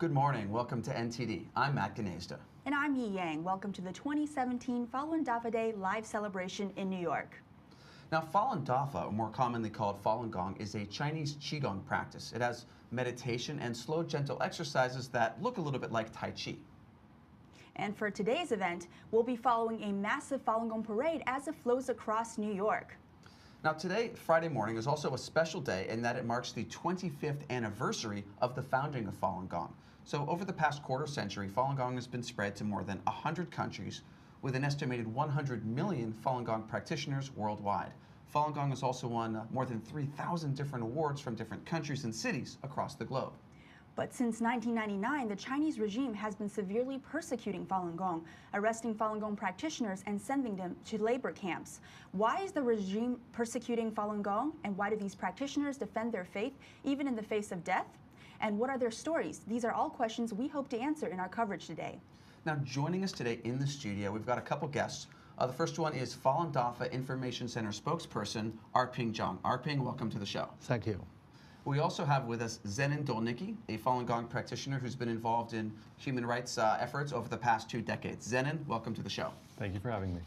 Good morning. Welcome to NTD. I'm Matt Ganezda. And I'm Yi Yang. Welcome to the 2017 Fалунь Дафа Day live celebration in New York. Now, Fалунь Дафа, or more commonly called Falun Gong, is a Chinese Qigong practice. It has meditation and slow, gentle exercises that look a little bit like Tai Chi. And for today's event, we'll be following a massive Falun Gong parade as it flows across New York. Now, today, Friday morning, is also a special day in that it marks the 25th anniversary of the founding of Falun Gong. So over the past quarter century, Falun Gong has been spread to more than 100 countries with an estimated 100 million Falun Gong practitioners worldwide. Falun Gong has also won more than 3,000 different awards from different countries and cities across the globe. But since 1999, the Chinese regime has been severely persecuting Falun Gong, arresting Falun Gong practitioners and sending them to labor camps. Why is the regime persecuting Falun Gong, and why do these practitioners defend their faith even in the face of death? And what are their stories? These are all questions we hope to answer in our coverage today. Now, joining us today in the studio, we've got a couple guests. The first one is Fалунь Дафа Information Center spokesperson, Arping Zhang. Arping, welcome to the show. Thank you. We also have with us Zenin Dolniki, a Falun Gong practitioner who's been involved in human rights efforts over the past 2 decades. Zenin, welcome to the show. Thank you for having me.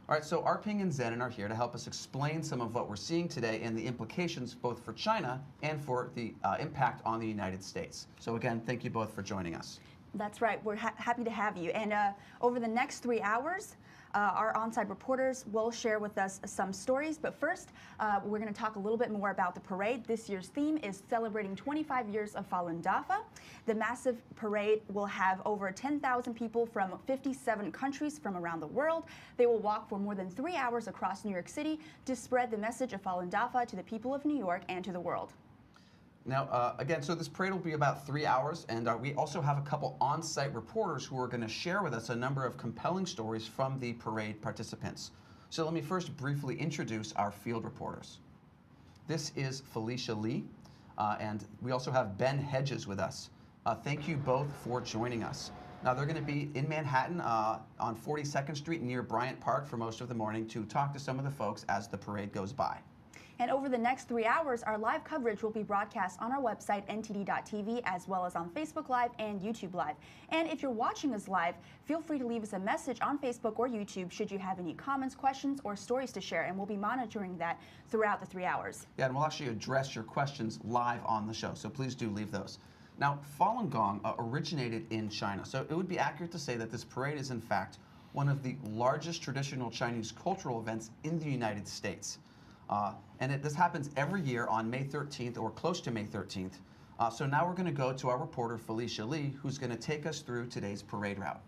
All right, so Arping and Zenin are here to help us explain some of what we're seeing today and the implications both for China and for the impact on the United States. So again, thank you both for joining us. That's right. We're happy to have you. And over the next 3 hours, our on-site reporters will share with us some stories. But first, we're going to talk a little bit more about the parade. This year's theme is celebrating 25 years of Fалунь Дафа. The massive parade will have over 10,000 people from 57 countries from around the world. They will walk for more than 3 hours across New York City to spread the message of Fалунь Дафа to the people of New York and to the world. Now, again, so this parade will be about 3 hours, and we also have a couple on-site reporters who are going to share with us a number of compelling stories from the parade participants. So let me first briefly introduce our field reporters. This is Felicia Lee, and we also have Ben Hedges with us. Thank you both for joining us. Now, they're going to be in Manhattan on 42nd Street near Bryant Park for most of the morning to talk to some of the folks as the parade goes by. And over the next 3 hours, our live coverage will be broadcast on our website, ntd.tv, as well as on Facebook Live and YouTube Live. And if you're watching us live, feel free to leave us a message on Facebook or YouTube should you have any comments, questions, or stories to share, and we'll be monitoring that throughout the 3 hours. Yeah, and we'll actually address your questions live on the show, so please do leave those. Now, Falun Gong originated in China, so it would be accurate to say that this parade is, in fact, one of the largest traditional Chinese cultural events in the United States. This happens every year on May 13th or close to May 13th. So now we're going to go to our reporter, Felicia Lee, who's going to take us through today's parade route.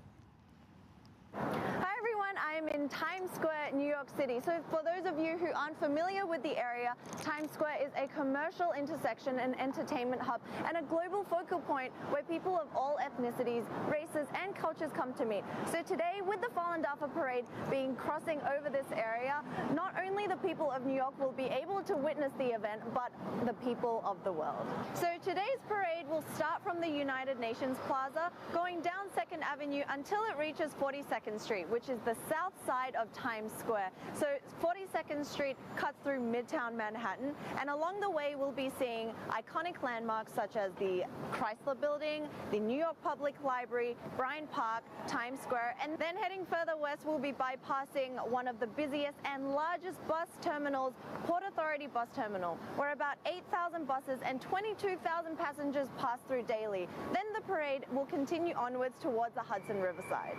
Hi everyone, I'm in Times Square, New York City. So for those of you who aren't familiar with the area, Times Square is a commercial intersection and entertainment hub and a global focal point where people of all ethnicities, races and cultures come to meet. So today, with the Fалунь Дафа parade being crossing over this area, not only the people of New York will be able to witness the event, but the people of the world. So today's parade will start from the United Nations Plaza, going down 2nd Avenue until it reaches 42nd Street, which is the south side of Times Square. So 42nd Street cuts through Midtown Manhattan, and along the way we'll be seeing iconic landmarks such as the Chrysler Building, the New York Public Library, Bryant Park, Times Square, and then heading further west we'll be bypassing one of the busiest and largest bus terminals, Port Authority Bus Terminal, where about 8,000 buses and 22,000 passengers pass through daily. Then the parade will continue onwards towards the Hudson Riverside.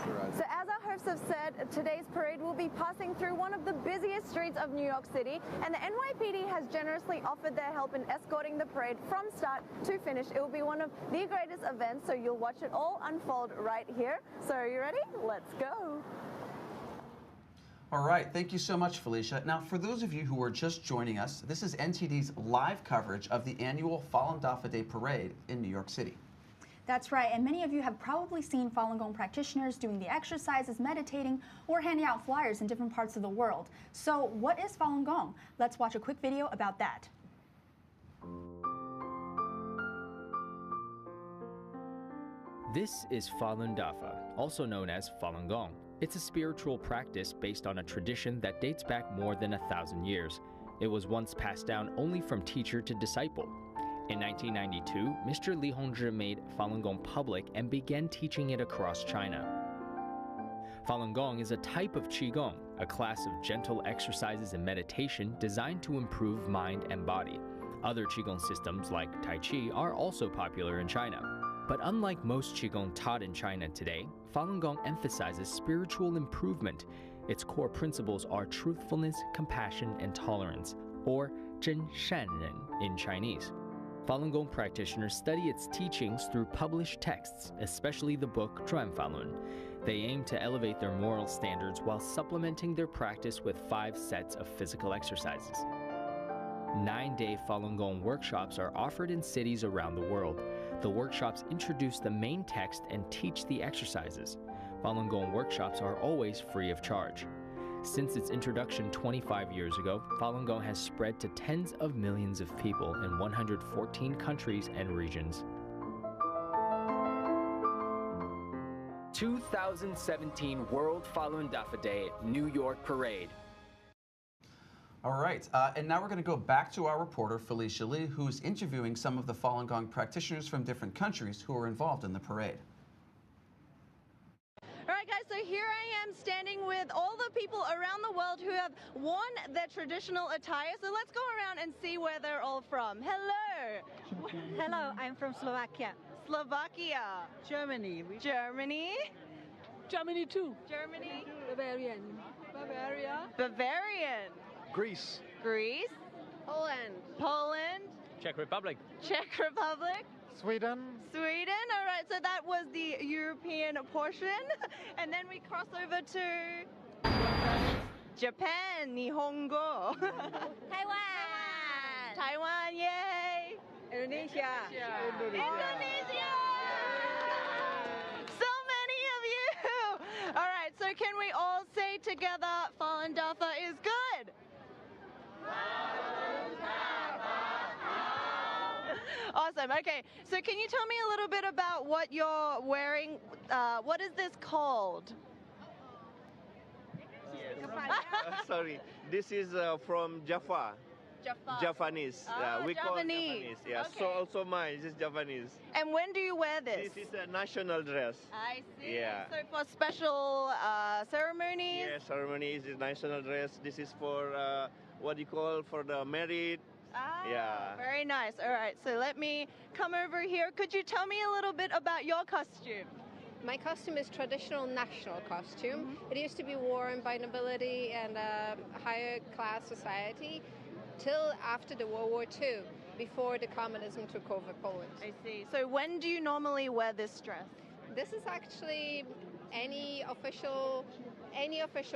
Right. So as our hosts have said, today's parade will be passing through one of the busiest streets of New York City, and the NYPD has generously offered their help in escorting the parade from start to finish. It will be one of the greatest events, so you'll watch it all unfold right here. So are you ready? Let's go. All right, thank you so much, Felicia. Now, for those of you who are just joining us, this is NTD's live coverage of the annual Fалунь Дафа Day Parade in New York City. That's right, and many of you have probably seen Falun Gong practitioners doing the exercises, meditating, or handing out flyers in different parts of the world. So what is Falun Gong? Let's watch a quick video about that. This is Fалунь Дафа, also known as Falun Gong. It's a spiritual practice based on a tradition that dates back more than 1,000 years. It was once passed down only from teacher to disciple. In 1992, Mr. Li Hongzhi made Falun Gong public and began teaching it across China. Falun Gong is a type of Qigong, a class of gentle exercises and meditation designed to improve mind and body. Other Qigong systems, like Tai Chi, are also popular in China. But unlike most Qigong taught in China today, Falun Gong emphasizes spiritual improvement. Its core principles are truthfulness, compassion, and tolerance, or Zhen Shan Ren in Chinese. Falun Gong practitioners study its teachings through published texts, especially the book Zhuan Falun. They aim to elevate their moral standards while supplementing their practice with 5 sets of physical exercises. 9-day Falun Gong workshops are offered in cities around the world. The workshops introduce the main text and teach the exercises. Falun Gong workshops are always free of charge. Since its introduction 25 years ago, Falun Gong has spread to tens of millions of people in 114 countries and regions. 2017 World Falun Dafa Day, New York Parade. All right, and now we're going to go back to our reporter, Felicia Lee, who's interviewing some of the Falun Gong practitioners from different countries who are involved in the parade. All right, guys, so here I am standing with all the people around the world who have worn their traditional attire. So let's go around and see where they're all from. Hello. Hello, I'm from Slovakia. Slovakia. Germany. Germany. Germany too. Germany. Bavarian. Bavaria. Bavarian. Greece. Greece. Poland. Poland. Czech Republic. Czech Republic. Sweden. Sweden. All right, so that was the European portion. And then we cross over to Japan, Nihongo. Taiwan. Taiwan, yay. Indonesia. Indonesia. So many of you. All right, so can we all say together, Falun Dafa is good? Awesome. Okay, so can you tell me a little bit about what you're wearing? What is this called? Sorry, this is from Java, Jaffa. Japanese. Ah, We call Japanese. Japanese. Yeah. So Okay. also mine is Japanese. And when do you wear this? This is a national dress. I see. Yeah. So for special ceremonies? Yeah, ceremony is a national dress. This is for what you call for the married. Ah, Yeah. very nice. All right, so let me come over here. Could you tell me a little bit about your costume? My costume is traditional national costume. It used to be worn by nobility and higher class society till after the World War II, before the communism took over Poland. I see. So when do you normally wear this dress? This is actually any official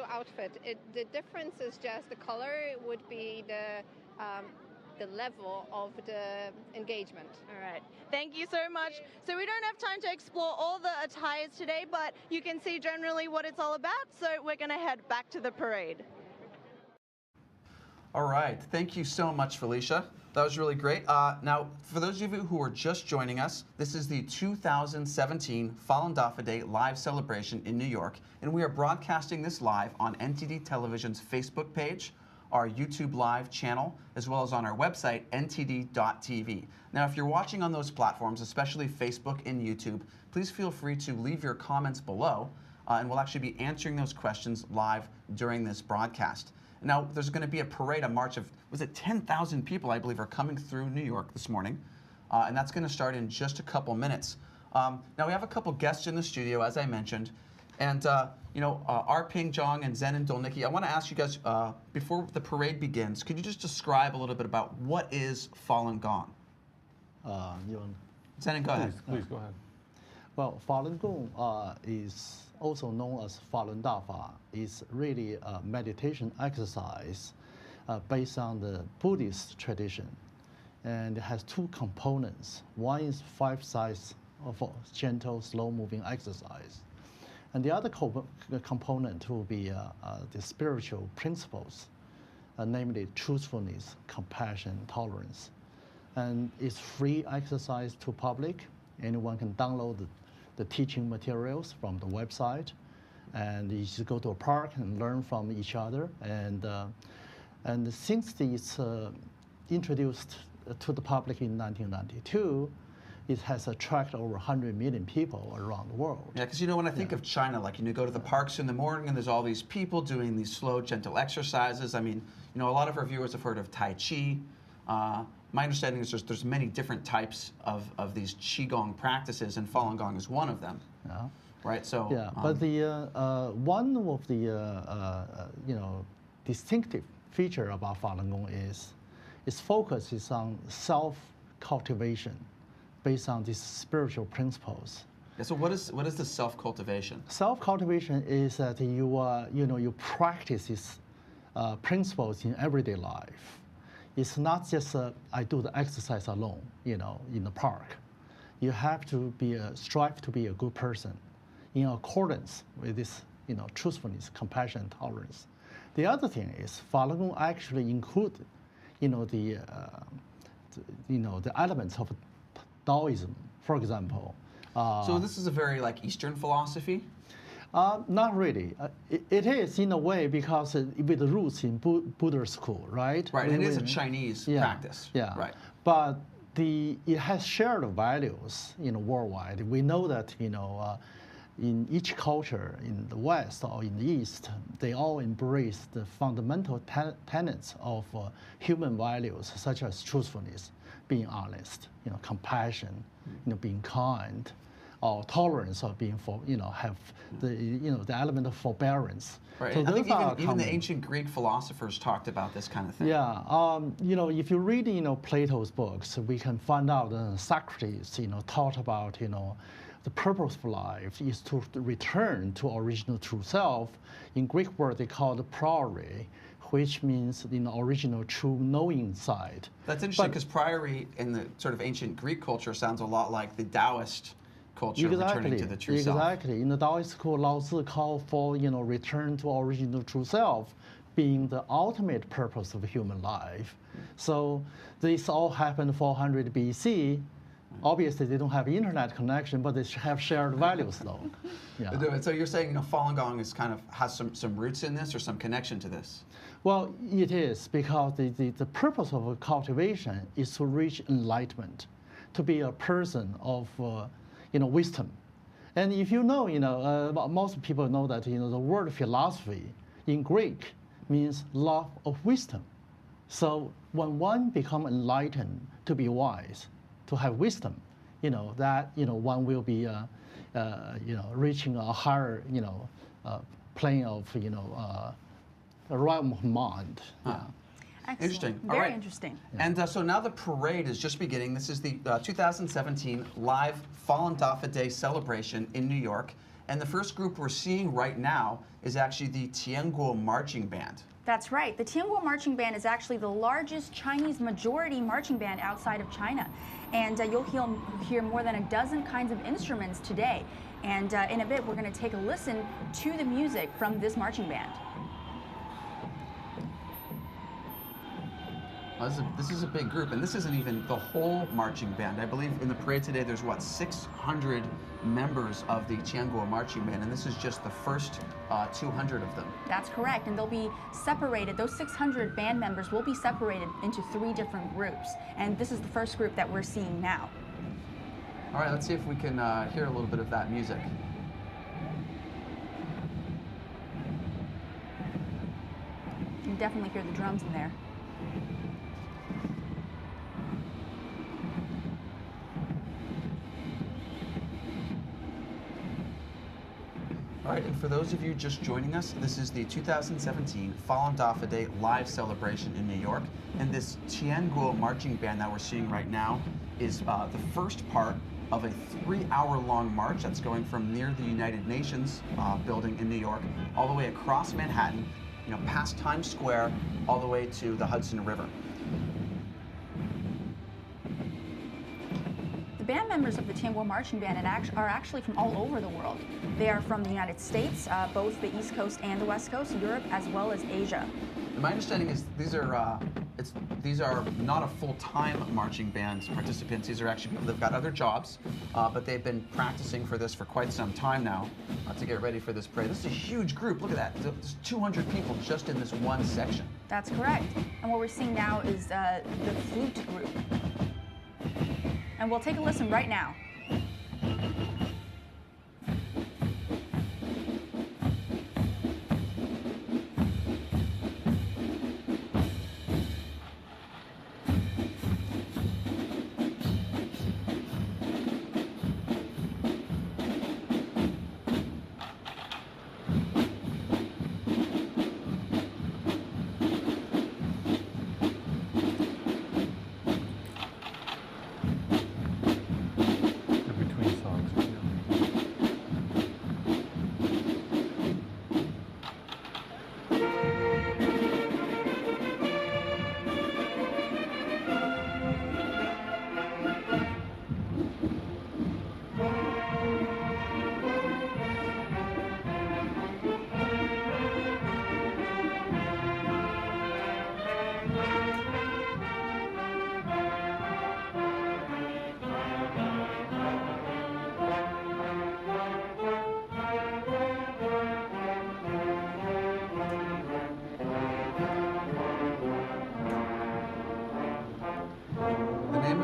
outfit. The difference is just the color would be the level of the engagement. All right. Thank you so much. So we don't have time to explore all the attires today, but you can see generally what it's all about. So we're going to head back to the parade. All right, thank you so much, Felicia. That was really great. Now, for those of you who are just joining us, this is the 2017 Falun Dafa Day live celebration in New York, and we are broadcasting this live on NTD Television's Facebook page, our YouTube live channel, as well as on our website, ntd.tv. Now, if you're watching on those platforms, especially Facebook and YouTube, please feel free to leave your comments below, and we'll actually be answering those questions live during this broadcast. Now, there's going to be a parade, a march of, was it 10,000 people, I believe, are coming through New York this morning, and that's going to start in just a couple minutes. Now, we have a couple guests in the studio, as I mentioned, and Arping Zhang and Zen and Dolniki, I want to ask you guys, before the parade begins, could you just describe a little bit about what is Falun Gong? You want? Zen, go ahead. Please go ahead. Well, Falun Gong is also known as Falun Dafa. Is really a meditation exercise based on the Buddhist tradition, and it has 2 components. One is 5 sides of gentle, slow-moving exercise, and the other component will be the spiritual principles, namely truthfulness, compassion, tolerance. And it's free exercise to public. Anyone can download the teaching materials from the website, and you just go to a park and learn from each other. And since it's introduced to the public in 1992, it has attracted over 100 million people around the world. Yeah, because when I think of China, like you go to the parks in the morning and there's all these people doing these slow, gentle exercises. I mean, a lot of our viewers have heard of Tai Chi. My understanding is there's many different types of these Qigong practices, and Falun Gong is one of them. Yeah. Right. So. Yeah, but the one of the distinctive feature about Falun Gong is its focus is on self-cultivation, based on these spiritual principles. Yeah, so what is the self-cultivation? Self-cultivation is that you practice these principles in everyday life. It's not just I do the exercise alone, in the park. You have to strive to be a good person, in accordance with this, truthfulness, compassion, tolerance. The other thing is Falun Gong actually include, the elements of Taoism, for example. So this is a very Eastern philosophy? Not really. It is in a way because with the roots in Buddha school, right? Right, and it is a Chinese practice. Yeah. Right. But it has shared values, worldwide. We know that, in each culture in the West or in the East, they all embrace the fundamental tenets of human values, such as truthfulness, being honest, compassion, being kind, or tolerance, or being have the element of forbearance. Right. So I think even common. the ancient Greek philosophers talked about this kind of thing. Yeah. If you read Plato's books, we can find out Socrates taught about the purpose of life is to return to original true self. In Greek word, they call it priory, which means original true knowing side. That's interesting because priory in the sort of ancient Greek culture sounds a lot like the Taoist culture, returning to the true self. Exactly. In the Taoist school, Lao Tzu called for return to original true self being the ultimate purpose of human life. So this all happened 400 BC. Obviously, they don't have internet connection, but they have shared values, though. Yeah. So you're saying, Falun Gong is has some roots in this or some connection to this? Well, it is because the purpose of cultivation is to reach enlightenment, to be a person of wisdom. And if most people know that the word philosophy in Greek means love of wisdom. So when one becomes enlightened, to be wise, to have wisdom, that one will be reaching a higher plane of a realm of mind. Yeah. Excellent. Interesting. Very All right. interesting. Yeah. And so now the parade is just beginning. This is the 2017 live Fалунь Дафа Day celebration in New York. And the first group we're seeing right now is actually the Tianguo Marching Band. That's right. The Tianguo Marching Band is actually the largest Chinese majority marching band outside of China. And you'll hear more than a dozen kinds of instruments today. And in a bit, we're going to take a listen to the music from this marching band. This is a big group, and this isn't even the whole marching band. I believe in the parade today there's, 600 members of the Tianguo Marching Band, and this is just the first 200 of them. That's correct, and they'll be separated. Those 600 band members will be separated into 3 different groups, and this is the first group that we're seeing now. All right, let's see if we can hear a little bit of that music. You can definitely hear the drums in there. All right, and for those of you just joining us, this is the 2017 Fалунь Дафа Day live celebration in New York. And this Tianguo marching band that we're seeing right now is the first part of a 3-hour-long march that's going from near the United Nations building in New York all the way across Manhattan, past Times Square, all the way to the Hudson River. Band members of the Tianguo Marching Band are actually from all over the world. They are from the United States, both the East Coast and the West Coast, Europe, as well as Asia. And my understanding is these are these are not a full-time marching band participants. These are actually people that've got other jobs, but they've been practicing for this for quite some time now to get ready for this parade. This is a huge group. Look at that. There's 200 people just in this one section. That's correct. And what we're seeing now is the flute group. And we'll take a listen right now.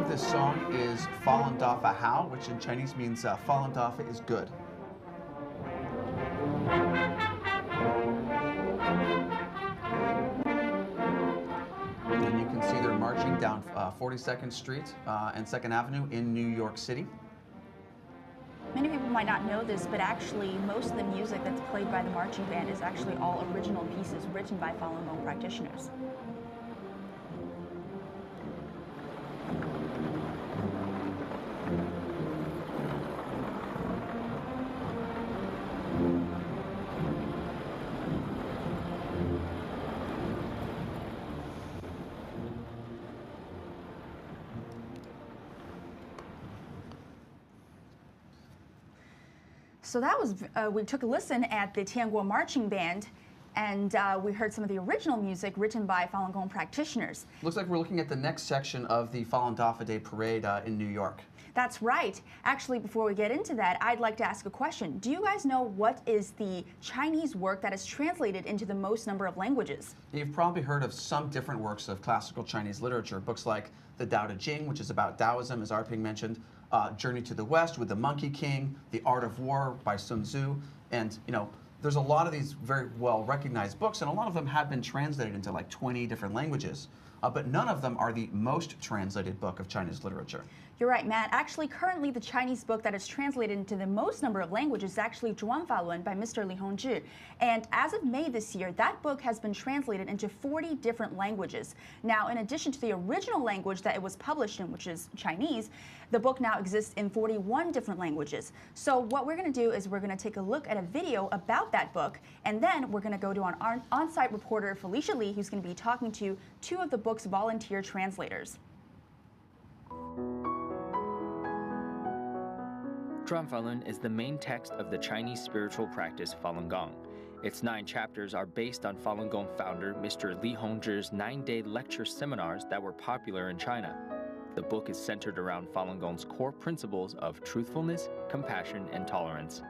This song is Falun Dafa How, which in Chinese means Falun Dafa is good. And you can see they're marching down 42nd Street and 2nd Avenue in New York City. Many people might not know this, but actually most of the music that's played by the marching band is actually all original pieces written by Falun Gong practitioners. So that was, we took a listen at the Tianguo Marching Band, and we heard some of the original music written by Falun Gong practitioners. Looks like we're looking at the next section of the Falun Dafa Day Parade in New York. That's right. Actually, before we get into that, I'd like to ask a question. Do you guys know what is the Chinese work that is translated into the most number of languages? You've probably heard of some different works of classical Chinese literature, books like the Tao Te Ching, which is about Taoism, as Arping mentioned, Journey to the West with the Monkey King, The Art of War by Sun Tzu, and there's a lot of these very well recognized books, and a lot of them have been translated into like 20 different languages, but none of them are the most translated book of Chinese literature. You're right, Matt. Actually, currently the Chinese book that is translated into the most number of languages is actually Falun by Mr. Li Hongzhi. And as of May this year, that book has been translated into 40 different languages. Now, in addition to the original language that it was published in, which is Chinese, the book now exists in 41 different languages. So what we're going to do is we're going to take a look at a video about that book, and then we're going to go to our on-site reporter, Felicia Lee, who's going to be talking to two of the book's volunteer translators. Falun is the main text of the Chinese spiritual practice Falun Gong. Its 9 chapters are based on Falun Gong founder Mr. Li Hongzhi's 9-day lecture seminars that were popular in China. The book is centered around Falun Gong's core principles of truthfulness, compassion, and tolerance.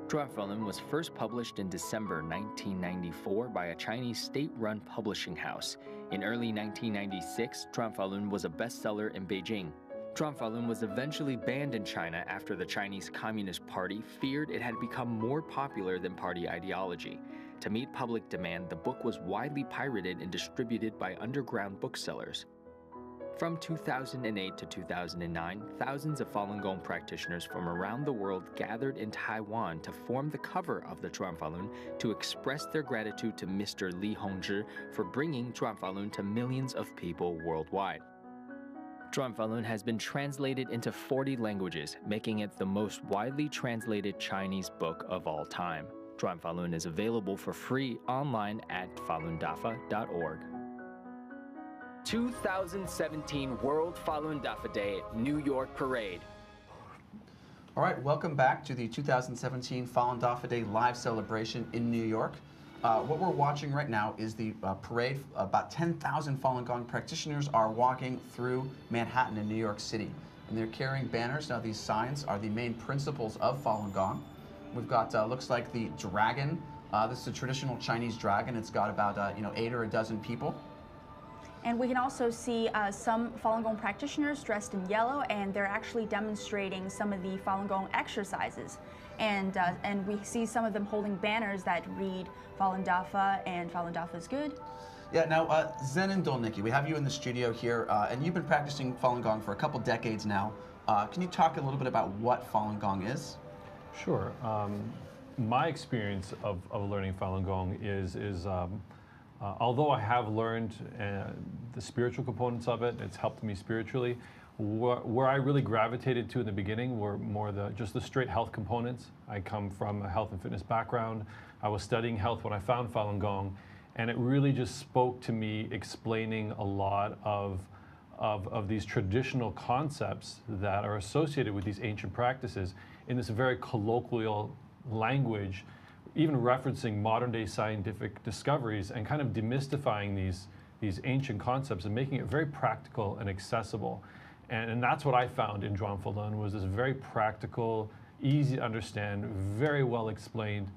Falun was first published in December 1994 by a Chinese state-run publishing house. In early 1996, Falun was a bestseller in Beijing. Falun was eventually banned in China after the Chinese Communist Party feared it had become more popular than party ideology. To meet public demand, the book was widely pirated and distributed by underground booksellers. From 2008 to 2009, thousands of Falun Gong practitioners from around the world gathered in Taiwan to form the cover of the Falun to express their gratitude to Mr. Li Hongzhi for bringing Falun to millions of people worldwide. Falun has been translated into 40 languages, making it the most widely translated Chinese book of all time. Falun is available for free online at falundafa.org. 2017 World Falun Dafa Day, New York Parade. All right, welcome back to the 2017 Falun Dafa Day live celebration in New York. what we're watching right now is the parade. About 10,000 Falun Gong practitioners are walking through Manhattan in New York City. And they're carrying banners. Now these signs are the main principles of Falun Gong. We've got, looks like the dragon. This is a traditional Chinese dragon. It's got about 8 or a dozen people. And we can also see some Falun Gong practitioners dressed in yellow, and they're actually demonstrating some of the Falun Gong exercises. And we see some of them holding banners that read Falun Dafa and Falun Dafa is good. Yeah, now Zen and Dolniki, we have you in the studio here, and you've been practicing Falun Gong for a couple decades now. Can you talk a little bit about what Falun Gong is? Sure. My experience of learning Falun Gong is although I have learned the spiritual components of it, it's helped me spiritually. Where I really gravitated to in the beginning were more just the straight health components. I come from a health and fitness background. I was studying health when I found Falun Gong, and it really just spoke to me explaining a lot of these traditional concepts that are associated with these ancient practices in this very colloquial language, even referencing modern day scientific discoveries and kind of demystifying these ancient concepts and making it very practical and accessible. And that's what I found in Zhuang Falun, was this very practical, easy to understand, very well explained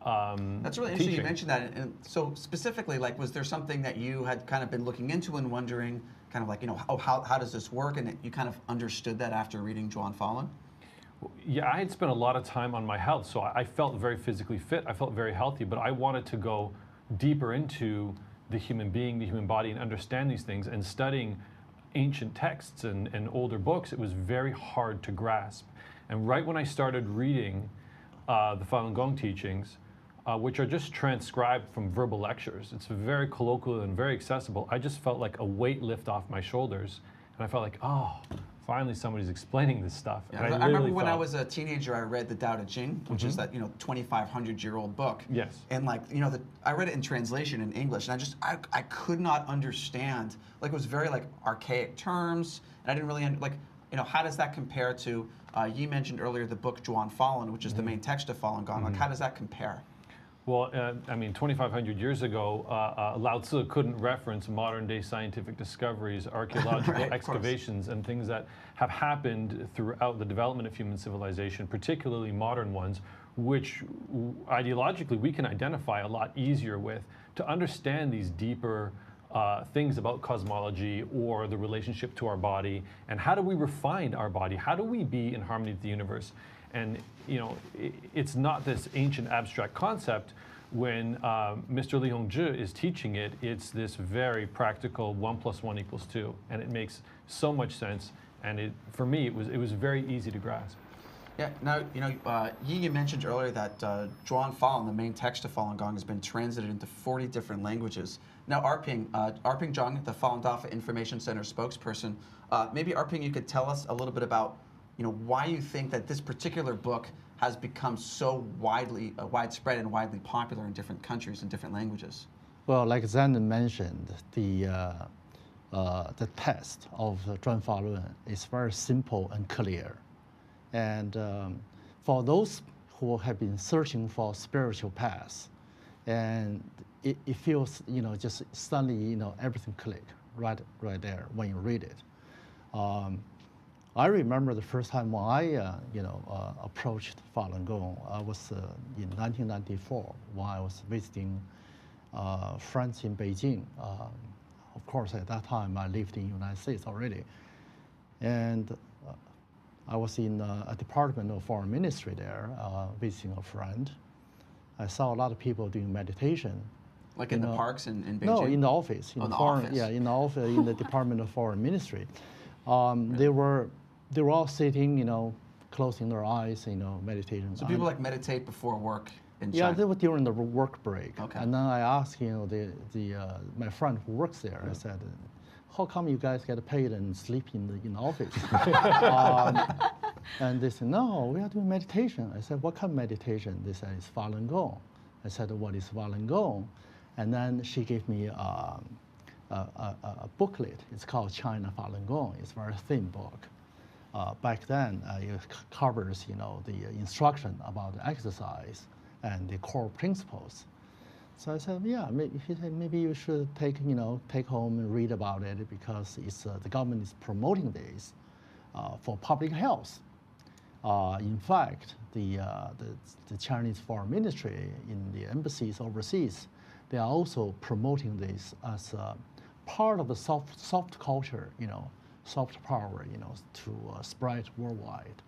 That's really interesting you mentioned that. And so specifically, like, was there something that you had kind of been looking into and wondering, kind of like, how does this work? And you kind of understood that after reading Zhuang Falun? Yeah, I had spent a lot of time on my health, so I felt very physically fit. I felt very healthy, but I wanted to go deeper into the human being, the human body, and understand these things. And studying ancient texts and older books, it was very hard to grasp. And right when I started reading the Falun Gong teachings, which are just transcribed from verbal lectures, it's very colloquial and very accessible, I just felt like a weight lift off my shoulders. And I felt like, oh, finally somebody's explaining this stuff. Yeah, I remember when I was a teenager, I read the Tao Te Ching, which is that 2,500-year-old book. Yes. And like I read it in translation in English, and I could not understand. Like, it was very like archaic terms, and I didn't really how does that compare to? You mentioned earlier the book Zhuang Falun, which is the main text of Falun Gong. Like, how does that compare? Well, I mean, 2,500 years ago, Lao Tzu couldn't reference modern-day scientific discoveries, archaeological right, excavations, and things that have happened throughout the development of human civilization, particularly modern ones, which ideologically we can identify a lot easier with to understand these deeper things about cosmology or the relationship to our body, and how do we refine our body? How do we be in harmony with the universe? And it's not this ancient abstract concept. When Mr. Li Hongzhi is teaching it, it's this very practical 1 + 1 = 2, and it makes so much sense. And for me, it was very easy to grasp. Yeah. Now, you mentioned earlier that Zhuang Falun, the main text of Falun Gong, has been translated into 40 different languages. Now, Arping Zhang, the Falun Dafa Information Center spokesperson, maybe Arping, you could tell us a little bit about why you think that this particular book has become so widespread and widely popular in different countries and different languages. Well, like Zen mentioned, the text of Zhuang Falun is very simple and clear. And for those who have been searching for spiritual paths, and it feels, just suddenly, everything click right there when you read it. I remember the first time when I, approached Falun Gong. I was in 1994 when I was visiting friends in Beijing. Of course, at that time I lived in the United States already, and I was in a department of foreign ministry there, visiting a friend. I saw a lot of people doing meditation. Like in the parks in Beijing? No, in the office. In the office. Yeah, in the office, in the Department of Foreign Ministry. They were all sitting, closing their eyes, meditation. So people like meditate before work in China? Yeah, they were during the work break. Okay. And then I asked, my friend who works there, I said, how come you guys get paid and sleep in the office? And they said, no, we are doing meditation. I said, what kind of meditation? They said, it's Falun Gong. I said, what is Falun Gong? And then she gave me a booklet. It's called China Falun Gong. It's a very thin book. Back then, it covers, the instruction about the exercise and the core principles. So I said, yeah, maybe, he said, maybe you should take home and read about it because it's, the government is promoting this for public health. In fact, the Chinese Foreign Ministry in the embassies overseas, they are also promoting this as part of the soft culture, soft power, to spread worldwide.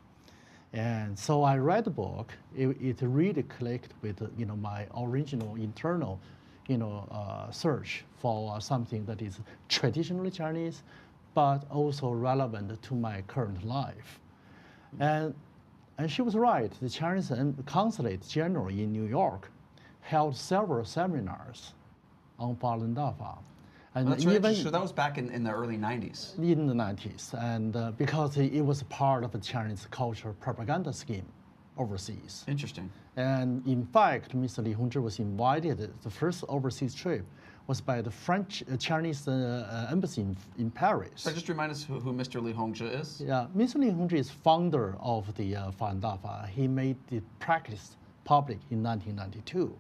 And so I read the book. It really clicked with my original internal search for something that is traditionally Chinese, but also relevant to my current life. And she was right. The Chinese Consulate General in New York held several seminars on Falun Dafa. And that's right. So that was back in the early 90s. In the 90s, and because it was part of the Chinese cultural propaganda scheme overseas. Interesting. And in fact, Mr. Li Hongzhi was invited. The first overseas trip was by the Chinese embassy in Paris. So just remind us who Mr. Li Hongzhi is. Yeah, Mr. Li Hongzhi is founder of the Falun Dafa. He made the practice public in 1992.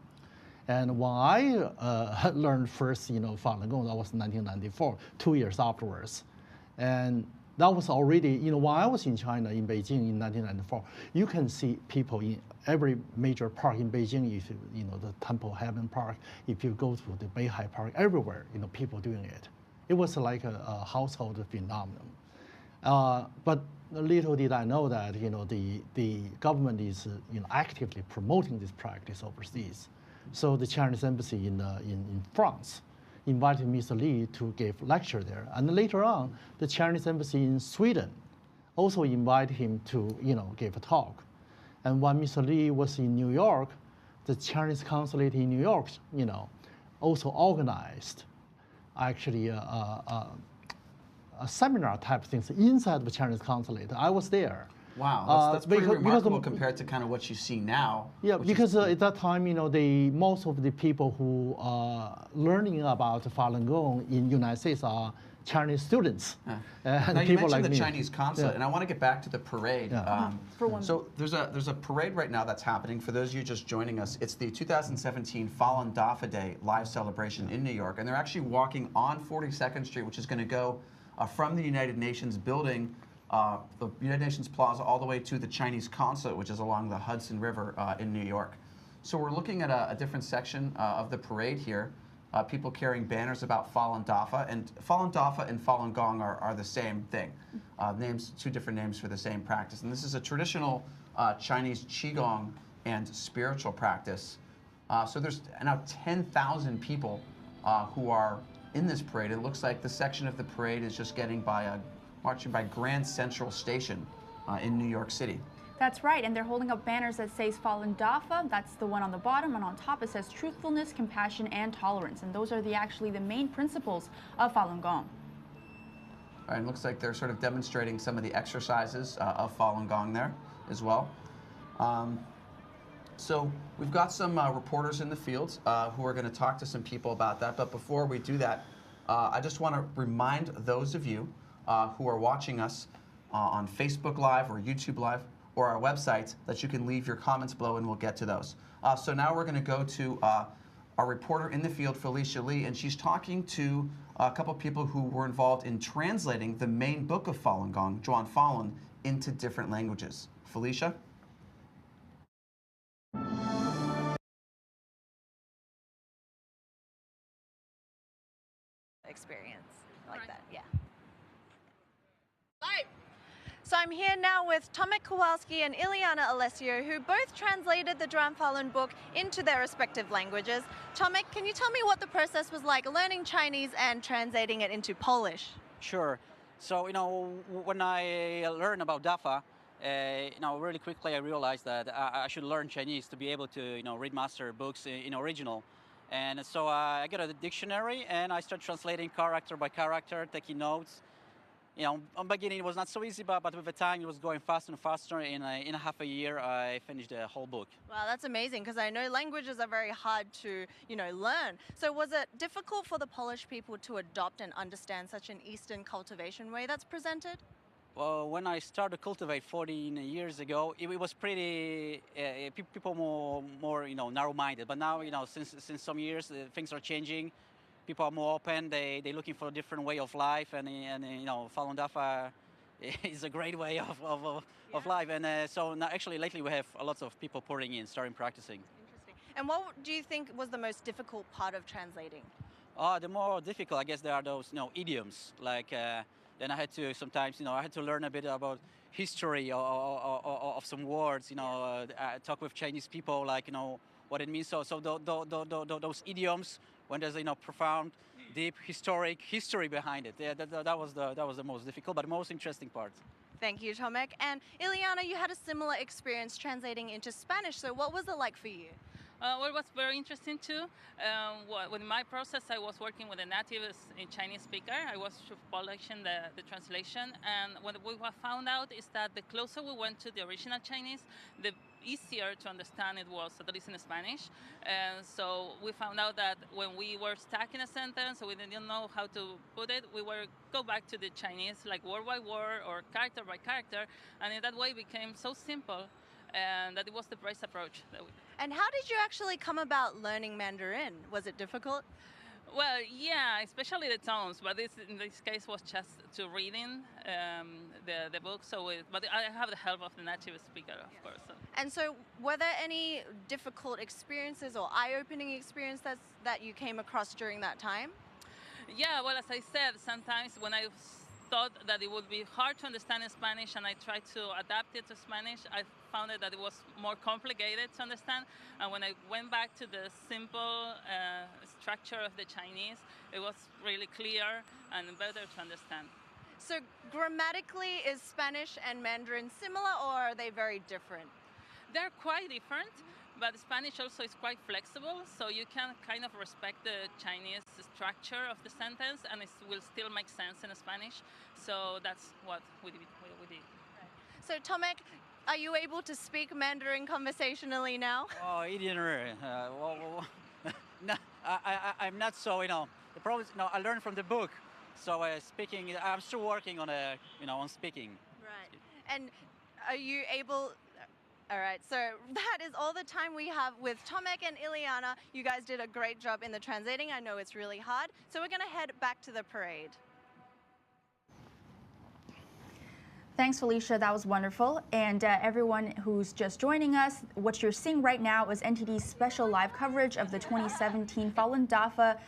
And when I learned first, Falun Gong, that was 1994, 2 years afterwards. And that was already, when I was in China, in Beijing in 1994, you can see people in every major park in Beijing, if the Temple Heaven Park, if you go to the Beihai Park, everywhere, people doing it. It was like a household phenomenon. But little did I know that, the government is, actively promoting this practice overseas. So the Chinese embassy in France invited Mr. Li to give lecture there. And later on, the Chinese embassy in Sweden also invited him to, give a talk. And when Mr. Li was in New York, the Chinese consulate in New York, also organized actually a seminar type of things inside the Chinese consulate. I was there. Wow, that's pretty remarkable compared to kind of what you see now. Yeah, because at that time, most of the people who are learning about Falun Gong in United States are Chinese students. And now you mentioned the Chinese consulate, and I want to get back to the parade. So there's a parade right now that's happening. For those of you just joining us, it's the 2017 Falun Dafa Day live celebration in New York, and they're actually walking on 42nd Street, which is going to go from the United Nations building, the United Nations Plaza, all the way to the Chinese consulate, which is along the Hudson River in New York. So we're looking at a different section of the parade here. People carrying banners about Falun Dafa, and Falun Dafa and Falun Gong are the same thing. Two different names for the same practice. And this is a traditional Chinese Qigong and spiritual practice. So there's now 10,000 people who are in this parade. It looks like the section of the parade is just marching by Grand Central Station in New York City. That's right, and they're holding up banners that says Falun Dafa. That's the one on the bottom, and on top it says truthfulness, compassion, and tolerance. And those are actually the main principles of Falun Gong. All right, it looks like they're sort of demonstrating some of the exercises of Falun Gong there as well. So we've got some reporters in the field who are going to talk to some people about that. But before we do that, I just want to remind those of you who are watching us on Facebook Live or YouTube Live or our website that you can leave your comments below, and we'll get to those. So now we're going to go to our reporter in the field, Felicia Lee, and she's talking to a couple people who were involved in translating the main book of Falun Gong, Zhuan Falun, into different languages. Felicia? Experience like that, yeah. So I'm here now with Tomek Kowalski and Ileana Alessio, who both translated the Zhuan Falun book into their respective languages. Tomek, can you tell me what the process was like learning Chinese and translating it into Polish? Sure. So, when I learned about Dafa, really quickly I realized that I should learn Chinese to be able to, read master books in original. And so I got a dictionary and I started translating character by character, taking notes. On the beginning it was not so easy, but with the time it was going faster and faster. In half a year, I finished the whole book. Wow, that's amazing, because I know languages are very hard to, learn. So was it difficult for the Polish people to adopt and understand such an Eastern cultivation way that's presented? Well, when I started to cultivate 14 years ago, it was pretty people more narrow-minded. But now since some years things are changing. People are more open. They're looking for a different way of life, and Falun Dafa is a great way of life. And so now, actually, lately we have a lot of people pouring in, starting practicing. Interesting. And what do you think was the most difficult part of translating? The more difficult, I guess, there are those idioms. Like then I had to sometimes I had to learn a bit about history of some words. Talk with Chinese people, like what it means. So those idioms, when there's profound, deep history behind it. Yeah, that was the most difficult, but most interesting part. Thank you, Tomek. And Ileana, you had a similar experience translating into Spanish. So what was it like for you? Well, it was very interesting too. With my process, I was working with a native Chinese speaker. I was polishing the translation, and what we found out is that the closer we went to the original Chinese, the easier to understand it was, at least in Spanish. And so we found out that when we were stuck in a sentence, we didn't know how to put it, we were go back to the Chinese, like word by word or character by character, and in that way it became so simple, and that it was the best approach that we. And how did you actually come about learning Mandarin? Was it difficult? Well, yeah, especially the tones, but in this case was just to reading the book. But I have the help of the native speaker, of course. So. And so, were there any difficult experiences or eye-opening experiences that you came across during that time? Yeah, well, as I said, sometimes when I thought that it would be hard to understand in Spanish and I tried to adapt it to Spanish, I found that it was more complicated to understand. And when I went back to the simple structure of the Chinese, it was really clear and better to understand. So grammatically, is Spanish and Mandarin similar, or are they very different? They're quite different, but Spanish also is quite flexible, so you can kind of respect the Chinese structure of the sentence, and it will still make sense in Spanish. So that's what we did. Right. So Tomek, are you able to speak Mandarin conversationally now? Oh, no, I'm not so. The problem is, I learned from the book, so speaking. I'm still working on on speaking. Right. And are you able? All right, so that is all the time we have with Tomek and Ileana. You guys did a great job in the translating. I know it's really hard. So we're going to head back to the parade. Thanks, Felicia. That was wonderful. And everyone who's just joining us, what you're seeing right now is NTD's special live coverage of the 2017 Falun Dafa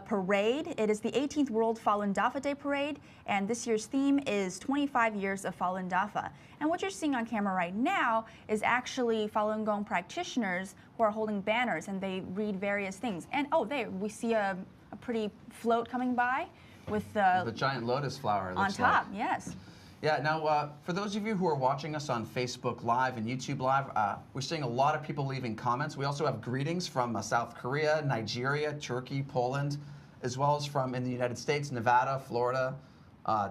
parade. It is the 18th World Falun Dafa Day Parade, and this year's theme is 25 years of Falun Dafa. And what you're seeing on camera right now is actually Falun Gong practitioners who are holding banners, and they read various things. And there we see a pretty float coming by with the giant lotus flower on top. Yes. Yeah, now for those of you who are watching us on Facebook Live and YouTube Live, we're seeing a lot of people leaving comments. We also have greetings from South Korea, Nigeria, Turkey, Poland, as well as from in the United States, Nevada, Florida,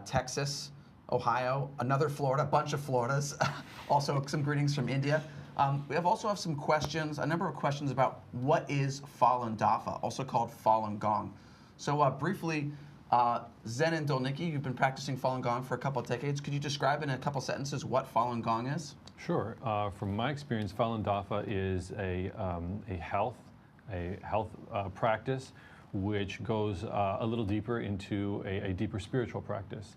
Texas, Ohio, another Florida, a bunch of Floridas, also some greetings from India. We also have some questions, a number of questions about what is Falun Dafa, also called Falun Gong. So briefly, Zen and Dolniki, you've been practicing Falun Gong for a couple of decades. Could you describe in a couple sentences what Falun Gong is? Sure. From my experience, Falun Dafa is a health practice which goes a little deeper into a deeper spiritual practice.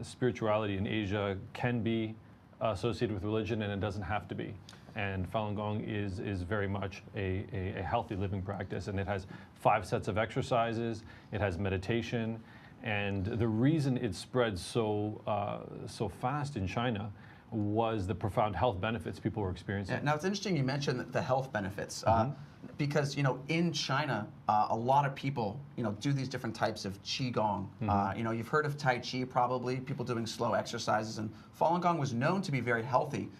Spirituality in Asia can be associated with religion, and it doesn't have to be. And Falun Gong is very much a healthy living practice, and it has 5 sets of exercises, it has meditation, and the reason it spread so fast in China was the profound health benefits people were experiencing. Yeah, now it's interesting you mentioned the health benefits, because in China a lot of people do these different types of qigong. You've heard of Tai Chi probably, people doing slow exercises, and Falun Gong was known to be very healthy.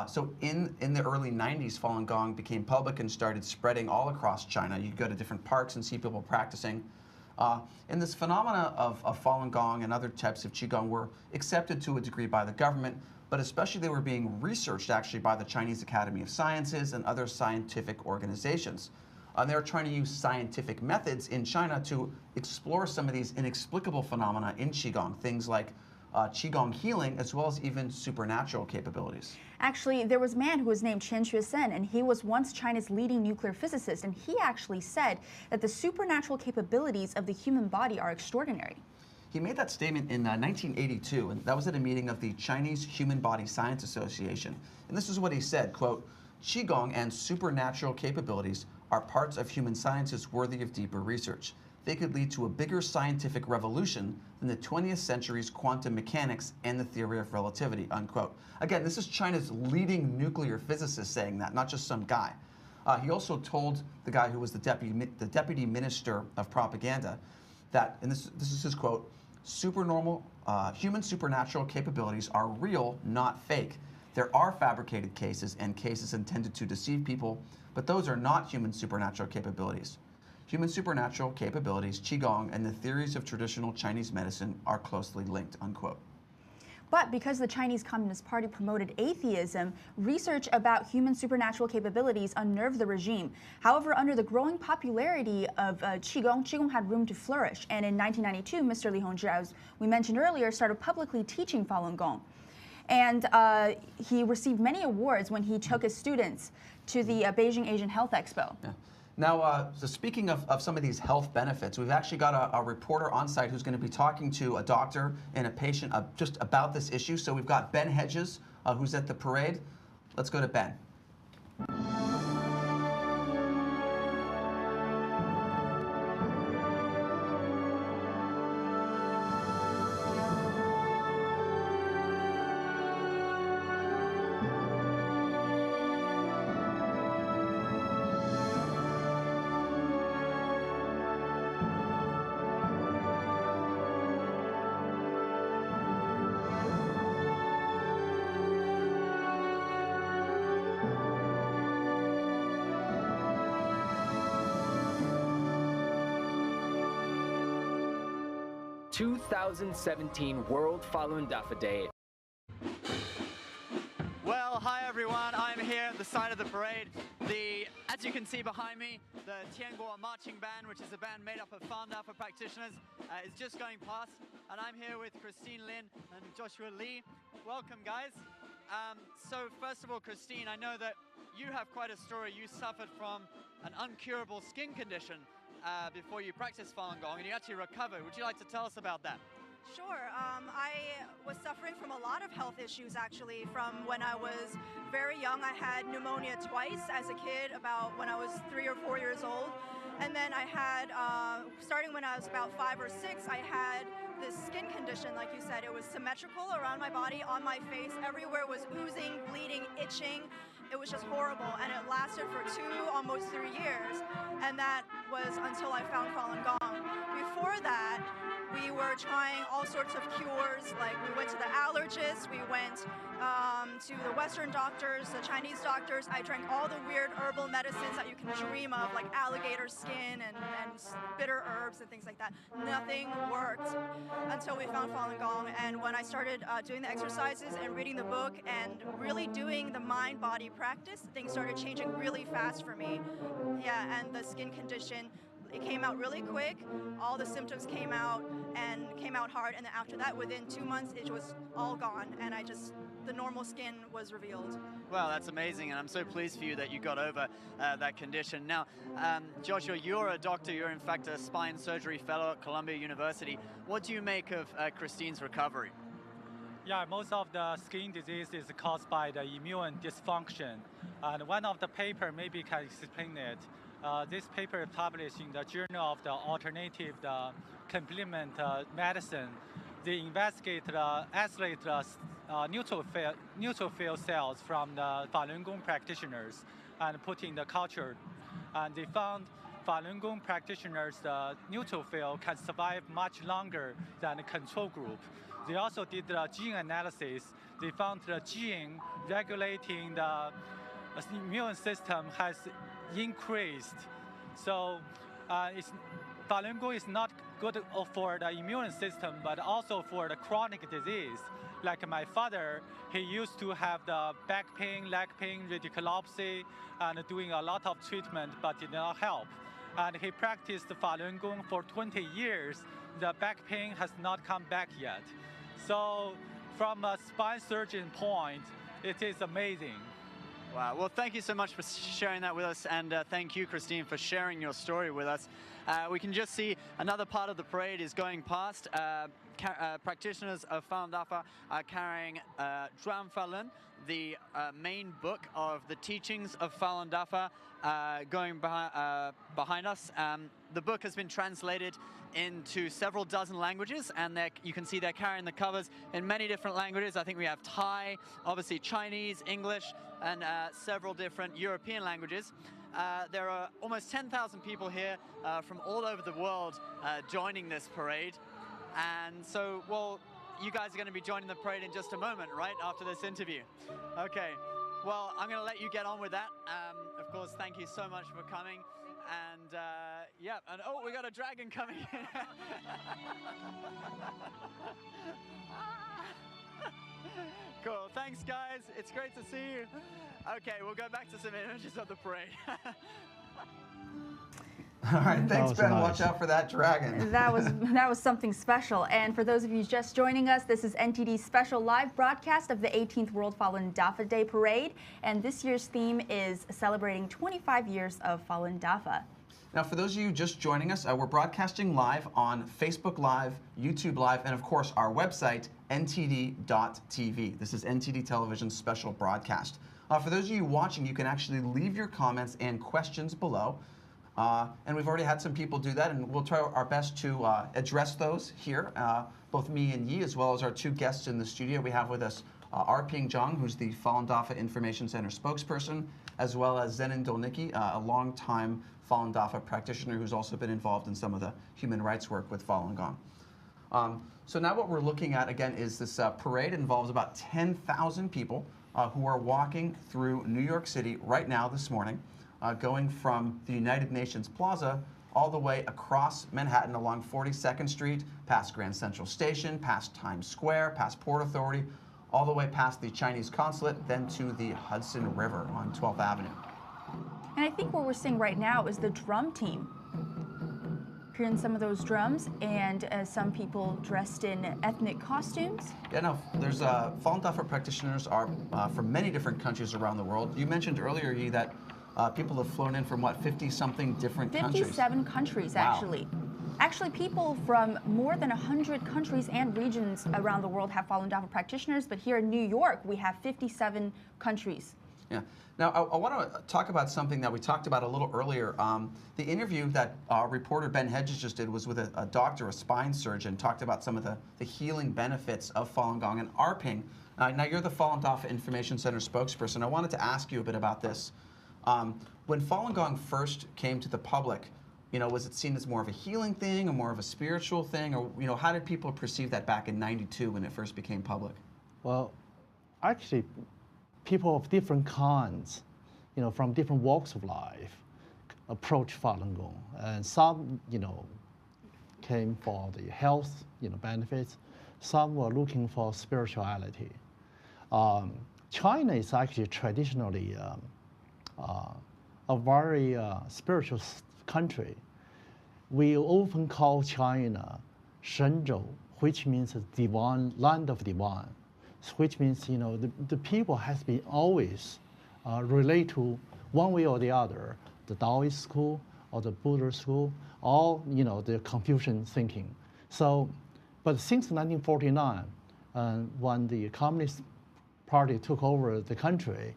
So in the early 90s, Falun Gong became public and started spreading all across China. You could go to different parks and see people practicing. And this phenomena of Falun Gong and other types of Qigong were accepted to a degree by the government, but especially they were being researched actually by the Chinese Academy of Sciences and other scientific organizations. And they were trying to use scientific methods in China to explore some of these inexplicable phenomena in Qigong, things like Qigong healing, as well as even supernatural capabilities. Actually, there was a man who was named Chen Xuesen, and he was once China's leading nuclear physicist, and he actually said that the supernatural capabilities of the human body are extraordinary. He made that statement in 1982, and that was at a meeting of the Chinese Human Body Science Association. And this is what he said, quote, "Qigong and supernatural capabilities are parts of human sciences worthy of deeper research. They could lead to a bigger scientific revolution than the 20th century's quantum mechanics and the theory of relativity," unquote. Again, this is China's leading nuclear physicist saying that, not just some guy. He also told the guy who was the deputy minister of propaganda that, and this is his quote, human supernatural capabilities are real, not fake. There are fabricated cases and cases intended to deceive people, but those are not human supernatural capabilities. Human supernatural capabilities, Qigong, and the theories of traditional Chinese medicine are closely linked," unquote. But because the Chinese Communist Party promoted atheism, research about human supernatural capabilities unnerved the regime. However, under the growing popularity of Qigong had room to flourish. And in 1992, Mr. Li Hongzhi, as we mentioned earlier, started publicly teaching Falun Gong. And he received many awards when he took his students to the Beijing Asian Health Expo. Yeah. Now, so speaking of some of these health benefits, we've actually got a reporter on site who's going to be talking to a doctor and a patient just about this issue. So we've got Ben Hedges, who's at the parade. Let's go to Ben. 2017 World Falun Dafa Day. Well, hi everyone. I'm here at the side of the parade. As you can see behind me, the Tianguo marching band, which is a band made up of Falun Dafa practitioners, is just going past. And I'm here with Christine Lin and Joshua Lee. Welcome, guys. So first of all, Christine, I know that you have quite a story. You suffered from an uncurable skin condition before you practiced Falun Gong, and you actually recovered. Would you like to tell us about that? Sure. I was suffering from a lot of health issues, actually, from when I was very young. I had pneumonia twice as a kid, about when I was 3 or 4 years old. And then I had, starting when I was about 5 or 6, I had this skin condition, like you said. It was symmetrical around my body, on my face. Everywhere was oozing, bleeding, itching. It was just horrible, and it lasted for 2, almost 3 years, and that was until I found Falun Gong. Before that, we were trying all sorts of cures, like we went to the allergist, we went to the Western doctors, the Chinese doctors. I drank all the weird herbal medicines that you can dream of, like alligator skin and bitter herbs and things like that. Nothing worked until we found Falun Gong, and when I started doing the exercises and reading the book and really doing the mind-body practice, things started changing really fast for me. Yeah, and the skin condition, it came out really quick. All the symptoms came out hard, and then after that, within 2 months, it was all gone, and the normal skin was revealed. Well, that's amazing, and I'm so pleased for you that you got over that condition. Now, Joshua, you're a doctor. You're in fact a spine surgery fellow at Columbia University. What do you make of Christine's recovery? Yeah, most of the skin disease is caused by the immune dysfunction. And one of the paper maybe can explain it. This paper published in the Journal of the Alternative Complement Medicine. They investigate isolate neutrophil cells from the Falun Gong practitioners and put in the culture. And they found Falun Gong practitioners, the neutrophil can survive much longer than the control group. They also did the gene analysis. They found the gene regulating the immune system has increased. So Falun Gong is not good for the immune system, but also for the chronic disease. Like my father, he used to have the back pain, leg pain, radiculopathy, and doing a lot of treatment, but did not help. And he practiced Falun Gong for 20 years. The back pain has not come back yet. So from a spine surgeon point, it is amazing. Wow. Well, thank you so much for sharing that with us, and thank you, Christine, for sharing your story with us. We can just see another part of the parade is going past. Practitioners of Falun Dafa are carrying Zhuan Falun, the main book of the teachings of Falun Dafa, going behind us. The book has been translated into several dozen languages, and you can see they're carrying the covers in many different languages. I think we have Thai, obviously Chinese, English, and several different European languages. There are almost 10,000 people here from all over the world joining this parade. And so, well, you guys are going to be joining the parade in just a moment, right, after this interview. Okay, well, I'm going to let you get on with that. Of course, thank you so much for coming. And yeah, and oh, we got a dragon coming in. Cool, thanks guys, it's great to see you. Okay, we'll go back to some images of the parade. All right, thanks, Ben. Nice. Watch out for that dragon. That was something special. And for those of you just joining us, this is NTD's special live broadcast of the 18th World Falun Dafa Day Parade. And this year's theme is celebrating 25 years of Falun Dafa. Now, for those of you just joining us, we're broadcasting live on Facebook Live, YouTube Live, and of course our website, ntd.tv. This is NTD Television's special broadcast. For those of you watching, you can actually leave your comments and questions below. And we've already had some people do that, and we'll try our best to address those here, both me and Yi, as well as our two guests in the studio. We have with us Ping Zhang, who's the Falun Dafa Information Center spokesperson, as well as Zenin Dolniki, a longtime Falun Dafa practitioner who's also been involved in some of the human rights work with Falun Gong. So now what we're looking at, again, is this parade. It involves about 10,000 people who are walking through New York City right now this morning. Going from the United Nations Plaza all the way across Manhattan along 42nd Street, past Grand Central Station, past Times Square, past Port Authority, all the way past the Chinese consulate, then to the Hudson River on 12th Avenue. And I think what we're seeing right now is the drum team. Hearing some of those drums, and some people dressed in ethnic costumes. Yeah, no, there's Falun Dafa practitioners are from many different countries around the world. You mentioned earlier, Yi, that people have flown in from, what, 50-something different countries? 57 countries, wow. Actually. Actually, people from more than 100 countries and regions around the world have Falun Dafa practitioners, but here in New York, we have 57 countries. Yeah. Now, I want to talk about something that we talked about a little earlier. The interview that reporter Ben Hedges just did was with a doctor, a spine surgeon, talked about some of the healing benefits of Falun Gong. And Ping, now you're the Falun Dafa Information Center spokesperson. I wanted to ask you a bit about this. When Falun Gong first came to the public, was it seen as more of a healing thing or more of a spiritual thing? Or, how did people perceive that back in '92 when it first became public? Well, actually, people of different kinds, from different walks of life, approach Falun Gong. And some, came for the health, benefits. Some were looking for spirituality. China is actually traditionally a very spiritual country. We often call China Shenzhou, which means divine, land of divine, which means the people has been always relate to one way or the other, the Taoist school or the Buddhist school, or the Confucian thinking. So, but since 1949, when the Communist Party took over the country,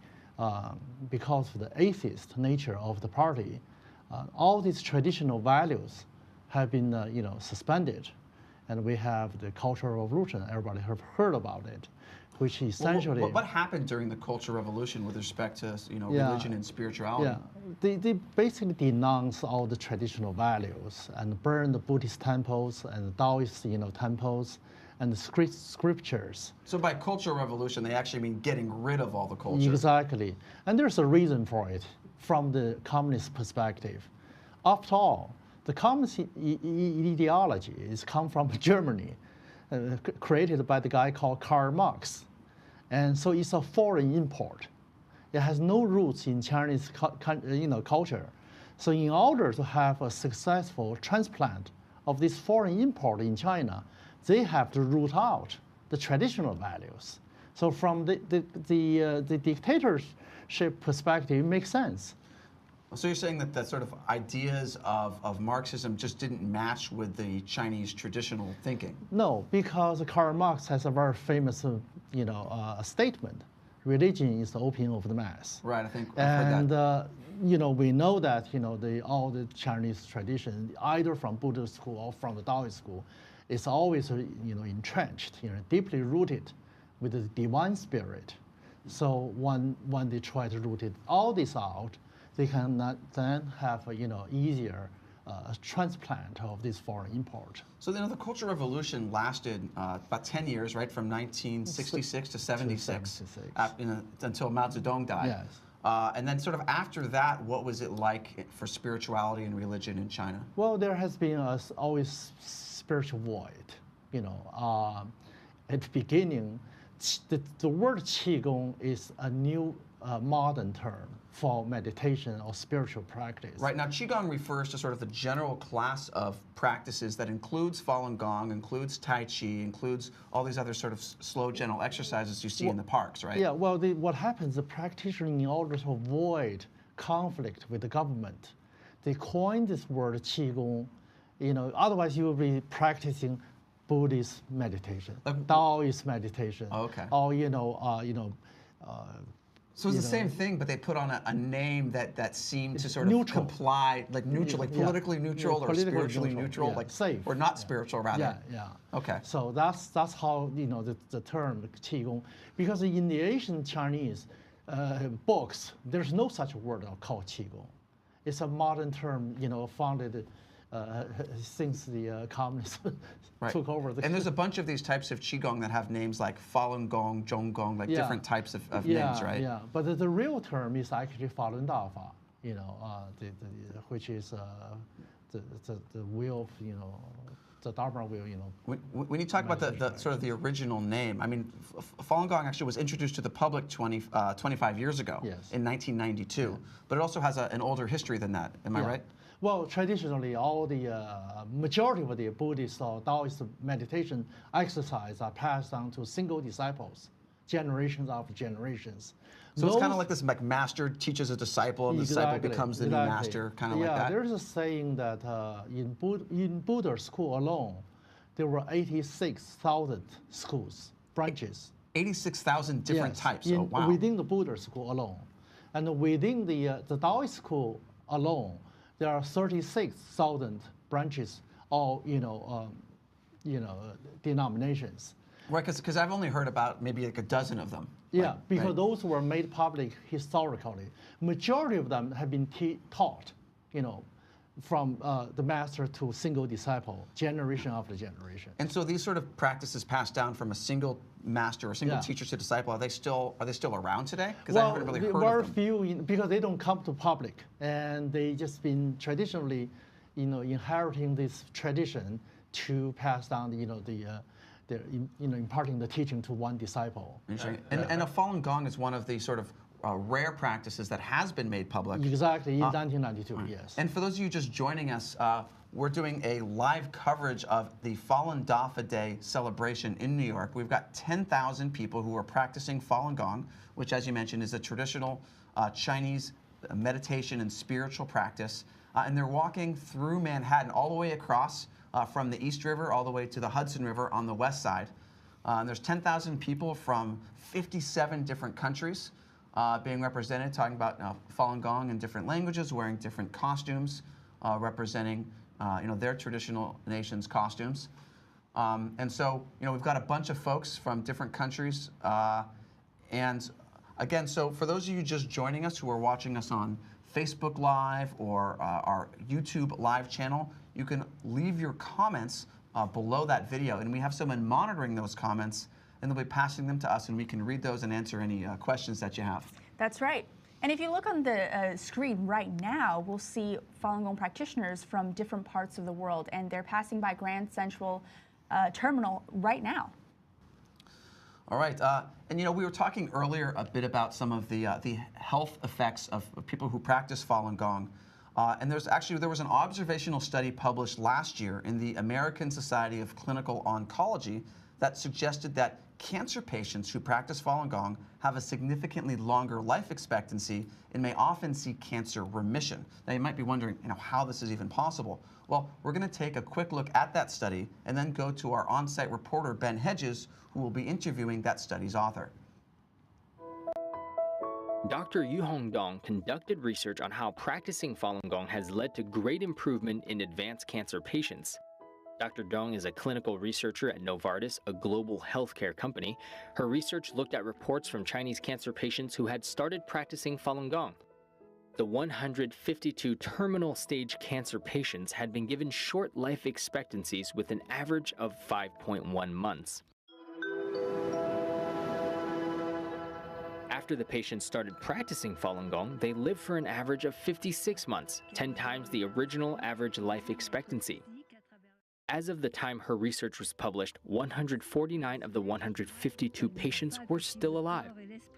because of the atheist nature of the party, all these traditional values have been, suspended, and we have the Cultural Revolution. Everybody have heard about it, which essentially. Well, what happened during the Cultural Revolution with respect to religion and spirituality? Yeah, they basically denounce all the traditional values and burn the Buddhist temples and Taoist, temples, and the scriptures. So by Cultural Revolution, they actually mean getting rid of all the culture. Exactly. And there's a reason for it from the communist perspective. After all, the communist ideology is come from Germany, created by the guy called Karl Marx. And so it's a foreign import. It has no roots in Chinese culture. So in order to have a successful transplant of this foreign import in China, they have to root out the traditional values. So from the dictatorship perspective, it makes sense. So you're saying that the sort of ideas of Marxism just didn't match with the Chinese traditional thinking? No, because Karl Marx has a very famous, statement: "Religion is the opium of the mass." Right, I think I've heard that. We know that all the Chinese tradition, either from Buddhist school or from the Taoist school, is always entrenched, deeply rooted with the divine spirit. So when they try to root all this out, they can then have easier transplant of this foreign import. So the Cultural Revolution lasted about 10 years, right, from 1966 to 76, until Mao Zedong died. Yes. And then sort of after that, what was it like for spirituality and religion in China? Well, there has been always spiritual void. At the beginning, the word Qigong is a new modern term for meditation or spiritual practice. Right, now Qigong refers to sort of the general class of practices that includes Falun Gong, includes Tai Chi, includes all these other sort of slow, gentle exercises you see in the parks, right? Yeah, well, what happens, the practitioner, in order to avoid conflict with the government, they coined this word Qigong. Otherwise you will be practicing Buddhist meditation, Taoist meditation, or so it's the same thing, but they put on a name that seemed to sort of comply, like neutral, like politically neutral or spiritually neutral, like safe, or not spiritual rather. Yeah. Okay. So that's how the term Qigong, because in the ancient Chinese books, there's no such word called Qigong. It's a modern term, founded since the communists took over the. And there's a bunch of these types of Qigong that have names like Falun Gong, Zhong Gong, like different types of names, right? Yeah, but the real term is actually Falun Dafa, which is the wheel of, the Dharma wheel, When you talk about the sort of the original name, I mean, Falun Gong actually was introduced to the public 25 years ago, in 1992, but it also has an older history than that. Am I right? Well, traditionally, all the majority of the Buddhist or Taoist meditation exercise are passed down to single disciples, generations after generations. So it's kind of like this, like master teaches a disciple, and the disciple becomes the new master, kind of like that. Yeah, there's a saying that in Buddha school alone, there were 86,000 schools, branches. 86,000 different types. Oh, wow. Within the Buddha school alone, and within the Taoist school alone, there are 36,000 branches, all denominations. Right, because I've only heard about maybe like a dozen of them. Yeah, because those were made public historically. Majority of them have been taught, from the master to single disciple, generation after generation. And so these sort of practices passed down from a single master or single teacher to disciple, are they still around today? Because I haven't really heard of them. Very few, because they don't come to public, and they just been traditionally, inheriting this tradition to pass down, imparting the teaching to one disciple. Interesting. And a Falun Gong is one of the sort of rare practices that has been made public. Exactly, in 1992, yes. And for those of you just joining us, we're doing a live coverage of the Falun Dafa Day celebration in New York. We've got 10,000 people who are practicing Falun Gong, which, as you mentioned, is a traditional Chinese meditation and spiritual practice. And they're walking through Manhattan all the way across from the East River all the way to the Hudson River on the west side. And there's 10,000 people from 57 different countries being represented, talking about Falun Gong in different languages, wearing different costumes, representing their traditional nation's costumes. And so we've got a bunch of folks from different countries. And again, so for those of you just joining us who are watching us on Facebook Live or our YouTube live channel, you can leave your comments below that video, and we have someone monitoring those comments, and they'll be passing them to us, and we can read those and answer any questions that you have. That's right. And if you look on the screen right now, we'll see Falun Gong practitioners from different parts of the world, and they're passing by Grand Central Terminal right now. All right, and we were talking earlier a bit about some of the health effects of people who practice Falun Gong. And there was an observational study published last year in the American Society of Clinical Oncology that suggested that cancer patients who practice Falun Gong have a significantly longer life expectancy and may often see cancer remission. Now you might be wondering, how this is even possible. Well, we're going to take a quick look at that study and then go to our on-site reporter, Ben Hedges, who will be interviewing that study's author. Dr. Yuhong Dong conducted research on how practicing Falun Gong has led to great improvement in advanced cancer patients. Dr. Dong is a clinical researcher at Novartis, a global healthcare company. Her research looked at reports from Chinese cancer patients who had started practicing Falun Gong. The 152 terminal stage cancer patients had been given short life expectancies with an average of 5.1 months. After the patients started practicing Falun Gong, they lived for an average of 56 months, 10 times the original average life expectancy. As of the time her research was published, 149 of the 152 patients were still alive.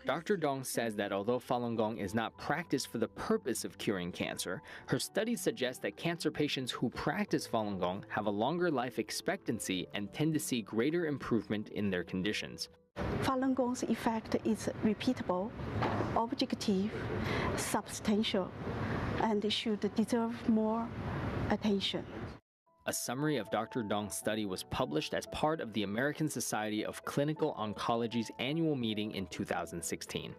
Dr. Dong says that although Falun Gong is not practiced for the purpose of curing cancer, her studies suggest that cancer patients who practice Falun Gong have a longer life expectancy and tend to see greater improvement in their conditions. Falun Gong's effect is repeatable, objective, substantial, and should deserve more attention. A summary of Dr. Dong's study was published as part of the American Society of Clinical Oncology's annual meeting in 2016.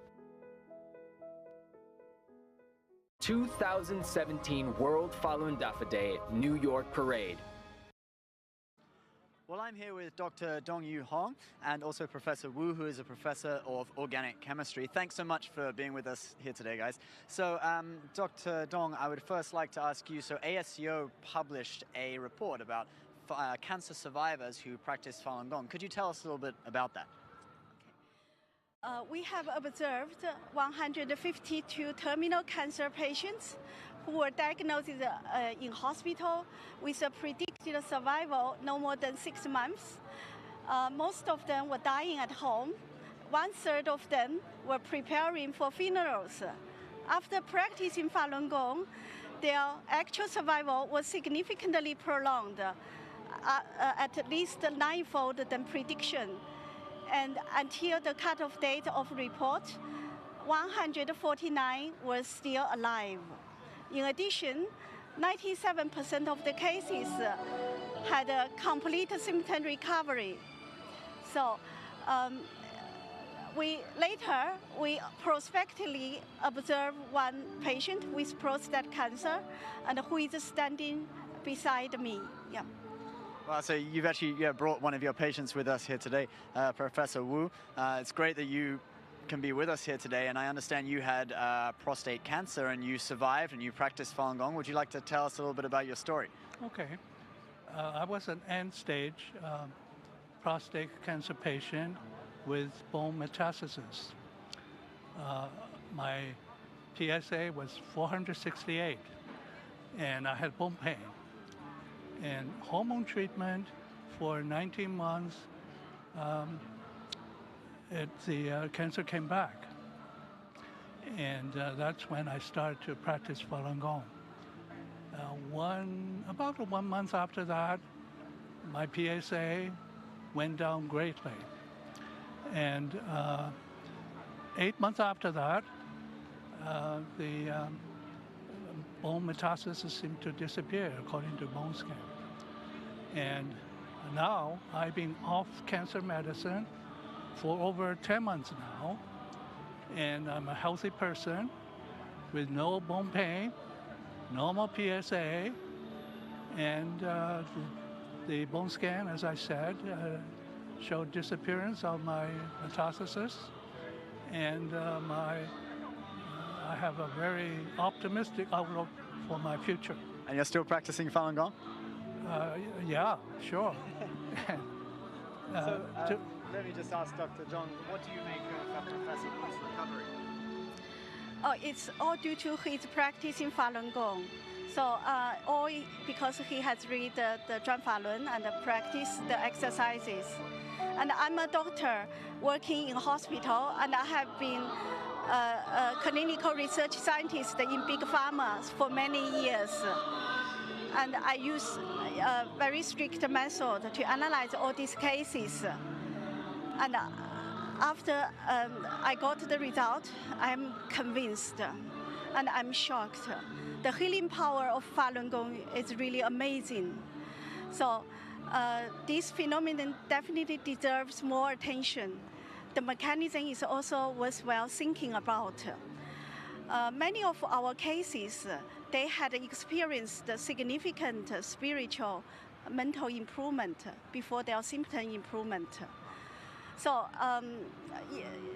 2017 World Falun Dafa Day, New York Parade. Well, I'm here with Dr. Dong Yu Hong and also Professor Wu, who is a professor of organic chemistry. Thanks so much for being with us here today, guys. So, Dr. Dong, I would first like to ask you, so ASCO published a report about cancer survivors who practice Falun Gong. Could you tell us a little bit about that? We have observed 152 terminal cancer patients who were diagnosed in hospital with a predicted survival no more than 6 months. Most of them were dying at home. 1/3 of them were preparing for funerals. After practicing Falun Gong, their actual survival was significantly prolonged, at least 9-fold than prediction. And until the cutoff date of report, 149 were still alive. In addition, 97% of the cases had a complete symptom recovery. So we prospectively observed one patient with prostate cancer and who is standing beside me. Yeah. Well, so you've actually brought one of your patients with us here today, Professor Wu. It's great that you can be with us here today, and I understand you had prostate cancer and you survived and you practiced Falun Gong. Would you like to tell us a little bit about your story? Okay. I was an end-stage prostate cancer patient with bone metastasis. My PSA was 468, and I had bone pain. And hormone treatment for 19 months, the cancer came back. And that's when I started to practice Falun Gong. About 1 month after that, my PSA went down greatly. And 8 months after that, the bone metastasis seemed to disappear according to bone scan. And now I've been off cancer medicine for over 10 months now, and I'm a healthy person with no bone pain, normal PSA, and the bone scan, as I said, showed disappearance of my metastasis, and I have a very optimistic outlook for my future. And you're still practicing Falun Gong? Yeah, sure. Let me just ask Dr. John, what do you make of Professor Wu's recovery? It's all due to his practice in Falun Gong. So all because he has read the Zhuan Falun and practiced the exercises. And I'm a doctor working in hospital, and I have been a clinical research scientist in big pharma for many years. And I use a very strict method to analyze all these cases. And after I got the result, I'm convinced and I'm shocked. The healing power of Falun Gong is really amazing. So this phenomenon definitely deserves more attention. The mechanism is also worthwhile thinking about. Many of our cases, they had experienced significant spiritual, mental improvement before their symptom improvement. So,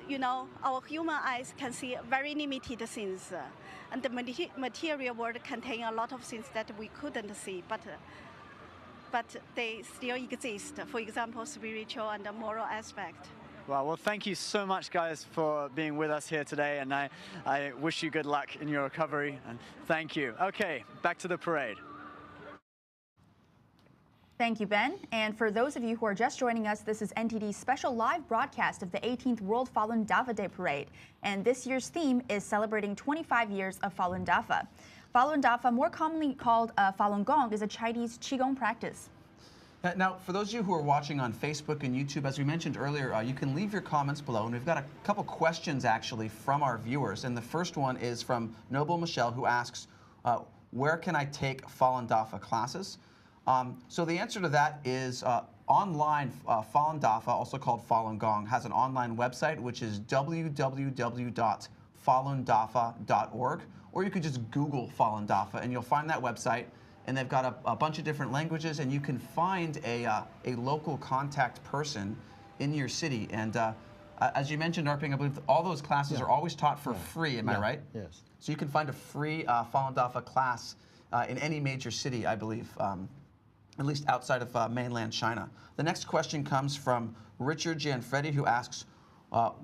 you know, our human eyes can see very limited things, and the material world contains a lot of things that we couldn't see, but they still exist. For example, spiritual and the moral aspect. Wow, well, thank you so much, guys, for being with us here today, and I wish you good luck in your recovery, and thank you. Okay, back to the parade. Thank you, Ben. And for those of you who are just joining us, this is NTD's special live broadcast of the 18th World Falun Dafa Day Parade. And this year's theme is celebrating 25 years of Falun Dafa. Falun Dafa, more commonly called Falun Gong, is a Chinese Qigong practice. Now, for those of you who are watching on Facebook and YouTube, as we mentioned earlier, you can leave your comments below, and we've got a couple questions actually from our viewers. And the first one is from Noble Michelle, who asks, where can I take Falun Dafa classes? So the answer to that is online. Falun Dafa, also called Falun Gong, has an online website, which is www.falundafa.org, or you could just Google Falun Dafa, and you'll find that website. And they've got a bunch of different languages, and you can find a local contact person in your city. And as you mentioned, Arping, I believe all those classes are always taught for free. Am I right? Yes. So you can find a free Falun Dafa class in any major city, I believe, at least outside of mainland China. The next question comes from Richard Gianfredi, who asks,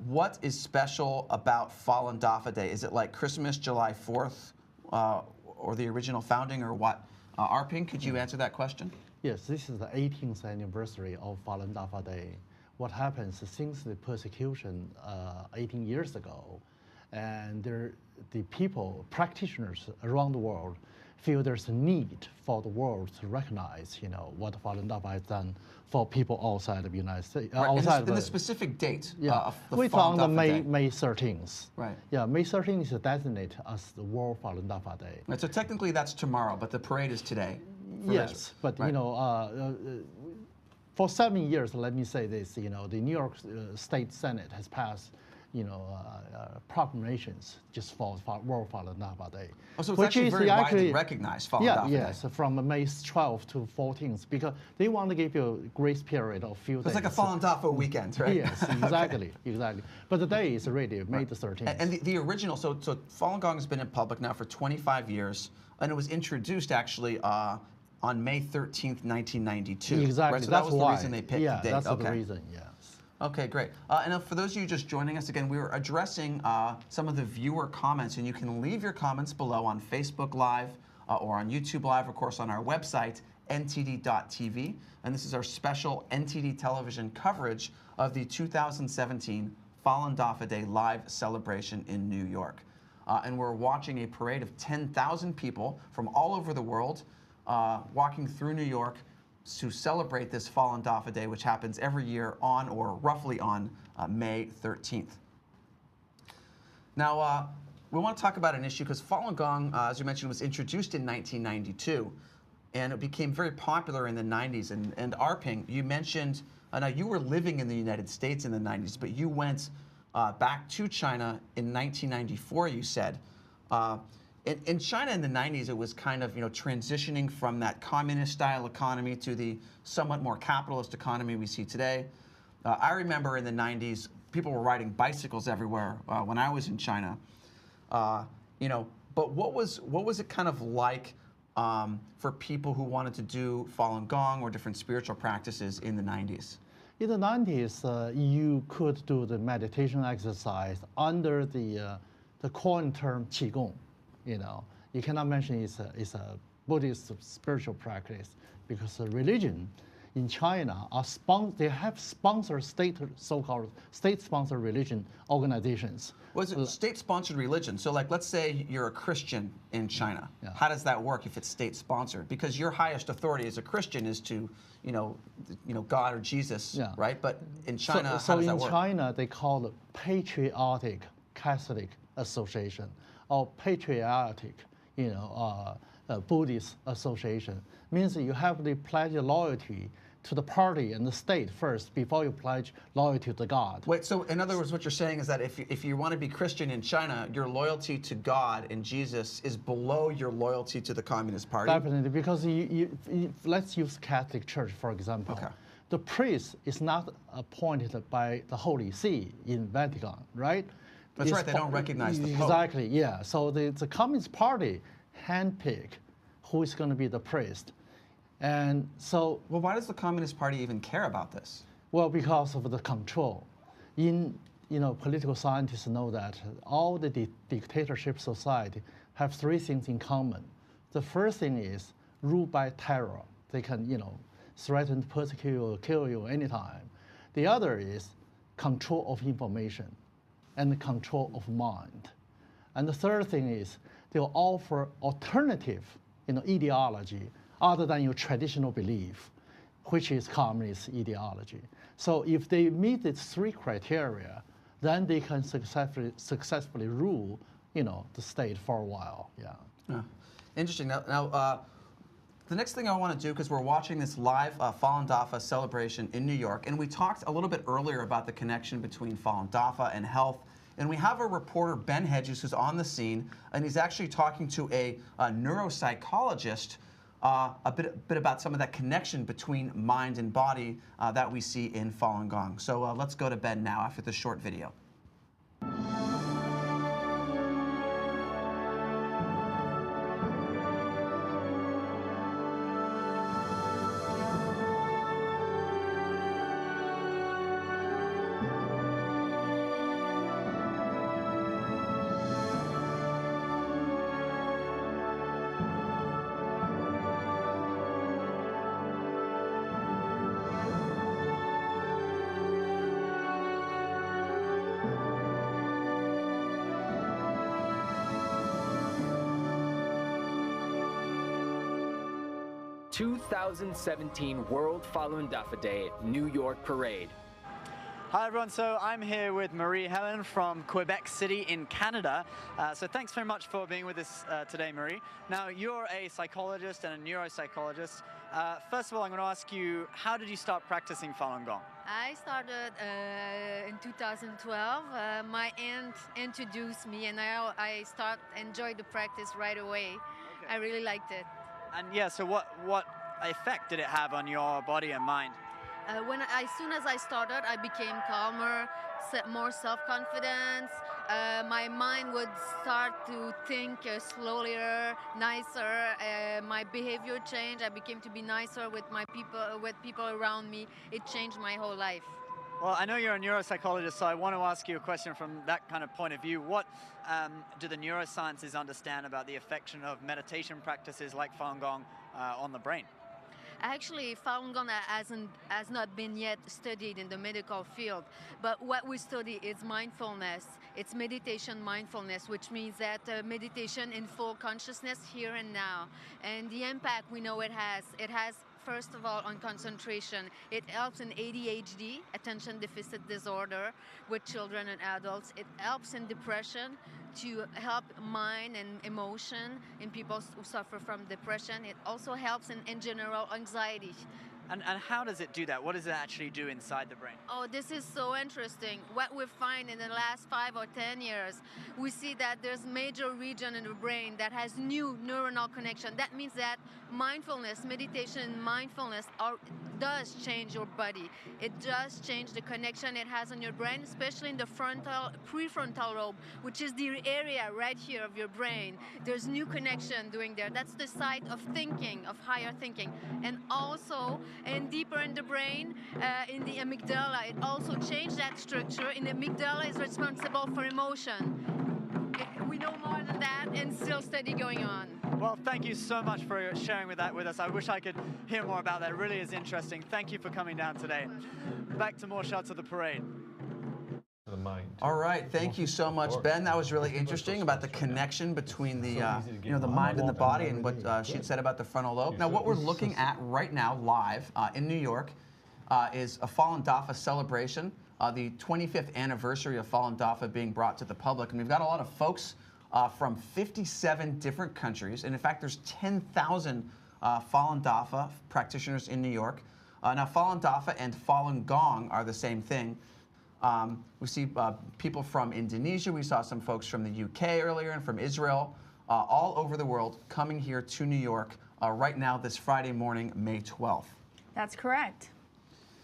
what is special about Falun Dafa Day? Is it like Christmas, July 4th, or the original founding, or what? Arping, could you answer that question? Yes, this is the 18th anniversary of Falun Dafa Day. What happens since the persecution 18 years ago, and the people, practitioners around the world, feel there's a need for the world to recognize, you know, what Falun Dafa has done for people outside of the United States. Outside the specific date of the we Falun found Dafa Day. May 13th. Right. Yeah, May 13th is designated as the World Falun Dafa Day. Right, so technically that's tomorrow, but the parade is today. Yes, but you know, for 7 years, let me say this, you know, the New York State Senate has passed, you know, proclamations just for World Falun Dafa Day. Oh, so it's actually very widely recognized, Falun Dafa Day. Yes, from May 12th to 14th, because they want to give you a grace period of few days. It's like a Falun Dafa weekend, right? Yes, exactly, exactly. But the day is really May the 13th. And the original, so Falun Gong has been in public now for 25 years, and it was introduced actually on May 13th, 1992. Exactly, right? So that's that was why. the reason they picked the date. That's the reason, yes. Okay, great. And for those of you just joining us again, we were addressing some of the viewer comments, and you can leave your comments below on Facebook Live or on YouTube Live, of course, on our website, ntd.tv. And this is our special NTD television coverage of the 2017 Falun Dafa Day live celebration in New York. And we're watching a parade of 10,000 people from all over the world walking through New York to celebrate this Falun Dafa Day, which happens every year on or roughly on May 13th. Now, we want to talk about an issue because Falun Gong, as you mentioned, was introduced in 1992, and it became very popular in the 90s. And Arping, you mentioned, now you were living in the United States in the 90s, but you went back to China in 1994, you said. In China in the 90s, it was kind of, you know, transitioning from that communist-style economy to the somewhat more capitalist economy we see today. I remember in the 90s, people were riding bicycles everywhere when I was in China. You know, but what was it kind of like for people who wanted to do Falun Gong or different spiritual practices in the 90s? In the 90s, you could do the meditation exercise under the coin term Qigong. You know, you cannot mention it's a Buddhist spiritual practice because religion in China are they have sponsored so-called state-sponsored religion organizations. Was it state-sponsored religion? So, like, let's say you're a Christian in China. Yeah. How does that work if it's state-sponsored? Because your highest authority as a Christian is to, you know, God or Jesus, Yeah. right? But in China, so how does that in work? China, they call it Patriotic Catholic Association or Patriotic, Buddhist Association. Means you have to pledge loyalty to the party and the state first before you pledge loyalty to God. Wait, so in other words, what you're saying is that if you want to be Christian in China, your loyalty to God and Jesus is below your loyalty to the Communist Party? Definitely, because let's use Catholic Church, for example. Okay. The priest is not appointed by the Holy See in Vatican, right? That's right, they don't recognize the Pope. Exactly, yeah. So the Communist Party handpick who is going to be the priest. And so... Well, why does the Communist Party even care about this? Well, because of the control. Political scientists know that all the dictatorship society have three things in common. The first thing is ruled by terror. They can, threaten to persecute you or kill you anytime. The other is control of information and the control of mind. And the third thing is they'll offer alternative, ideology other than your traditional belief, which is communist ideology. So if they meet these three criteria, then they can successfully rule, the state for a while. Yeah. Interesting. Now, the next thing I want to do, because we're watching this live Falun Dafa celebration in New York, and we talked a little bit earlier about the connection between Falun Dafa and health. And we have a reporter, Ben Hedges, who's on the scene, and he's actually talking to a neuropsychologist a bit about some of that connection between mind and body that we see in Falun Gong. So let's go to Ben now after this short video. 2017 World Falun Dafa Day, New York Parade. Hi everyone, so I'm here with Marie-Helen from Quebec City in Canada. So thanks very much for being with us today, Marie. Now, you're a psychologist and a neuropsychologist. First of all, I'm going to ask you, how did you start practicing Falun Gong? I started in 2012. My aunt introduced me and I enjoyed the practice right away. Okay. I really liked it. And yeah, so what effect did it have on your body and mind? As soon as I started, I became calmer, more self-confidence. My mind would start to think slower, nicer. My behavior changed. I became to be nicer with people around me. It changed my whole life. Well, I know you're a neuropsychologist, so I want to ask you a question from that kind of point of view. What do the neurosciences understand about the effect of meditation practices like Falun Gong on the brain? Actually, Falun Gong has not been yet studied in the medical field, but what we study is mindfulness. It's meditation mindfulness, which means that meditation in full consciousness here and now. And the impact we know it has first of all, on concentration. It helps in ADHD, attention deficit disorder, with children and adults. It helps in depression, to help mind and emotion in people who suffer from depression. It also helps in general anxiety. And how does it do that? What does it actually do inside the brain? Oh, this is so interesting. What we find in the last 5 or 10 years, we see that there's major region in the brain that has new neuronal connection. That means that mindfulness, meditation and mindfulness does change your body. It does change the connection it has in your brain, especially in the prefrontal lobe, which is the area right here of your brain. There's new connection doing there. That's the site of thinking, of higher thinking. And also, and deeper in the brain, in the amygdala, it also changed that structure. And the amygdala is responsible for emotion. we know more than that and still study going on. Well, thank you so much for sharing that with us. I wish I could hear more about that. It really is interesting. Thank you for coming down today. Back to more shots of the parade. The mind. All right, thank you so much, Ben. That was really interesting about the connection between the the mind and the body, and what she'd said about the frontal lobe. Now, what we're looking at right now, live in New York, is a Falun Dafa celebration, the 25th anniversary of Falun Dafa being brought to the public, and we've got a lot of folks from 57 different countries, and in fact, there's 10,000 Falun Dafa practitioners in New York. Now, Falun Dafa and Falun Gong are the same thing. We see people from Indonesia. We saw some folks from the UK earlier and from Israel, all over the world coming here to New York right now this Friday morning, May 12th. That's correct.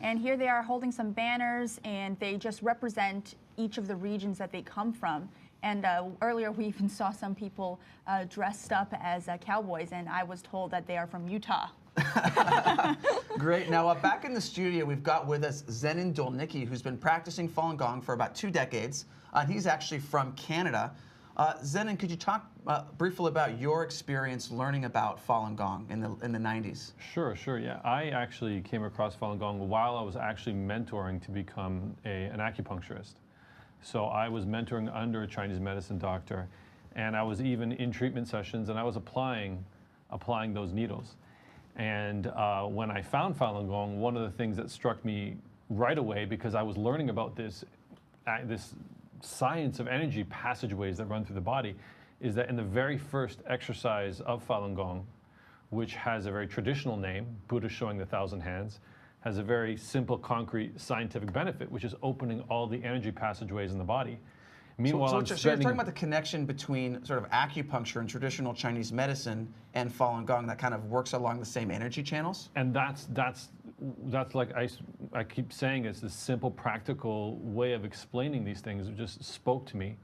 And here they are holding some banners, and they just represent each of the regions that they come from. And earlier we even saw some people dressed up as cowboys, and I was told that they are from Utah. Great. Now, back in the studio, we've got with us Zenon Dolnicki, who's been practicing Falun Gong for about 2 decades. He's actually from Canada. Zenon, could you talk briefly about your experience learning about Falun Gong in the 90s? Sure, yeah. I actually came across Falun Gong while I was actually mentoring to become an acupuncturist. So I was mentoring under a Chinese medicine doctor, and I was even in treatment sessions, and I was applying those needles. And when I found Falun Gong, one of the things that struck me right away, because I was learning about this science of energy passageways that run through the body, is that in the very first exercise of Falun Gong, which has a very traditional name, Buddha showing the 1,000 hands, has a very simple, concrete, scientific benefit, which is opening all the energy passageways in the body. Meanwhile, so you're talking about the connection between sort of acupuncture and traditional Chinese medicine and Falun Gong that kind of works along the same energy channels? And that's like I keep saying, it's this simple, practical way of explaining these things. It just spoke to me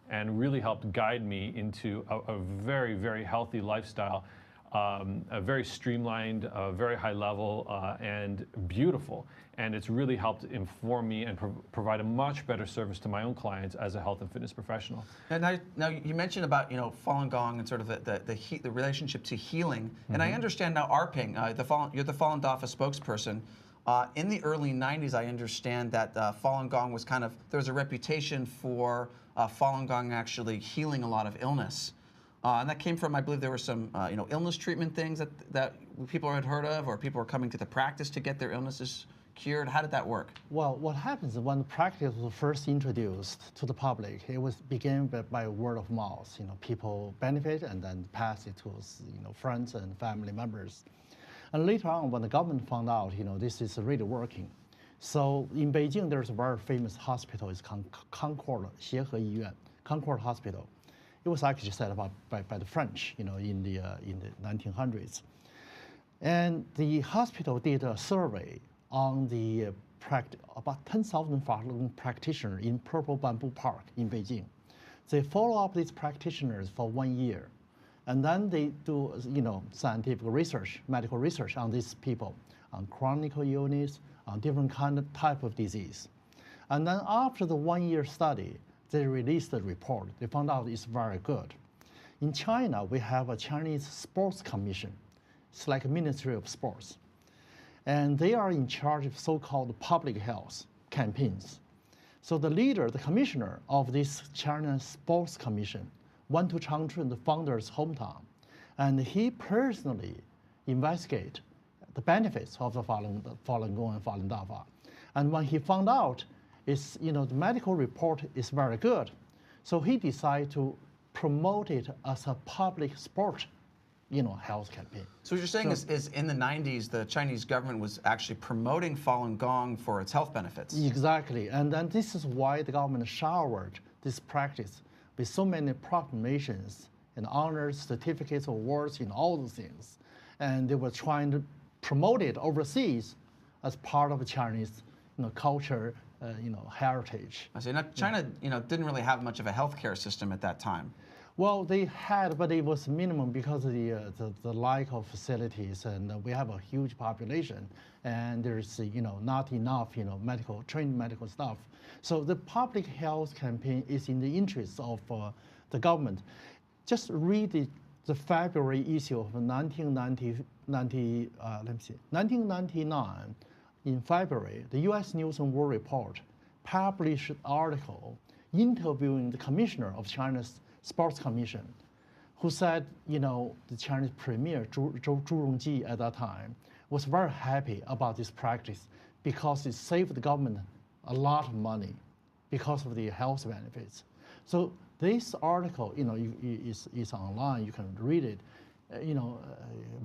and really helped guide me into a very, very healthy lifestyle, a very streamlined, very high level, and beautiful. And it's really helped inform me and provide a much better service to my own clients as a health and fitness professional. And now you mentioned about Falun Gong and sort of the relationship to healing. And I understand now, Arping, you're the Falun Dafa spokesperson. In the early 90s, I understand that Falun Gong was there was a reputation for Falun Gong actually healing a lot of illness. And that came from, I believe there were some illness treatment things that people had heard of, or people were coming to the practice to get their illnesses cured. How did that work? Well, what happens when the practice was first introduced to the public, it began by word of mouth. People benefit and then pass it to friends and family members. And later on, when the government found out, this is really working. So in Beijing, there's a very famous hospital. It's Concord Hospital. It was actually set up by the French, in the 1900s. And the hospital did a survey on the about 10,000 Falun practitioners in Purple Bamboo Park in Beijing. They follow up these practitioners for 1 year, and then they do scientific research, medical research on these people, on chronic illness, on different type of disease. And then after the 1 year study, they released the report. They found out it's very good. In China, we have a Chinese Sports Commission. It's like a Ministry of Sports. And they are in charge of so-called public health campaigns. So the leader, the commissioner of this China Sports Commission, went to Changchun, the founder's hometown, and he personally investigated the benefits of the Falun Gong and Falun Dafa. And when he found out the medical report is very good, so he decided to promote it as a public sport, health campaign. So what you're saying is in the 90s, the Chinese government was actually promoting Falun Gong for its health benefits. Exactly, and then this is why the government showered this practice with so many proclamations and honors, certificates, awards, all those things. And they were trying to promote it overseas as part of Chinese culture, heritage. I see. Now, China, didn't really have much of a healthcare system at that time. Well, they had, but it was minimum because of the lack of facilities, and we have a huge population, and there's not enough trained medical staff. So the public health campaign is in the interest of the government. Just read the February issue of 1999. In February, the U.S. News and World Report published an article interviewing the commissioner of China's Sports Commission, who said, the Chinese premier, Zhu Rongji at that time, was very happy about this practice because it saved the government a lot of money because of the health benefits. So this article, is online. You can read it.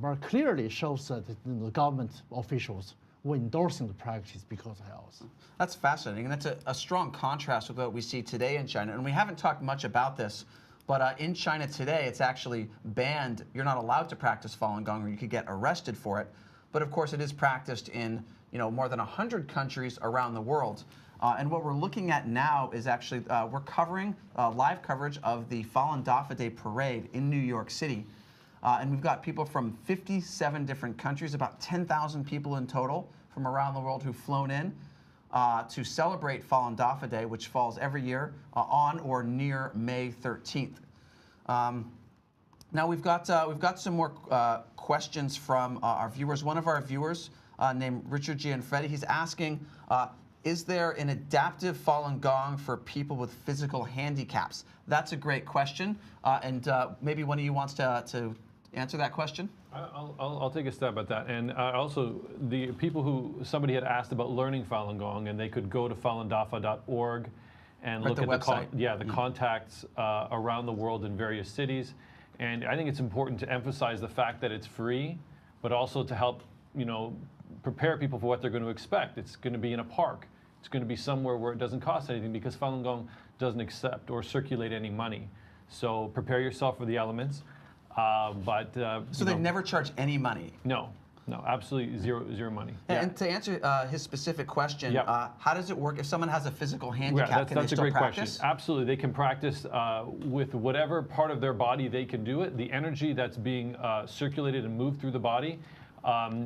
Very clearly shows that the government officials were endorsing the practice because of health. That's fascinating, and that's a strong contrast with what we see today in China. And we haven't talked much about this, but in China today, it's actually banned. You're not allowed to practice Falun Gong, or you could get arrested for it. But of course, it is practiced in more than 100 countries around the world. And what we're looking at now is actually we're covering live coverage of the Falun Dafa Day parade in New York City. And we've got people from 57 different countries, about 10,000 people in total from around the world who've flown in to celebrate Falun Dafa Day, which falls every year on or near May 13th. Now we've got some more questions from our viewers. One of our viewers named Richard Gianfredi, he's asking, is there an adaptive Falun Gong for people with physical handicaps? That's a great question, and maybe one of you wants to answer that question? I'll take a stab at that. And also, the people somebody had asked about learning Falun Gong, and they could go to falundafa.org and look at the contacts around the world in various cities. And I think it's important to emphasize the fact that it's free, but also to help, prepare people for what they're going to expect. It's going to be in a park. It's going to be somewhere where it doesn't cost anything, because Falun Gong doesn't accept or circulate any money. So prepare yourself for the elements. So they never charge any money? No, absolutely zero money. And to answer his specific question, how does it work if someone has a physical handicap? Can they still practice? Question. Absolutely, they can practice with whatever part of their body they can do it. The energy that's being circulated and moved through the body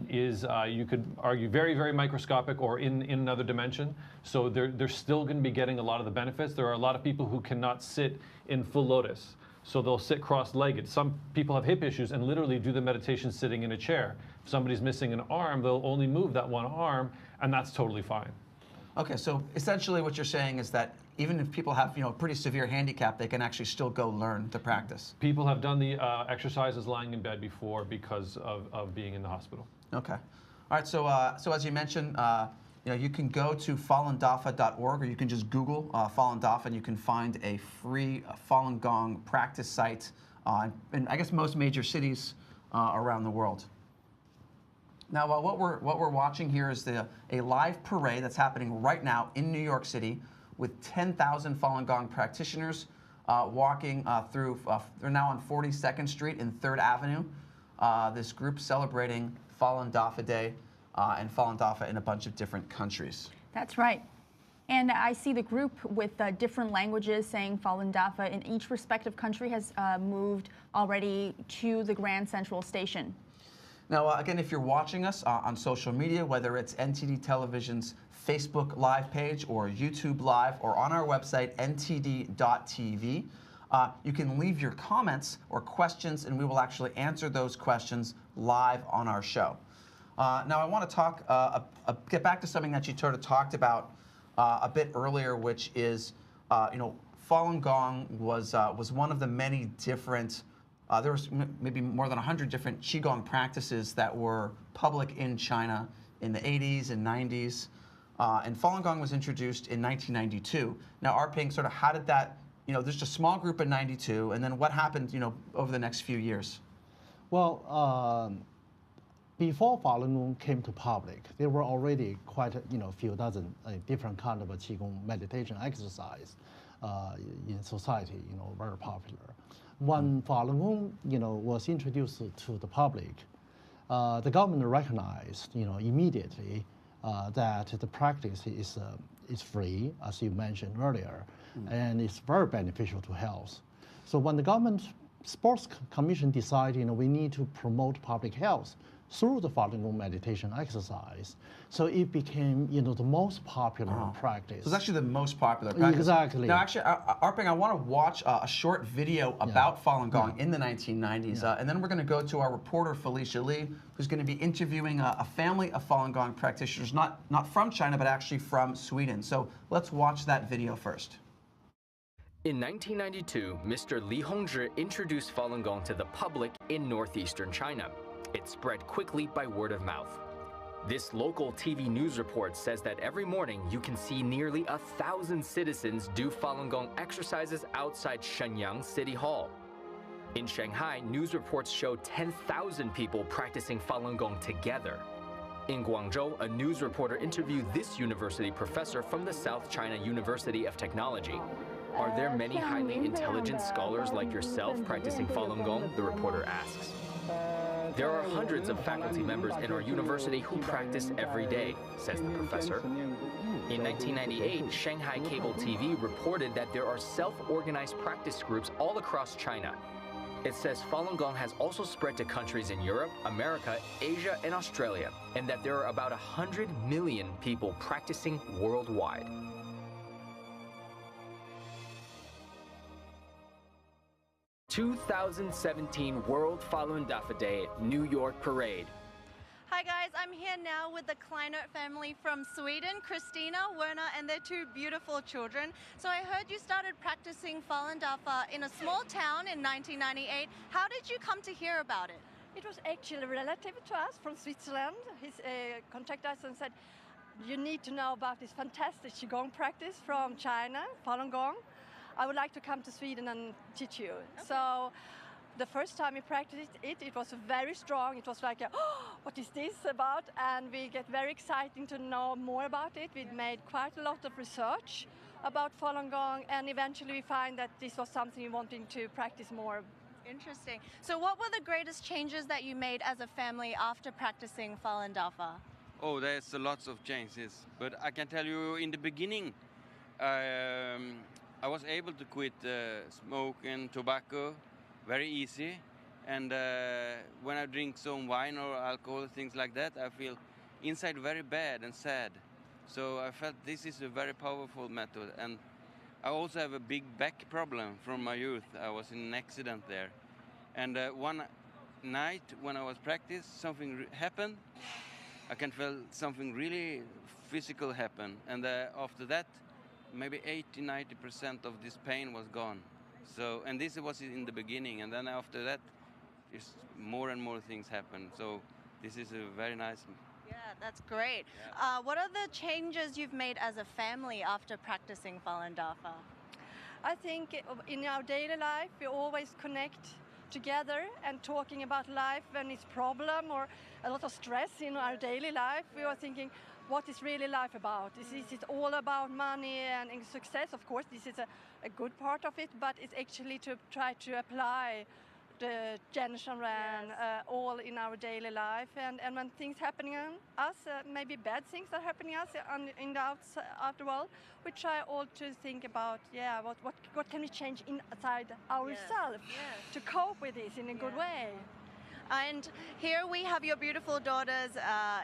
is, you could argue, very, very microscopic or in another dimension. So they're still going to be getting a lot of the benefits. There are a lot of people who cannot sit in full lotus. So they'll sit cross-legged. Some people have hip issues and literally do the meditation sitting in a chair. If somebody's missing an arm, they'll only move that one arm, and that's totally fine. Okay, so essentially what you're saying is that even if people have a pretty severe handicap, they can actually still go learn to practice. People have done the exercises lying in bed before because of being in the hospital. Okay. All right, so as you mentioned, you can go to falundafa.org, or you can just Google Falun Dafa, and you can find a free Falun Gong practice site in, I guess, most major cities around the world. Now, what we're watching here is a live parade that's happening right now in New York City with 10,000 Falun Gong practitioners walking through. They're now on 42nd Street and 3rd Avenue. This group celebrating Falun Dafa Day. And Falun Dafa in a bunch of different countries. That's right. And I see the group with different languages saying Falun Dafa in each respective country has moved already to the Grand Central Station. Now, again, if you're watching us on social media, whether it's NTD Television's Facebook Live page or YouTube Live or on our website, ntd.tv, you can leave your comments or questions, and we will actually answer those questions live on our show. Now, I want to talk, get back to something that you sort of talked about a bit earlier, which is, Falun Gong was one of the many different, there was maybe more than 100 different Qigong practices that were public in China in the 80s and 90s. And Falun Gong was introduced in 1992. Now, Arping, sort of how did that, there's just a small group in 92, and then what happened, over the next few years? Well, before Falun Gong came to public, there were already quite a few dozen different kind of Qigong meditation exercise in society, very popular. When Falun Gong, was introduced to the public, the government recognized, immediately that the practice is free, as you mentioned earlier, and it's very beneficial to health. So when the government Sports Commission decided, we need to promote public health through the Falun Gong meditation exercise. So it became, the most popular practice. So it's actually the most popular practice. Exactly. Now, actually, Arping, I want to watch a short video about Falun Gong in the 1990s, and then we're going to go to our reporter Felicia Lee, who's going to be interviewing a family of Falun Gong practitioners, not from China, but actually from Sweden. So let's watch that video first. In 1992, Mr. Li Hongzhi introduced Falun Gong to the public in northeastern China. It spread quickly by word of mouth. This local TV news report says that every morning you can see nearly 1,000 citizens do Falun Gong exercises outside Shenyang City Hall. In Shanghai, news reports show 10,000 people practicing Falun Gong together. In Guangzhou, a news reporter interviewed this university professor from the South China University of Technology. Are there many highly intelligent scholars like yourself practicing Falun Gong? The reporter asks. There are hundreds of faculty members in our university who practice every day, says the professor. In 1998, Shanghai Cable TV reported that there are self-organized practice groups all across China. It says Falun Gong has also spread to countries in Europe, America, Asia, and Australia, and that there are about 100 million people practicing worldwide. "2017 World Falun Dafa Day, New York Parade." Hi guys, I'm here now with the Kleinert family from Sweden, Christina, Werner, and their two beautiful children. So I heard you started practicing Falun Dafa in a small town in 1998. How did you come to hear about it? It was actually relative to us from Switzerland. He contacted us and said, you need to know about this fantastic Qigong practice from China, Falun Gong. I would like to come to Sweden and teach you. Okay. So the first time we practiced it, it was very strong. It was like, what is this about? And we get very excited to know more about it. We made quite a lot of research about Falun Gong, and eventually we find that this was something we wanted to practice more. Interesting. So what were the greatest changes that you made as a family after practicing Falun Dafa? Oh, there's lots of changes. But I can tell you in the beginning, I was able to quit smoke and tobacco very easy. And when I drink some wine or alcohol, things like that, I feel inside very bad and sad. So I felt this is a very powerful method. And I also have a big back problem from my youth. I was in an accident there. And one night when I was practicing, something happened. I can feel something really physical happen. And after that, maybe 80–90% of this pain was gone. So, and this was in the beginning, and then after that, just more and more things happen. So this is a very nice. Yeah, that's great. Yeah. What are the changes you've made as a family after practicing Falun Dafa? I think in our daily life, we always connect together and talking about life when it's problem or a lot of stress in our daily life. We were thinking, what is really life about? Is it all about money and success? Of course, this is a good part of it, but it's actually to try to apply the generation all in our daily life. And when things happening on us, maybe bad things are happening us in the outer world, we try all to think about, what can we change inside ourselves to cope with this in a good way. And here we have your beautiful daughters,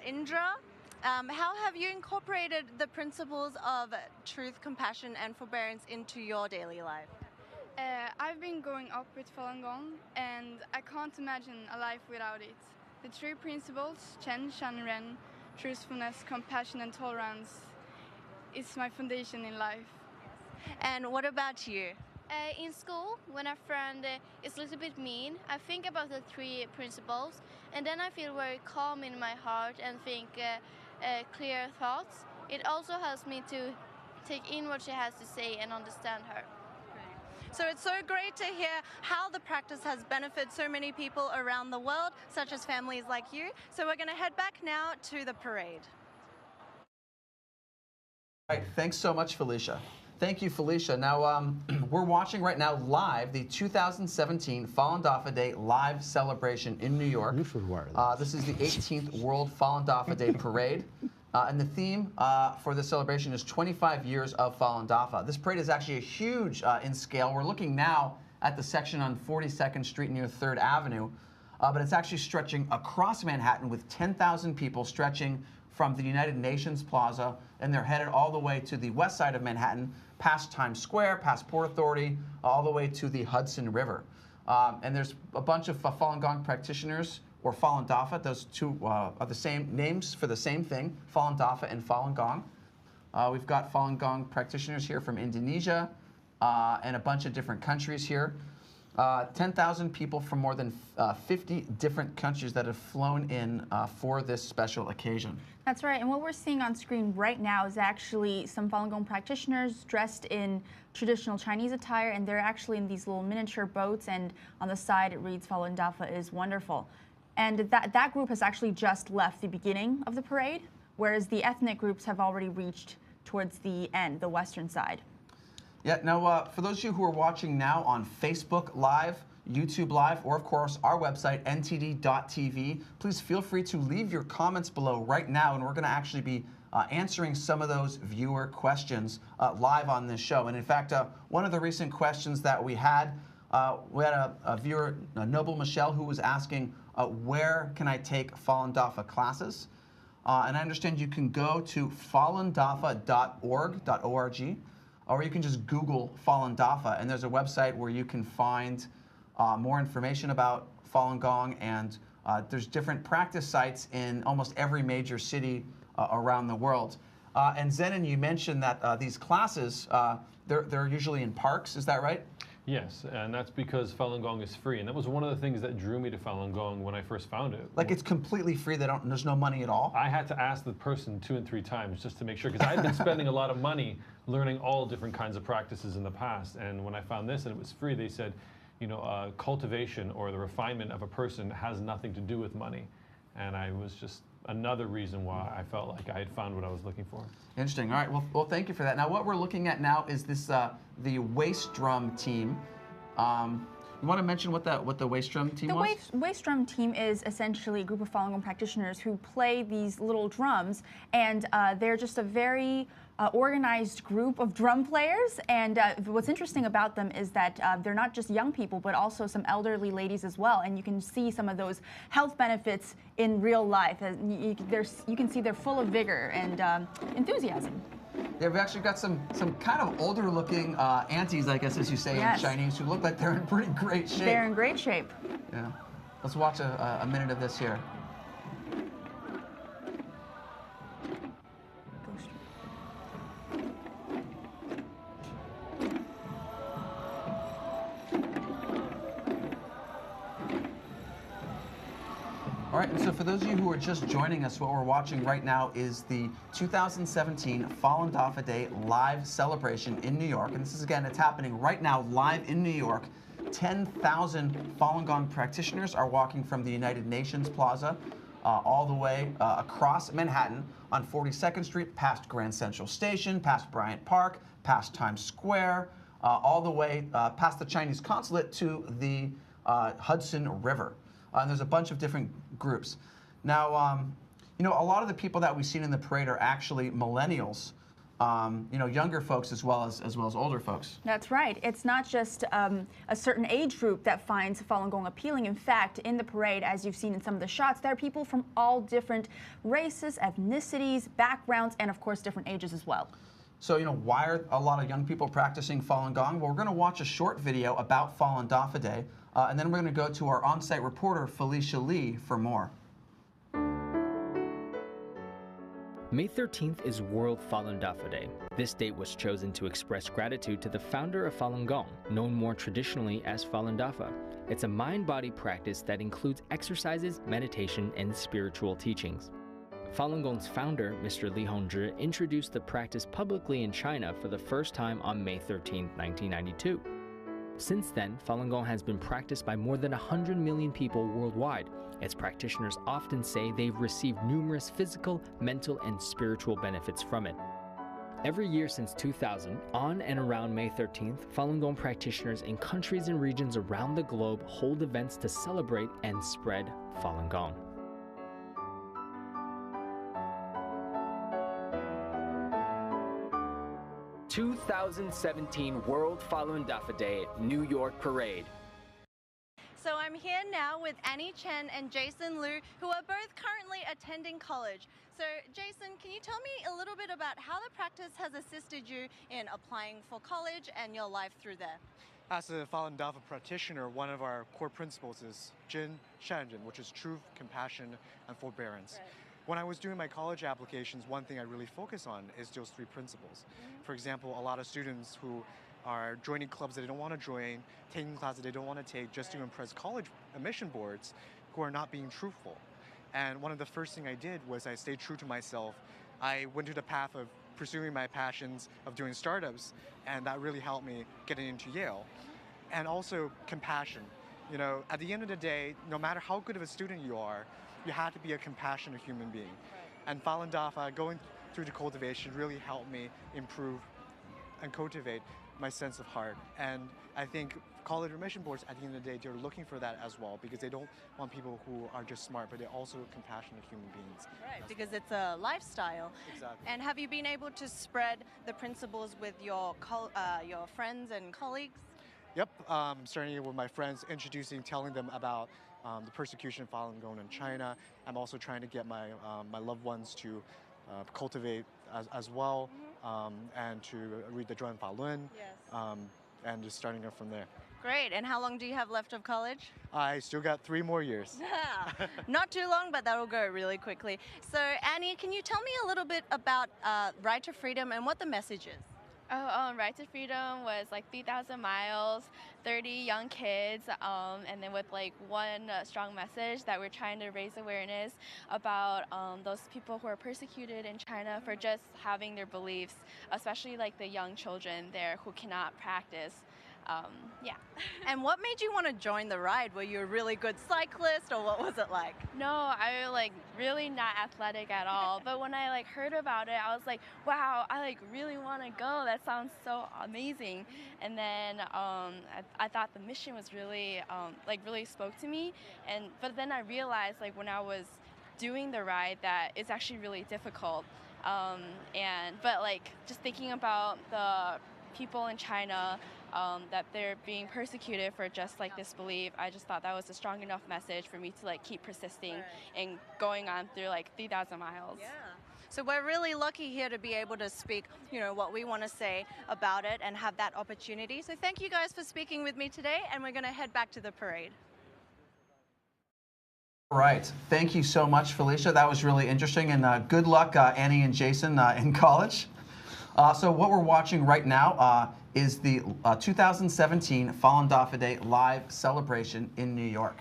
Indra. How have you incorporated the principles of truth, compassion, and forbearance into your daily life? I've been growing up with Falun Gong, and I can't imagine a life without it. The three principles, Chen, Shan, Ren, truthfulness, compassion, and tolerance, is my foundation in life. And what about you? In school, when a friend is a little bit mean, I think about the three principles, and then I feel very calm in my heart and think clear thoughts. It also helps me to take in what she has to say and understand her. So it's so great to hear how the practice has benefited so many people around the world, such as families like you. So we're going to head back now to the parade. All right, thanks so much, Felicia. Thank you, Felicia. Now, we're watching right now live the 2017 Falun Dafa Day live celebration in New York. You should wear that. This is the 18th World Falun Dafa Day Parade. And the theme for this celebration is 25 years of Falun Dafa. This parade is actually a huge in scale. We're looking now at the section on 42nd Street near 3rd Avenue. but it's actually stretching across Manhattan with 10,000 people stretching from the United Nations Plaza, and they're headed all the way to the west side of Manhattan, past Times Square, past Port Authority, all the way to the Hudson River. And there's a bunch of Falun Gong practitioners, or Fалунь Дафа. Those two are the same names for the same thing, Fалунь Дафа and Falun Gong. We've got Falun Gong practitioners here from Indonesia and a bunch of different countries here. 10,000 people from more than 50 different countries that have flown in for this special occasion. That's right, and what we're seeing on screen right now is actually some Falun Gong practitioners dressed in traditional Chinese attire, and they're actually in these little miniature boats, and on the side it reads Fалунь Дафа is wonderful. And that group has actually just left the beginning of the parade, whereas the ethnic groups have already reached towards the end, the western side. Yeah, now for those of you who are watching now on Facebook Live, YouTube Live, or of course our website, ntd.tv, please feel free to leave your comments below right now, and we're going to actually be answering some of those viewer questions live on this show. And in fact, one of the recent questions that we had a viewer, Noble Michelle, who was asking, where can I take Fалунь Дафа classes? And I understand you can go to falundafa.org, or you can just Google Fалунь Дафа, and there's a website where you can find more information about Falun Gong, and there's different practice sites in almost every major city around the world. And Zenon, you mentioned that these classes, they're usually in parks, is that right? Yes, and that's because Falun Gong is free, and that was one of the things that drew me to Falun Gong when I first found it. Like it's completely free, there's no money at all? I had to ask the person 2 and 3 times just to make sure, because I had been spending a lot of money learning all different kinds of practices in the past, and when I found this and it was free, they said, you know, cultivation or the refinement of a person has nothing to do with money. And I was just another reason why I felt like I had found what I was looking for. Interesting. All right. Well, thank you for that. Now, what we're looking at now is this the waist drum team. You want to mention what the waist drum team was? The waist drum team is essentially a group of Falun Gong practitioners who play these little drums, and they're just a very organized group of drum players. And what's interesting about them is that they're not just young people, but also some elderly ladies as well. And you can see some of those health benefits in real life. You can see they're full of vigor and enthusiasm. Yeah, we've actually got some kind of older looking aunties, I guess as you say in Chinese, who look like they're in pretty great shape. They're in great shape. Yeah. Let's watch a minute of this here. All right, and so for those of you who are just joining us, what we're watching right now is the 2017 Fалунь Дафа Day live celebration in New York. And this is, again, it's happening right now live in New York. 10,000 Falun Gong practitioners are walking from the United Nations Plaza all the way across Manhattan on 42nd Street, past Grand Central Station, past Bryant Park, past Times Square, all the way past the Chinese consulate to the Hudson River. And there's a bunch of different groups. Now, you know, a lot of the people that we've seen in the parade are actually millennials, you know, younger folks as well as older folks. That's right. It's not just a certain age group that finds Falun Gong appealing. In fact, in the parade, as you've seen in some of the shots, there are people from all different races, ethnicities, backgrounds, and of course, different ages as well. So, you know, why are a lot of young people practicing Falun Gong? Well, we're going to watch a short video about Fалунь Дафа Day, and then we're going to go to our on-site reporter, Felicia Lee, for more. May 13th is World Falun Dafa Day. This date was chosen to express gratitude to the founder of Falun Gong, known more traditionally as Fалунь Дафа. It's a mind-body practice that includes exercises, meditation, and spiritual teachings. Falun Gong's founder, Mr. Li Hongzhi, introduced the practice publicly in China for the first time on May 13, 1992. Since then, Falun Gong has been practiced by more than 100 million people worldwide. Its practitioners often say they've received numerous physical, mental, and spiritual benefits from it. Every year since 2000, on and around May 13th, Falun Gong practitioners in countries and regions around the globe hold events to celebrate and spread Falun Gong. '17 World Falun Dafa Day New York Parade. So I'm here now now with Annie Chen and Jason Liu, who are both currently attending college. So Jason, can you tell me a little bit about how the practice has assisted you in applying for college and your life through there? As a Falun Dafa practitioner, one of our core principles is Jin Shanjin, which is truth, compassion, and forbearance. Right. When I was doing my college applications, one thing I really focus on is those three principles. For example, a lot of students who are joining clubs that they don't want to join, taking classes they don't want to take just to impress college admission boards who are not being truthful. And one of the first things I did was I stayed true to myself. I went to the path of pursuing my passions of doing startups, and that really helped me getting into Yale. And also compassion. You know, at the end of the day, no matter how good of a student you are, you have to be a compassionate human being. And Falun Dafa, going through the cultivation, really helped me improve and cultivate my sense of heart. And I think college admission boards, at the end of the day, they're looking for that as well, because they don't want people who are just smart, but they're also compassionate human beings. Right, because it's a lifestyle. Exactly. And have you been able to spread the principles with your friends and colleagues? Yep, starting with my friends, introducing, telling them about the persecution of Falun Gong in China. I'm also trying to get my loved ones to cultivate as well, and to read the Zhuan Falun, and just starting up from there. Great, and how long do you have left of college? I still got 3 more years. Not too long, but that'll go really quickly. So Annie, can you tell me a little bit about Right to Freedom and what the message is? Right to Freedom was like 3,000 miles, 30 young kids, and then with like one strong message that we're trying to raise awareness about those people who are persecuted in China for just having their beliefs, especially like the young children there who cannot practice. Yeah. And what made you want to join the ride? Were you a really good cyclist, or what was it like? No, I like really not athletic at all. But when I like heard about it, I was like, wow, I like really want to go. That sounds so amazing. And then I thought the mission was really really spoke to me. But then I realized like when I was doing the ride that it's actually really difficult. But like just thinking about the people in China, that they're being persecuted for just like this belief, I just thought that was a strong enough message for me to like keep persisting and going on through like 3,000 miles. Yeah. So we're really lucky here to be able to speak, you know, what we want to say about it and have that opportunity. So thank you guys for speaking with me today, and we're going to head back to the parade. All right. Thank you so much, Felicia. That was really interesting, and good luck, Annie and Jason, in college. So what we're watching right now is the 2017 Falun Dafa Day live celebration in New York.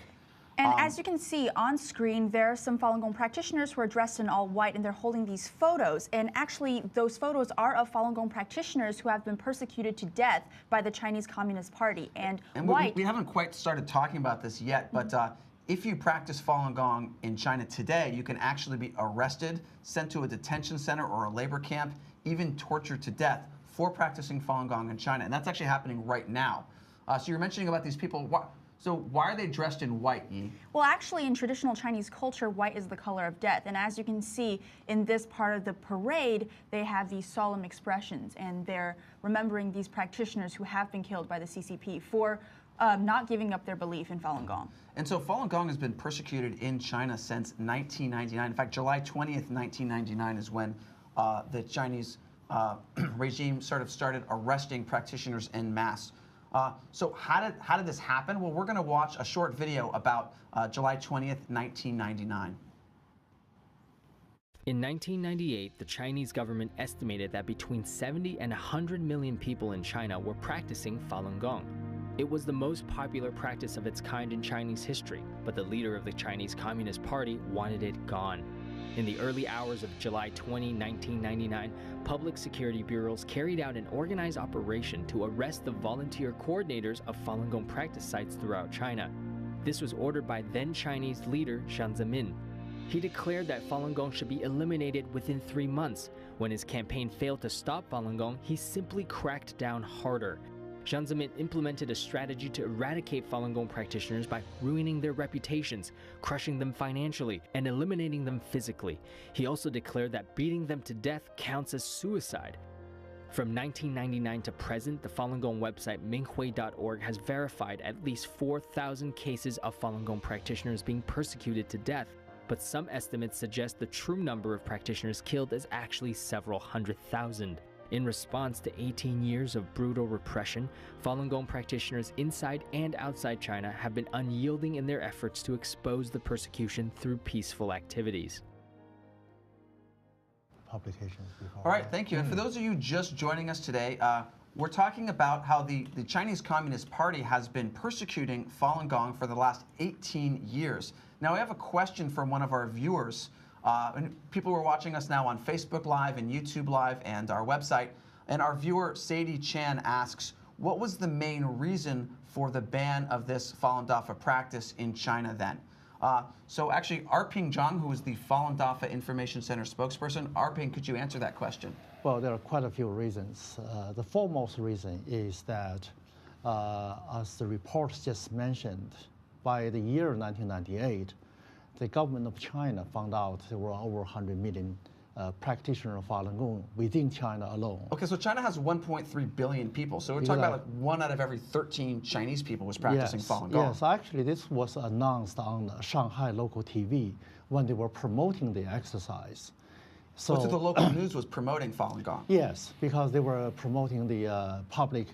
And as you can see on screen, there are some Falun Gong practitioners who are dressed in all white, and they're holding these photos. And actually, those photos are of Falun Gong practitioners who have been persecuted to death by the Chinese Communist Party. And white. We haven't quite started talking about this yet, but if you practice Falun Gong in China today, you can actually be arrested, sent to a detention center or a labor camp, even tortured to death for practicing Falun Gong in China. And that's actually happening right now. So you're mentioning about these people. So why are they dressed in white, Yi? Well, actually, in traditional Chinese culture, white is the color of death. And as you can see in this part of the parade, they have these solemn expressions, and they're remembering these practitioners who have been killed by the CCP for not giving up their belief in Falun Gong. And so Falun Gong has been persecuted in China since 1999. In fact, July 20th, 1999 is when the Chinese regime sort of started arresting practitioners en masse. So how did this happen? Well, we're going to watch a short video about July 20th, 1999. In 1998, the Chinese government estimated that between 70 and 100 million people in China were practicing Falun Gong. It was the most popular practice of its kind in Chinese history, but the leader of the Chinese Communist Party wanted it gone. In the early hours of July 20, 1999, public security bureaus carried out an organized operation to arrest the volunteer coordinators of Falun Gong practice sites throughout China. This was ordered by then-Chinese leader Jiang Zemin. He declared that Falun Gong should be eliminated within 3 months. When his campaign failed to stop Falun Gong, he simply cracked down harder. Jiang Zemin implemented a strategy to eradicate Falun Gong practitioners by ruining their reputations, crushing them financially, and eliminating them physically. He also declared that beating them to death counts as suicide. From 1999 to present, the Falun Gong website minghui.org has verified at least 4,000 cases of Falun Gong practitioners being persecuted to death, but some estimates suggest the true number of practitioners killed is actually several hundred thousand. In response to 18 years of brutal repression, Falun Gong practitioners inside and outside China have been unyielding in their efforts to expose the persecution through peaceful activities. Publications before. All right, thank you. And for those of you just joining us today, we're talking about how the Chinese Communist Party has been persecuting Falun Gong for the last 18 years. Now, I have a question from one of our viewers. And people who are watching us now on Facebook Live and YouTube Live and our website. And our viewer, Sadie Chan, asks, what was the main reason for the ban of this Falun Dafa practice in China then? So actually, Arping Zhang, who is the Falun Dafa Information Center spokesperson, Arping, could you answer that question? Well, there are quite a few reasons. The foremost reason is that, as the report just mentioned, by the year 1998, the government of China found out there were over 100 million practitioners of Falun Gong within China alone. Okay, so China has 1.3 billion people. So we're talking about like 1 out of every 13 Chinese people was practicing Falun Gong. Yes, actually this was announced on Shanghai local TV when they were promoting the exercise. So the local news was promoting Falun Gong? Yes, because they were promoting the public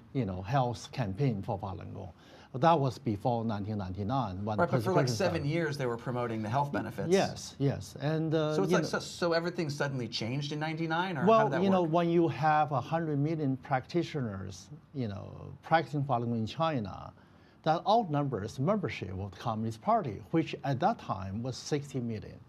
health campaign for Falun Gong. That was before 1999. When right, but for like 7 years they were promoting the health benefits. Yes, yes. And so it's like so everything suddenly changed in 99, or well, how did that work? When you have 100 million practitioners, practicing Falun Gong in China, that outnumbers membership of the Communist Party, which at that time was 60 million.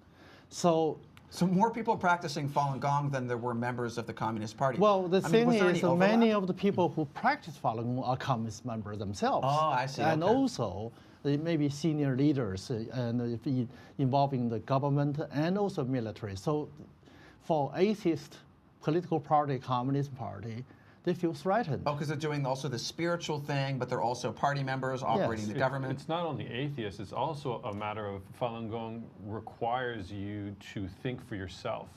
So more people practicing Falun Gong than there were members of the Communist Party. Well, the thing is, many of the people who practice Falun Gong are Communist members themselves. Oh, I see. And also, maybe senior leaders and involving the government and also military. So, for atheist political party, Communist Party, they feel threatened. Oh, because they're doing also the spiritual thing, but they're also party members operating the government. It's not only atheists, it's also a matter of Falun Gong requires you to think for yourself.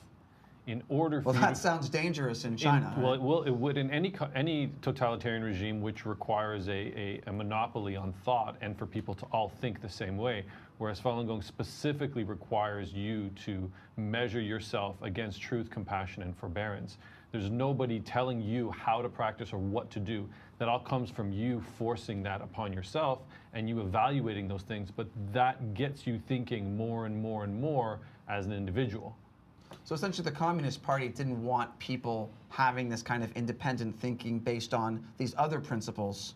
In order for that sounds dangerous in China. Well, it would in any totalitarian regime which requires a monopoly on thought and for people to all think the same way, whereas Falun Gong specifically requires you to measure yourself against truth, compassion, and forbearance. There's nobody telling you how to practice or what to do. That all comes from you forcing that upon yourself and you evaluating those things, but that gets you thinking more and more and more as an individual. So essentially the Communist Party didn't want people having this kind of independent thinking based on these other principles,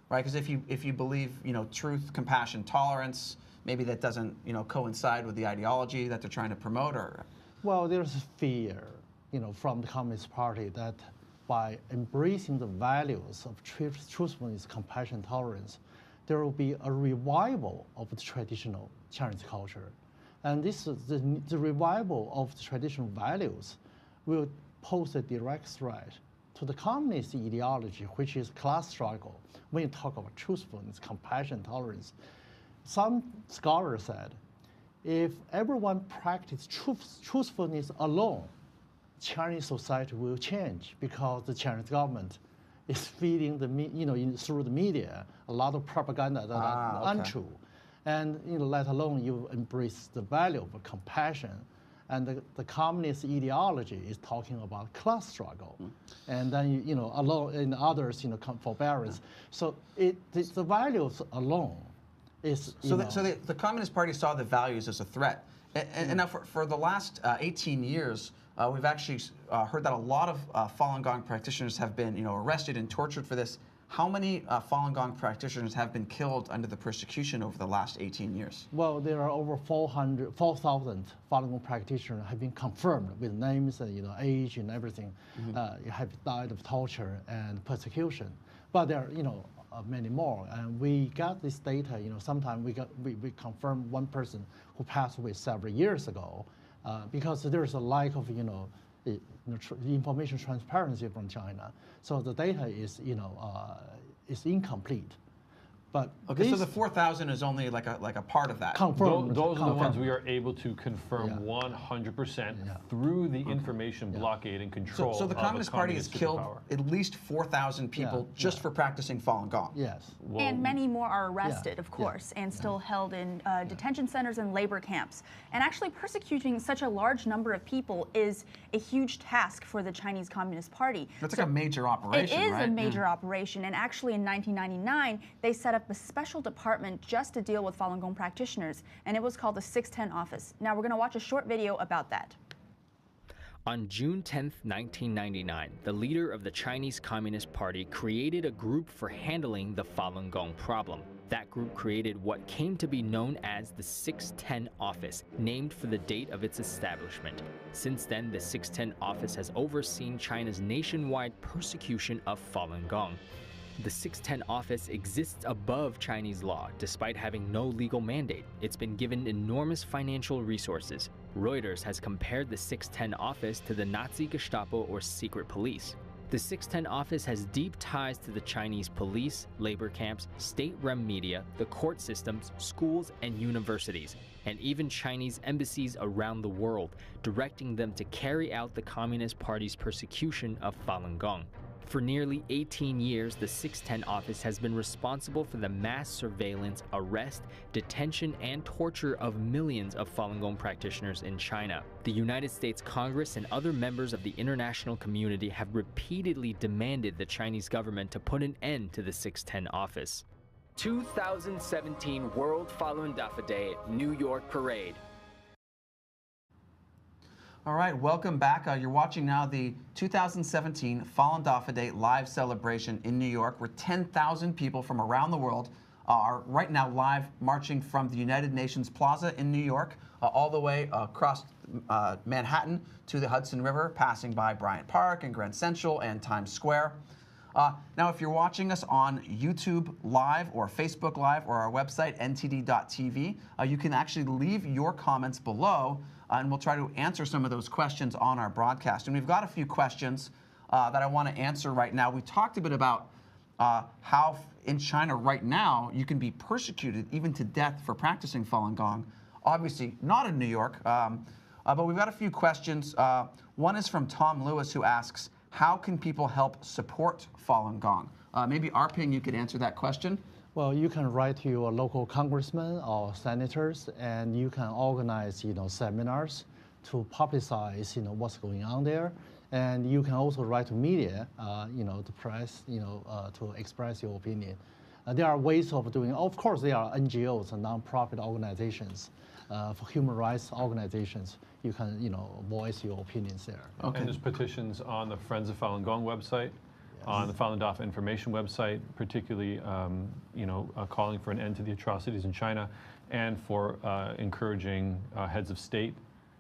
right? Because if you believe, truth, compassion, tolerance, maybe that doesn't, coincide with the ideology that they're trying to promote, or... Well, there's fear, from the Communist Party that by embracing the values of truthfulness, compassion, tolerance, there will be a revival of the traditional Chinese culture. And this is the revival of the traditional values will pose a direct threat to the communist ideology, which is class struggle. When you talk about truthfulness, compassion, tolerance, some scholars said, if everyone practiced truthfulness alone, Chinese society will change because the Chinese government is feeding through the media a lot of propaganda that are untrue. And let alone you embrace the value of compassion, and the communist ideology is talking about class struggle, and then alone in others forbearance. So the values alone is so the Communist Party saw the values as a threat, and now for the last 18 years. We've actually heard that a lot of Falun Gong practitioners have been, arrested and tortured for this. How many Falun Gong practitioners have been killed under the persecution over the last 18 years? Well, there are over 4,000 Falun Gong practitioners have been confirmed with names and age and everything. Have died of torture and persecution. But there are many more, and we got this data. Sometimes we confirm one person who passed away several years ago. Because there's a lack of information transparency from China, so the data is is incomplete. But okay, so the 4,000 is only like a part of that. Confirmed. Those are the ones we are able to confirm 100% through the information blockade and control. So the of Communist Party has killed at least 4,000 people just for practicing Falun Gong. Yes. And many more are arrested, of course, and still held in detention centers and labor camps. And actually persecuting such a large number of people is a huge task for the Chinese Communist Party. That's like a major operation, It is right? a major operation, and actually in 1999, they set up a special department just to deal with Falun Gong practitioners, and it was called the 610 Office. Now we're going to watch a short video about that. On June 10, 1999, the leader of the Chinese Communist Party created a group for handling the Falun Gong problem. That group created what came to be known as the 610 Office, named for the date of its establishment. Since then, the 610 Office has overseen China's nationwide persecution of Falun Gong. The 610 Office exists above Chinese law, despite having no legal mandate. It's been given enormous financial resources. Reuters has compared the 610 Office to the Nazi Gestapo or secret police. The 610 Office has deep ties to the Chinese police, labor camps, state-run media, the court systems, schools, and universities, and even Chinese embassies around the world, directing them to carry out the Communist Party's persecution of Falun Gong. For nearly 18 years, the 610 Office has been responsible for the mass surveillance, arrest, detention, and torture of millions of Falun Gong practitioners in China. The United States Congress and other members of the international community have repeatedly demanded the Chinese government to put an end to the 610 Office. 2017 World Falun Dafa Day, New York Parade. All right, welcome back. You're watching now the 2017 Falun Dafa Day live celebration in New York, where 10,000 people from around the world are right now live marching from the United Nations Plaza in New York all the way across Manhattan to the Hudson River, passing by Bryant Park and Grand Central and Times Square. Now, if you're watching us on YouTube Live or Facebook Live or our website, ntd.tv, you can actually leave your comments below, and we'll try to answer some of those questions on our broadcast. And we've got a few questions that I want to answer right now. We talked a bit about how in China right now you can be persecuted even to death for practicing Falun Gong. Obviously not in New York, but we've got a few questions. One is from Tom Lewis, who asks, how can people help support Falun Gong? Maybe Arping, you could answer that question. Well, you can write to your local congressmen or senators, and you can organize, seminars to publicize, what's going on there. And you can also write to media, to press, to express your opinion. There are ways of doing. Of course, there are NGOs and nonprofit organizations, for human rights organizations. You can, voice your opinions there. Okay. And there's petitions on the Friends of Falun Gong website, on the Falun Dafa information website, particularly, calling for an end to the atrocities in China, and for encouraging heads of state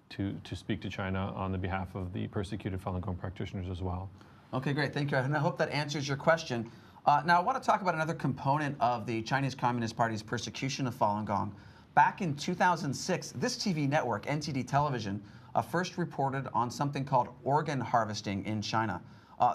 to speak to China on the behalf of the persecuted Falun Gong practitioners as well. Okay, great, thank you. And I hope that answers your question. Now, I want to talk about another component of the Chinese Communist Party's persecution of Falun Gong. Back in 2006, this TV network, NTD Television, first reported on something called organ harvesting in China.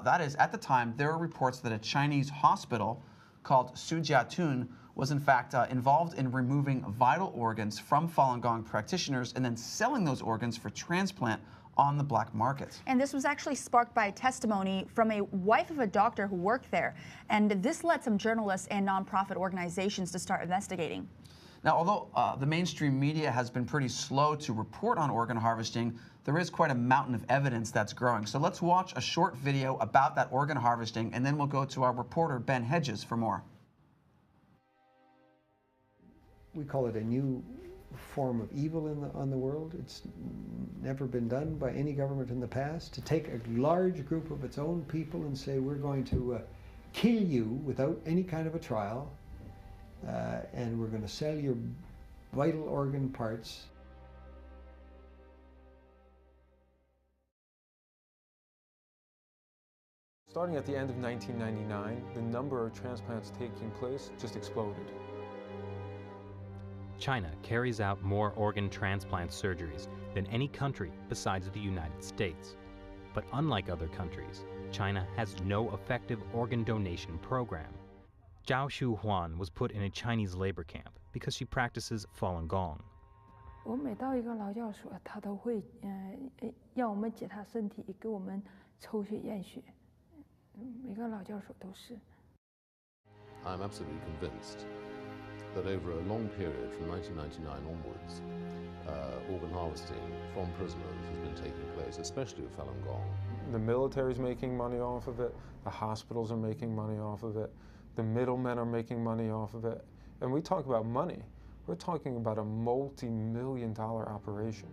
That is, at the time, there were reports that a Chinese hospital called Sujiatun was in fact involved in removing vital organs from Falun Gong practitioners and then selling those organs for transplant on the black market. And this was actually sparked by a testimony from a wife of a doctor who worked there. And this led some journalists and nonprofit organizations to start investigating. Now, although the mainstream media has been pretty slow to report on organ harvesting, there is quite a mountain of evidence that's growing. So let's watch a short video about that organ harvesting, and then we'll go to our reporter, Ben Hedges, for more. We call it a new form of evil on the world. It's never been done by any government in the past, to take a large group of its own people and say, we're going to kill you without any kind of a trial, and we're going to sell your vital organ parts. Starting at the end of 1999, the number of transplants taking place just exploded. China carries out more organ transplant surgeries than any country besides the United States. But unlike other countries, China has no effective organ donation program. Zhao Shuhuan was put in a Chinese labor camp because she practices Falun Gong. 我每到一个劳教所，他都会让我们检查身体，给我们抽血验血。每个劳教所都是。I'm absolutely convinced that over a long period from 1999 onwards, organ harvesting from prisoners has been taking place, especially with Falun Gong. The military's making money off of it, the hospitals are making money off of it, the middlemen are making money off of it. And we talk about money, we're talking about a multi-million-dollar operation.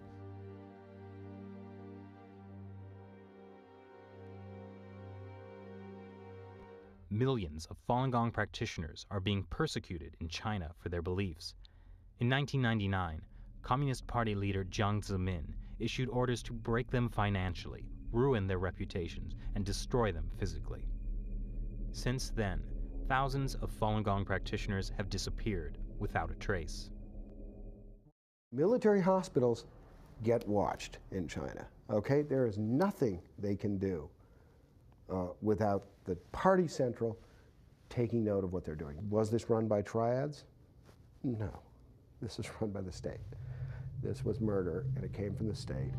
Millions of Falun Gong practitioners are being persecuted in China for their beliefs. In 1999, Communist Party leader Jiang Zemin issued orders to break them financially, ruin their reputations, and destroy them physically. Since then, thousands of Falun Gong practitioners have disappeared without a trace. Military hospitals get watched in China, okay? There is nothing they can do without the party central taking note of what they're doing. Was this run by triads? No. This is run by the state. This was murder, and it came from the state.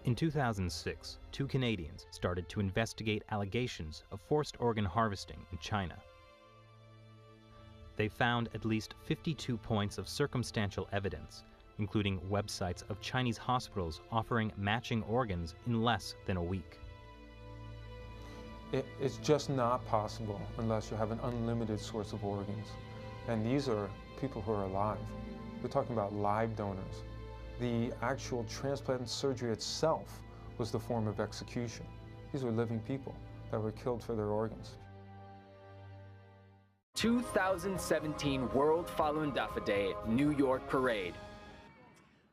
In 2006, two Canadians started to investigate allegations of forced organ harvesting in China. They found at least 52 points of circumstantial evidence, including websites of Chinese hospitals offering matching organs in less than a week. It's just not possible unless you have an unlimited source of organs. And these are people who are alive. We're talking about live donors. The actual transplant surgery itself was the form of execution. These were living people that were killed for their organs. 2017 World Falun Dafa Day, New York Parade.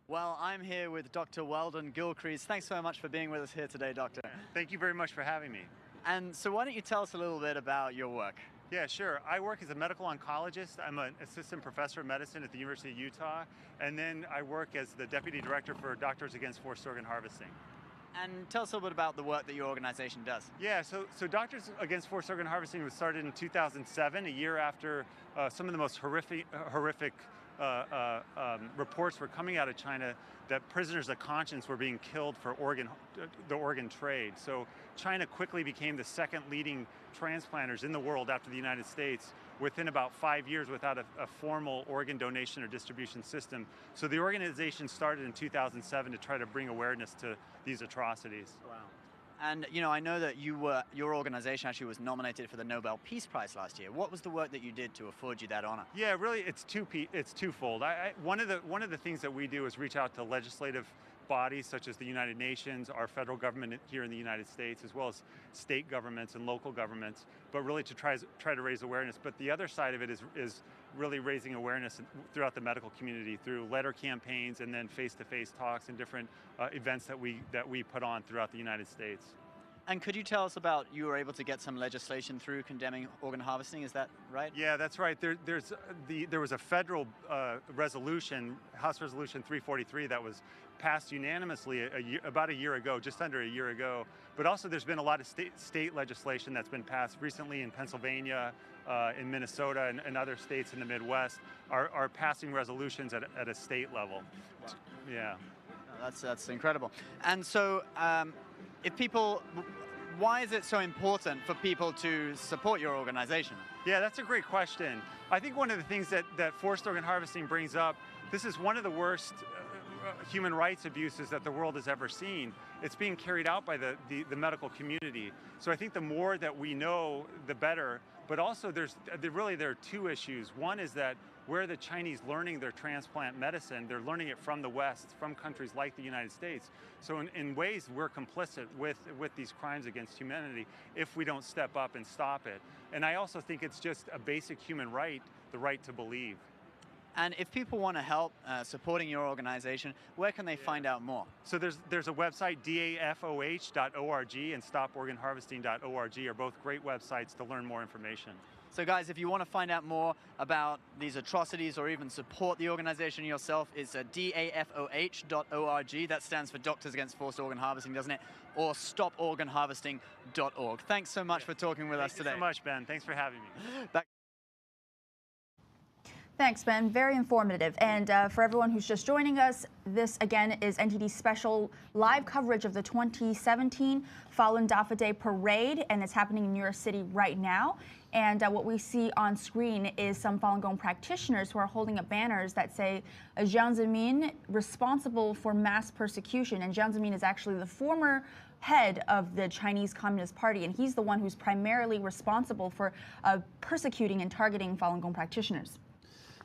Well, I'm here with Dr. Weldon Gilcrease. Thanks so much for being with us here today, Doctor. Thank you very much for having me. And so why don't you tell us a little bit about your work? Yeah, sure. I work as a medical oncologist. I'm an assistant professor of medicine at the University of Utah. And then I work as the deputy director for Doctors Against Forced Organ Harvesting. And tell us a little bit about the work that your organization does. Yeah, so Doctors Against Forced Organ Harvesting was started in 2007, a year after some of the most horrific reports were coming out of China that prisoners of conscience were being killed for the organ trade. So China quickly became the second leading transplanters in the world after the United States within about 5 years without a formal organ donation or distribution system. So the organization started in 2007 to try to bring awareness to these atrocities. Wow. And, you know, I know that your organization actually was nominated for the Nobel Peace Prize last year. What was the work that you did to afford you that honor? Yeah, really, it's twofold. One of the things that we do is reach out to legislative bodies such as the United Nations, our federal government here in the United States, as well as state governments and local governments, but really to try to raise awareness. But the other side of it is really raising awareness throughout the medical community through letter campaigns and then face-to-face talks and different events that we put on throughout the United States. And could you tell us about, you were able to get some legislation through condemning organ harvesting, is that right? Yeah, that's right. There was a federal resolution, House Resolution 343, that was passed unanimously about a year ago, just under a year ago. But also there's been a lot of state legislation that's been passed recently in Pennsylvania, in Minnesota, and other states in the Midwest are passing resolutions at a state level. Wow. Yeah. Oh, that's incredible. And so, why is it so important for people to support your organization? Yeah, that's a great question. I think one of the things that forced organ harvesting brings up, this is one of the worst human rights abuses that the world has ever seen. It's being carried out by the medical community. So I think the more that we know, the better. But also there are two issues. One is that where the Chinese learning their transplant medicine, they're learning it from the West, from countries like the United States. So in ways, we're complicit with these crimes against humanity if we don't step up and stop it. And I also think it's just a basic human right, the right to believe. And if people want to help supporting your organization, where can they find out more? So there's a website, dafoh.org, and stoporganharvesting.org are both great websites to learn more information. So guys, if you want to find out more about these atrocities or even support the organization yourself, it's dafoh.org. That stands for Doctors Against Forced Organ Harvesting, doesn't it? Or stoporganharvesting.org. Thanks so much for talking with us today. Thank you so much, Ben. Thanks for having me. Thanks, Ben. Very informative. And for everyone who's just joining us, this again is NTD's special live coverage of the 2017 Falun Dafa Day Parade, and it's happening in New York City right now. And what we see on screen is some Falun Gong practitioners who are holding up banners that say Jiang Zemin responsible for mass persecution. And Jiang Zemin is actually the former head of the Chinese Communist Party, and he's the one who's primarily responsible for persecuting and targeting Falun Gong practitioners.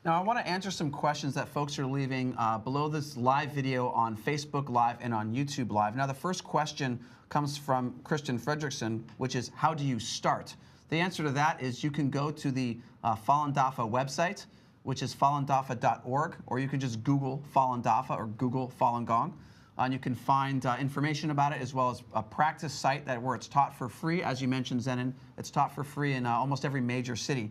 Now, I want to answer some questions that folks are leaving below this live video on Facebook Live and on YouTube Live. Now, the first question comes from Christian Fredrickson, which is, how do you start? The answer to that is you can go to the Falun Dafa website, which is falundafa.org, or you can just Google Falun Dafa or Google Falun Gong. And you can find information about it, as well as a practice site where it's taught for free. As you mentioned, Zenon, it's taught for free in almost every major city.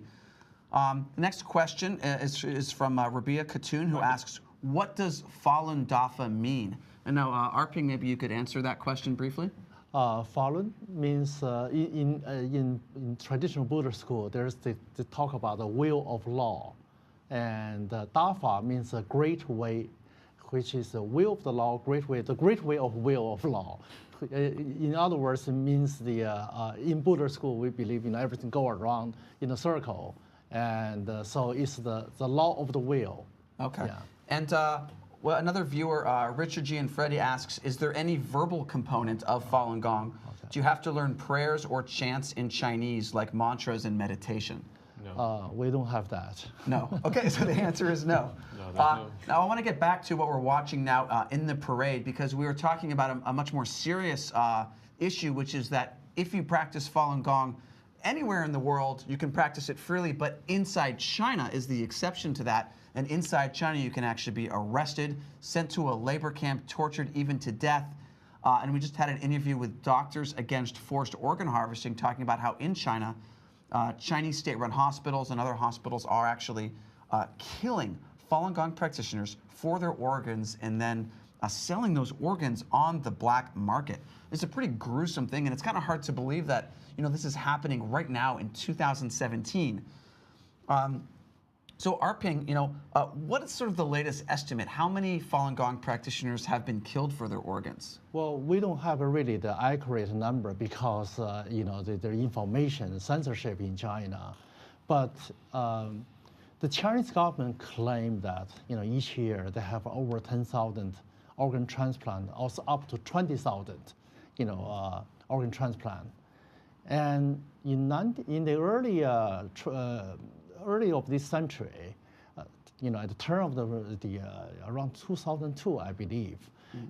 The next question is from Rabia Khatun, who asks, what does Falun Dafa mean? And now, Arping, maybe you could answer that question briefly. Falun means, in traditional Buddhist school, there's the talk about the will of law. And Dafa means a great way, which is the will of the law, great way, the great way of will of law. In other words, it means in Buddhist school, we believe everything go around in a circle. And so it's the law of the will. Okay. Yeah. And well, another viewer, Richard G. and Freddie asks, is there any verbal component of Falun Gong? Okay. Do you have to learn prayers or chants in Chinese, like mantras and meditation? No. We don't have that. No. Okay, so the answer is no. No. Now, I want to get back to what we're watching now in the parade, because we were talking about a much more serious issue, which is that if you practice Falun Gong, anywhere in the world, you can practice it freely, but inside China is the exception to that. And inside China, you can actually be arrested, sent to a labor camp, tortured even to death. And we just had an interview with Doctors Against Forced Organ Harvesting, talking about how in China, Chinese state-run hospitals and other hospitals are actually killing Falun Gong practitioners for their organs and then selling those organs on the black market. It's a pretty gruesome thing, and it's kind of hard to believe that this is happening right now in 2017. So Arping, what is sort of the latest estimate? How many Falun Gong practitioners have been killed for their organs? Well, we don't have really the accurate number because the information censorship in China, but the Chinese government claimed that each year they have over 10,000 organ transplant, also up to 20,000 organ transplant. And in the early of this century, at the turn of around 2002, I believe,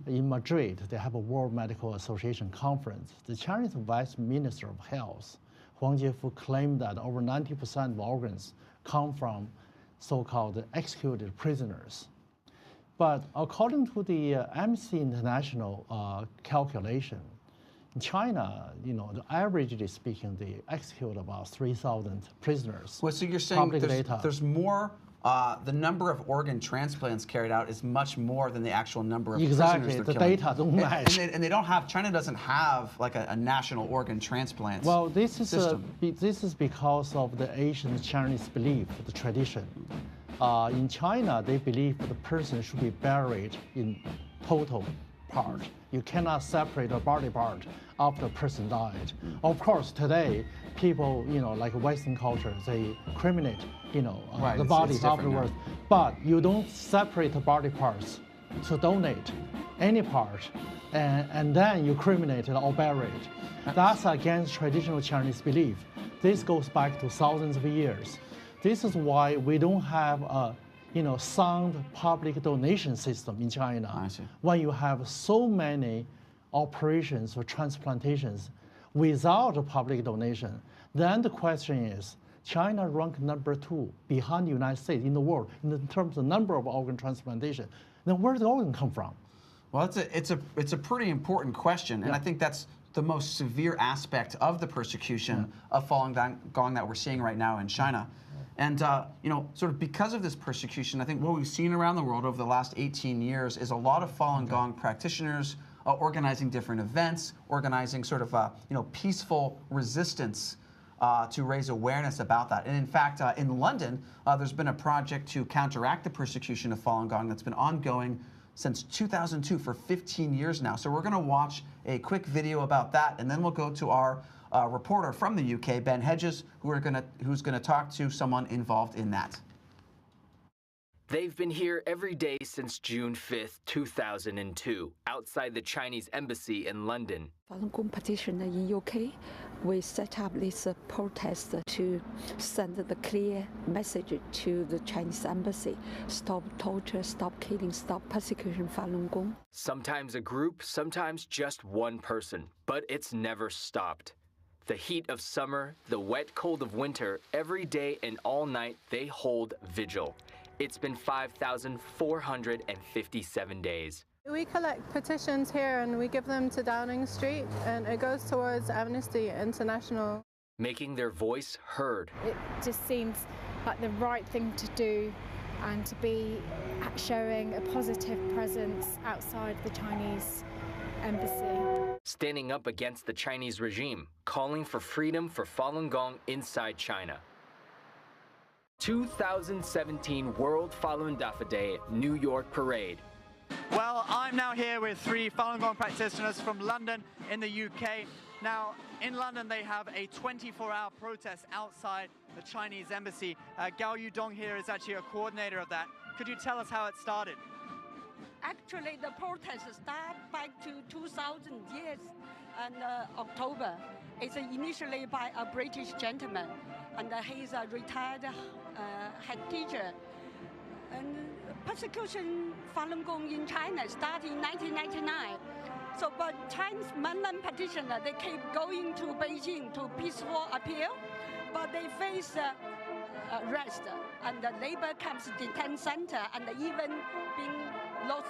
in Madrid, they have a World Medical Association conference. The Chinese Vice Minister of Health, Huang Jiefu, claimed that over 90% of organs come from so-called executed prisoners. But according to the Amnesty International calculation, in China, averagely speaking, they execute about 3,000 prisoners. Well, so you're saying there's more, the number of organ transplants carried out is much more than the actual number of prisoners they're killing. Exactly, the data don't match. And they don't have, China doesn't have like a national organ transplant system. Well, this is because of the ancient Chinese belief, the tradition. In China, they believe the person should be buried in total part. You cannot separate a body part after a person died. Of course, today, people, like Western culture, they criminate, the bodies afterwards. But you don't separate the body parts to donate any part, and then you cremate it or bury it. That's against traditional Chinese belief. This goes back to thousands of years. This is why we don't have a sound public donation system in China. When you have so many operations or transplantations without a public donation, then the question is, China ranked #2 behind the United States in the world in terms of number of organ transplantation. Then where did the organ come from? Well, it's a pretty important question, and I think that's the most severe aspect of the persecution of Falun Gong that we're seeing right now in China. And sort of because of this persecution, I think what we've seen around the world over the last 18 years is a lot of Falun Gong practitioners organizing different events, organizing sort of peaceful resistance to raise awareness about that. And in fact, in London, there's been a project to counteract the persecution of Falun Gong that's been ongoing since 2002 for 15 years now. So we're going to watch a quick video about that, and then we'll go to our reporter from the UK, Ben Hedges, who's going to talk to someone involved in that. They've been here every day since June 5th, 2002, outside the Chinese embassy in London. Falun Gong practitioner in UK, we set up this protest to send the clear message to the Chinese embassy: stop torture, stop killing, stop persecution Falun Gong. Sometimes a group, sometimes just one person, but it's never stopped. The heat of summer, the wet cold of winter, every day and all night they hold vigil. It's been 5,457 days. We collect petitions here and we give them to Downing Street, and it goes towards Amnesty International. Making their voice heard. It just seems like the right thing to do, and to be showing a positive presence outside the Chinese embassy. Standing up against the Chinese regime, calling for freedom for Falun Gong inside China. 2017 World Falun Dafa Day New York Parade. Well, I'm now here with 3 Falun Gong practitioners from London in the UK. Now, in London, they have a 24-hour protest outside the Chinese embassy. Gao Yudong here is actually a coordinator of that. Could you tell us how it started? Actually, the protest started back to 2000 years and October. It's initially by a British gentleman, and he's a retired head teacher. And persecution Falun Gong in China started in 1999. So, but Chinese mainland practitioners, they keep going to Beijing to peaceful appeal, but they face arrest and the labor camps, detention center, and even being lost,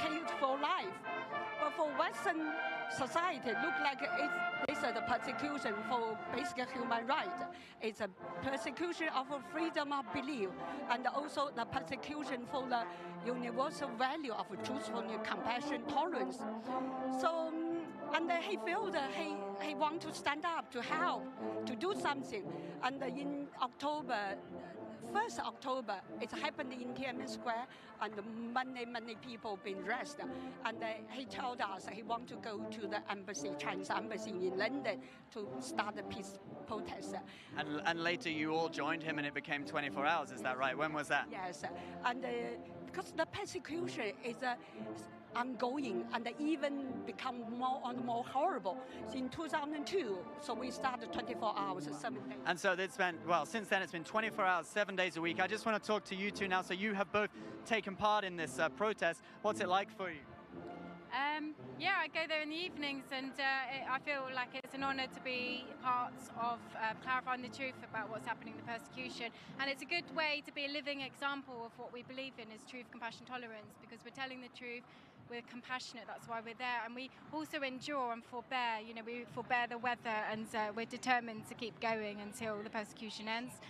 killed for life. But for Western society, look like this is the persecution for basic human rights. It's a persecution of freedom of belief, and also the persecution for the universal value of truthfulness, compassion, tolerance. So, and he feels he wants to stand up, to help, to do something. And in October, 1st October, it happened in Tiananmen Square, and many people been arrested. And he told us he wants to go to the embassy, Chinese embassy in London, to start a peace protest. And later you all joined him and it became 24 hours, is that right? When was that? Yes, and because the persecution is ongoing and even become more and more horrible. In 2002, so we started 24 hours, 7 days. And so it's been, well, since then it's been 24 hours, 7 days a week. I just want to talk to you two now. So you have both taken part in this protest. What's it like for you? Yeah, I go there in the evenings, and I feel like it's an honour to be part of clarifying the truth about what's happening in the persecution. And it's a good way to be a living example of what we believe in is truth, compassion, tolerance, because we're telling the truth, we're compassionate, that's why we're there. And we also endure and forbear, you know, we forbear the weather, and we're determined to keep going until the persecution ends.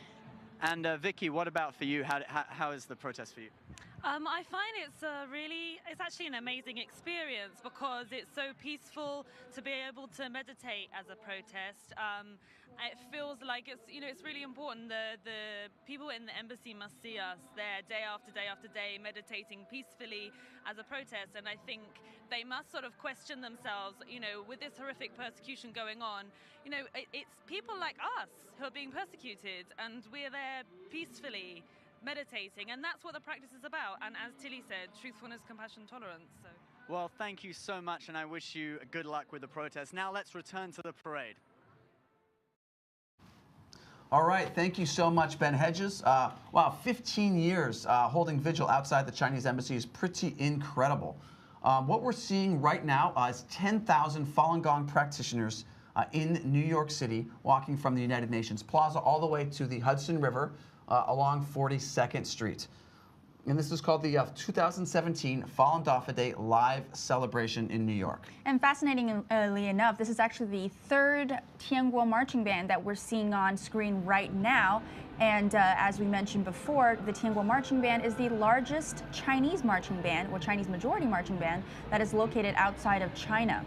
And Vicky, what about for you? How is the protest for you? I find it's actually an amazing experience because it's so peaceful to be able to meditate as a protest. It feels like it's really important. The people in the embassy must see us there day after day after day meditating peacefully as a protest, and I think they must sort of question themselves, with this horrific persecution going on, it's people like us who are being persecuted, and we're there peacefully meditating, and that's what the practice is about. And as Tilly said, truthfulness, compassion, tolerance. So. Well, thank you so much, and I wish you good luck with the protest. Now let's return to the parade. All right, thank you so much, Ben Hedges. Wow, 15 years holding vigil outside the Chinese embassy is pretty incredible. What we're seeing right now is 10,000 Falun Gong practitioners in New York City walking from the United Nations Plaza all the way to the Hudson River along 42nd Street. And this is called the 2017 Falun Dafa Day live celebration in New York. And fascinatingly enough, this is actually the third Tianguo marching band that we're seeing on screen right now. And as we mentioned before, the Tianguo marching band is the largest Chinese marching band, or Chinese majority marching band, that is located outside of China.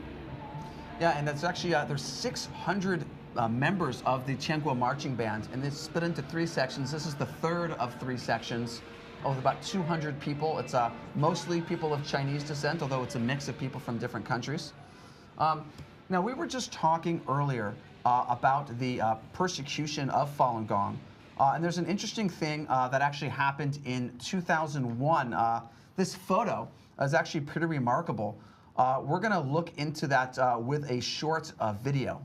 Yeah, and that's actually, there's 600 members of the Tianguo marching band, and it's split into 3 sections. This is the third of 3 sections. With about 200 people. It's mostly people of Chinese descent, although it's a mix of people from different countries. Now, we were just talking earlier about the persecution of Falun Gong, and there's an interesting thing that actually happened in 2001. This photo is actually pretty remarkable. We're going to look into that with a short video.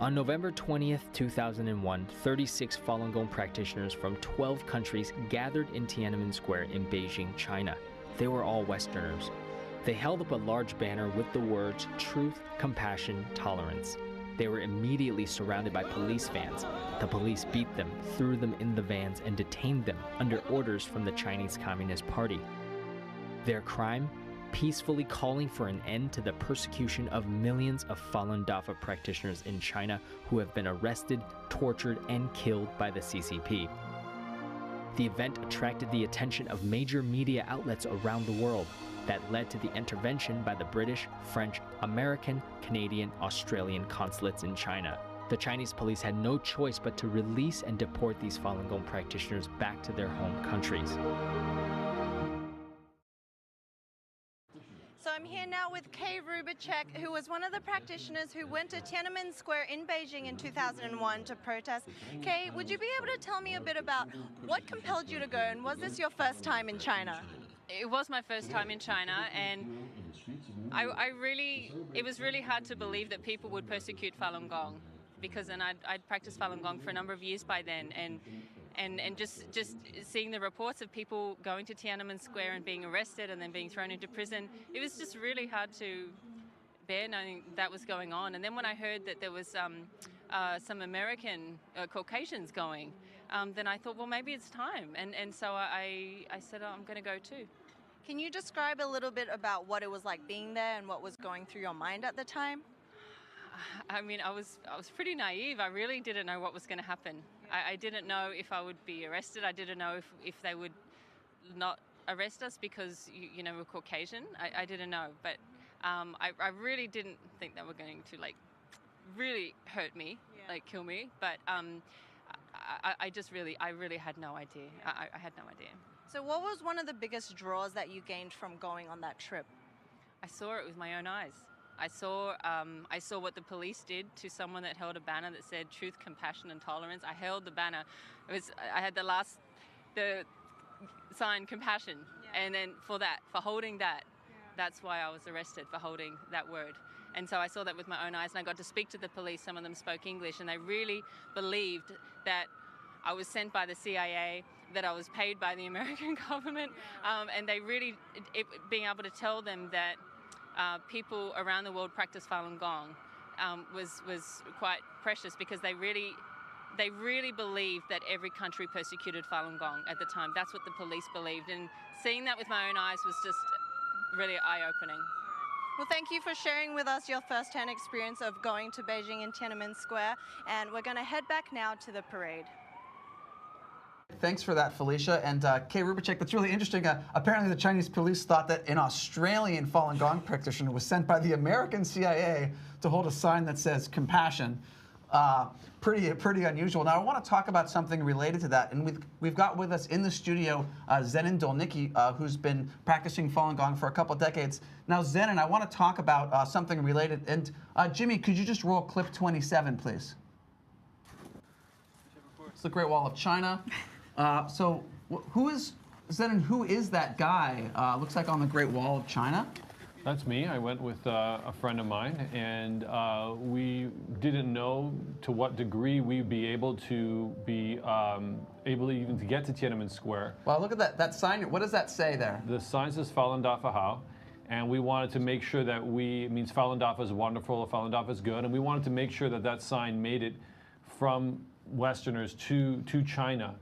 On November 20th, 2001, 36 Falun Gong practitioners from 12 countries gathered in Tiananmen Square in Beijing, China. They were all Westerners. They held up a large banner with the words, "Truth, Compassion, Tolerance." They were immediately surrounded by police vans. The police beat them, threw them in the vans, and detained them under orders from the Chinese Communist Party. Their crime? Peacefully calling for an end to the persecution of millions of Falun Dafa practitioners in China who have been arrested, tortured, and killed by the CCP. The event attracted the attention of major media outlets around the world that led to the intervention by the British, French, American, Canadian, Australian consulates in China. The Chinese police had no choice but to release and deport these Falun Gong practitioners back to their home countries. So I'm here now with Kay Rubacek, who was one of the practitioners who went to Tiananmen Square in Beijing in 2001 to protest. Kay, would you be able to tell me a bit about what compelled you to go, and was this your first time in China? It was my first time in China, and it was really hard to believe that people would persecute Falun Gong, because I'd practiced Falun Gong for a number of years by then, and just seeing the reports of people going to Tiananmen Square and being arrested and then being thrown into prison, it was just really hard to bear knowing that was going on. And then when I heard that there was some American Caucasians going, then I thought, well, maybe it's time. And so I said, oh, I'm going to go too. Can you describe a little bit about what it was like being there and what was going through your mind at the time? I mean, I was pretty naive. I really didn't know what was going to happen. I didn't know if I would be arrested. I didn't know if they would not arrest us because, you know, we're Caucasian. I didn't know. But I really didn't think they were going to, like, really hurt me, like kill me. But I really had no idea. I had no idea. So what was one of the biggest draws that you gained from going on that trip? I saw it with my own eyes. I saw what the police did to someone that held a banner that said "Truth, Compassion, and Tolerance." I held the banner. I had the sign "Compassion," and then for holding that, that's why I was arrested, for holding that word. And so I saw that with my own eyes, and I got to speak to the police. Some of them spoke English, and they really believed that I was sent by the CIA, that I was paid by the American government, and they really, being able to tell them that people around the world practice Falun Gong was quite precious, because they really believed that every country persecuted Falun Gong at the time. That's what the police believed, and seeing that with my own eyes was just really eye-opening. Well, thank you for sharing with us your first-hand experience of going to Beijing in Tiananmen Square, and we're going to head back now to the parade. Thanks for that, Felicia. And Kay Rubacek, that's really interesting. Apparently the Chinese police thought that an Australian Falun Gong practitioner was sent by the American CIA to hold a sign that says "Compassion." Pretty unusual. Now I want to talk about something related to that, and we've got with us in the studio Zenon Dolnicki, who's been practicing Falun Gong for a couple decades. Now Zenon, I want to talk about something related, and Jimmy, could you just roll clip 27, please? It's the Great Wall of China. So who is Zenon? Who is that guy? Looks like on the Great Wall of China. That's me. I went with a friend of mine, and we didn't know to what degree we'd be able to even to get to Tiananmen Square. Well, look at that sign. What does that say there? The sign says Falun Dafa, and we wanted to make sure that it means Falun Dafa is wonderful, Falun Dafa is good, and we wanted to make sure that that sign made it from Westerners to China.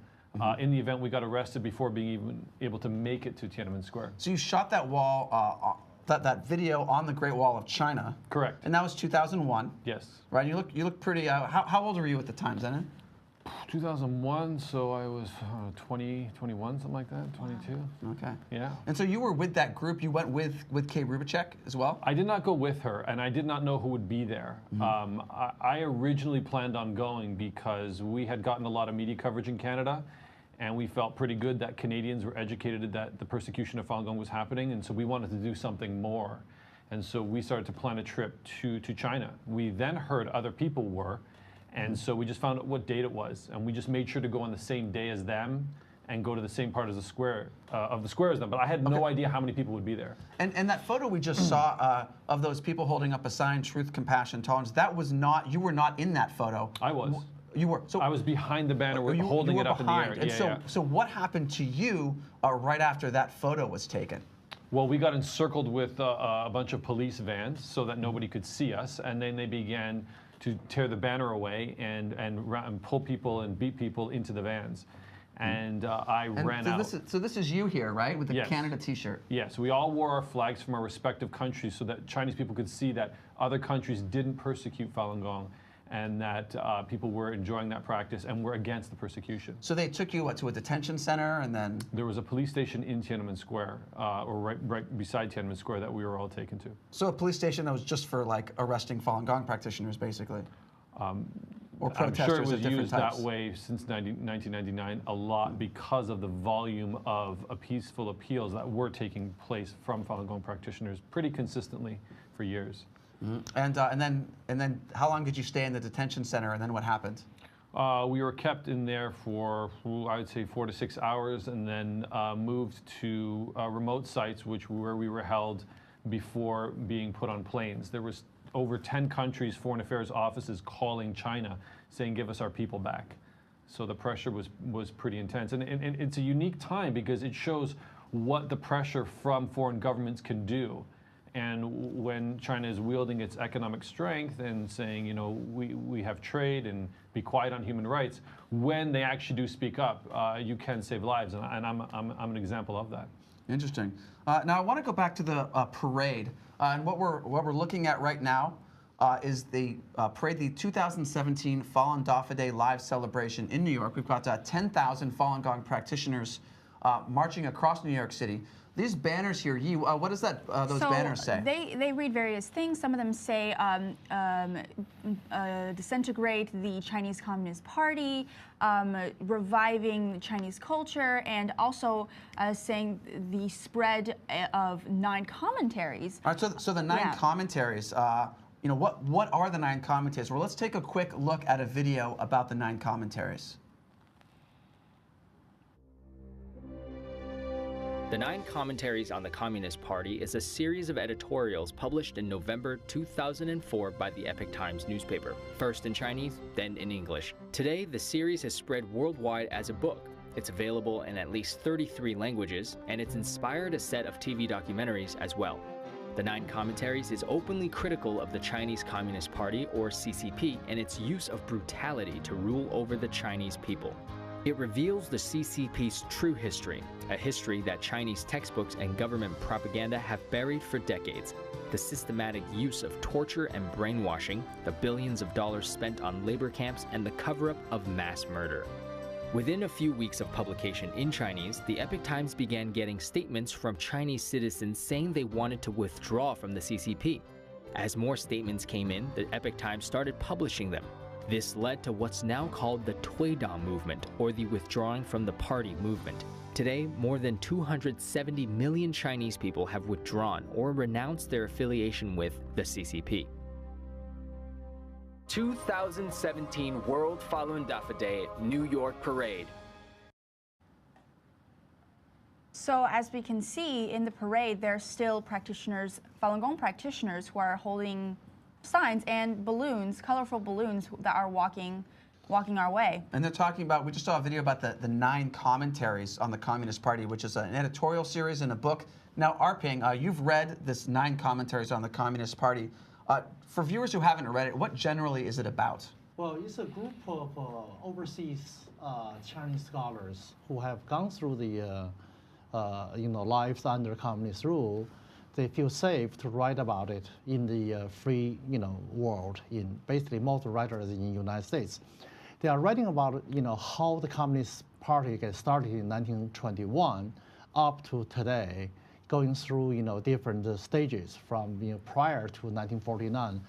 In the event, we got arrested before being even able to make it to Tiananmen Square. So you shot that wall, that video on the Great Wall of China. Correct. And that was 2001. Yes. Right. And you look pretty. How old were you at the time, Zenon? 2001, so I was 20, 21, something like that, 22. Okay. Yeah. And so you were with that group. You went with Kay Rubacek as well? I did not go with her, and I did not know who would be there. I originally planned on going because we had gotten a lot of media coverage in Canada, and we felt pretty good that Canadians were educated that the persecution of Falun Gong was happening, and so we wanted to do something more. And so we started to plan a trip to China. We then heard other people were, and so we just found out what date it was, and we just made sure to go on the same day as them and go to the same part of the square as them. But I had no idea how many people would be there. And that photo we just saw of those people holding up a sign, truth, compassion, tolerance, that was not, you were not in that photo. I was. You were. So I was behind the banner, holding it up in the air. And so what happened to you right after that photo was taken? Well, we got encircled with a bunch of police vans so that nobody could see us, and then they began to tear the banner away and pull people and beat people into the vans. And I ran out. So this is you here, right, with the Canada T-shirt? Yes, we all wore our flags from our respective countries so that Chinese people could see that other countries didn't persecute Falun Gong, and that people were enjoying that practice and were against the persecution. So they took you, to a detention center, and then? There was a police station in Tiananmen Square, or right beside Tiananmen Square, that we were all taken to. So a police station that was just for, like, arresting Falun Gong practitioners, basically? Or protesters I'm sure it was of different used types? that way since 1999 a lot because of the volume of peaceful appeals that were taking place from Falun Gong practitioners pretty consistently for years. And then how long did you stay in the detention center, and then what happened? We were kept in there for, I would say, 4 to 6 hours, and then moved to remote sites where we were held before being put on planes. There was over 10 countries' foreign affairs offices calling China, saying, give us our people back. So the pressure was pretty intense. And it's a unique time because it shows what the pressure from foreign governments can do. And when China is wielding its economic strength and saying, you know, we have trade and be quiet on human rights, when they actually do speak up, you can save lives. And I'm an example of that. Interesting. Now I want to go back to the parade. And what we're looking at right now is the parade, the 2017 Falun Dafa Day live celebration in New York. We've got 10,000 Falun Gong practitioners marching across New York City. These banners here, what does those banners say? They read various things. Some of them say disintegrate the Chinese Communist Party, reviving Chinese culture, and also saying the spread of 9 commentaries. All right, so the 9 commentaries, you know, what are the 9 commentaries? Well, let's take a quick look at a video about the 9 commentaries. The 9 Commentaries on the Communist Party is a series of editorials published in November 2004 by the Epoch Times newspaper, first in Chinese, then in English. Today, the series has spread worldwide as a book. It's available in at least 33 languages, and it's inspired a set of TV documentaries as well. The 9 Commentaries is openly critical of the Chinese Communist Party, or CCP, and its use of brutality to rule over the Chinese people. It reveals the CCP's true history, a history that Chinese textbooks and government propaganda have buried for decades. The systematic use of torture and brainwashing, the billions of dollars spent on labor camps, and the cover-up of mass murder. Within a few weeks of publication in Chinese, the Epoch Times began getting statements from Chinese citizens saying they wanted to withdraw from the CCP. As more statements came in, the Epoch Times started publishing them. This led to what's now called the Tuidang movement, or the withdrawing from the party movement. Today, more than 270 million Chinese people have withdrawn or renounced their affiliation with the CCP. 2017 World Falun Dafa Day, New York Parade. So as we can see in the parade, there are still practitioners, Falun Gong practitioners, who are holding signs and balloons, colorful balloons that are walking our way. And they're talking about, we just saw a video about the 9 commentaries on the Communist Party, which is an editorial series and a book. Now, Arping, you've read this 9 commentaries on the Communist Party. For viewers who haven't read it, what generally is it about? Well, it's a group of overseas Chinese scholars who have gone through the lives under communist rule. They feel safe to write about it in the free world. In basically most writers in the United States, they are writing about how the Communist Party got started in 1921 up to today, going through different stages from prior to 1949.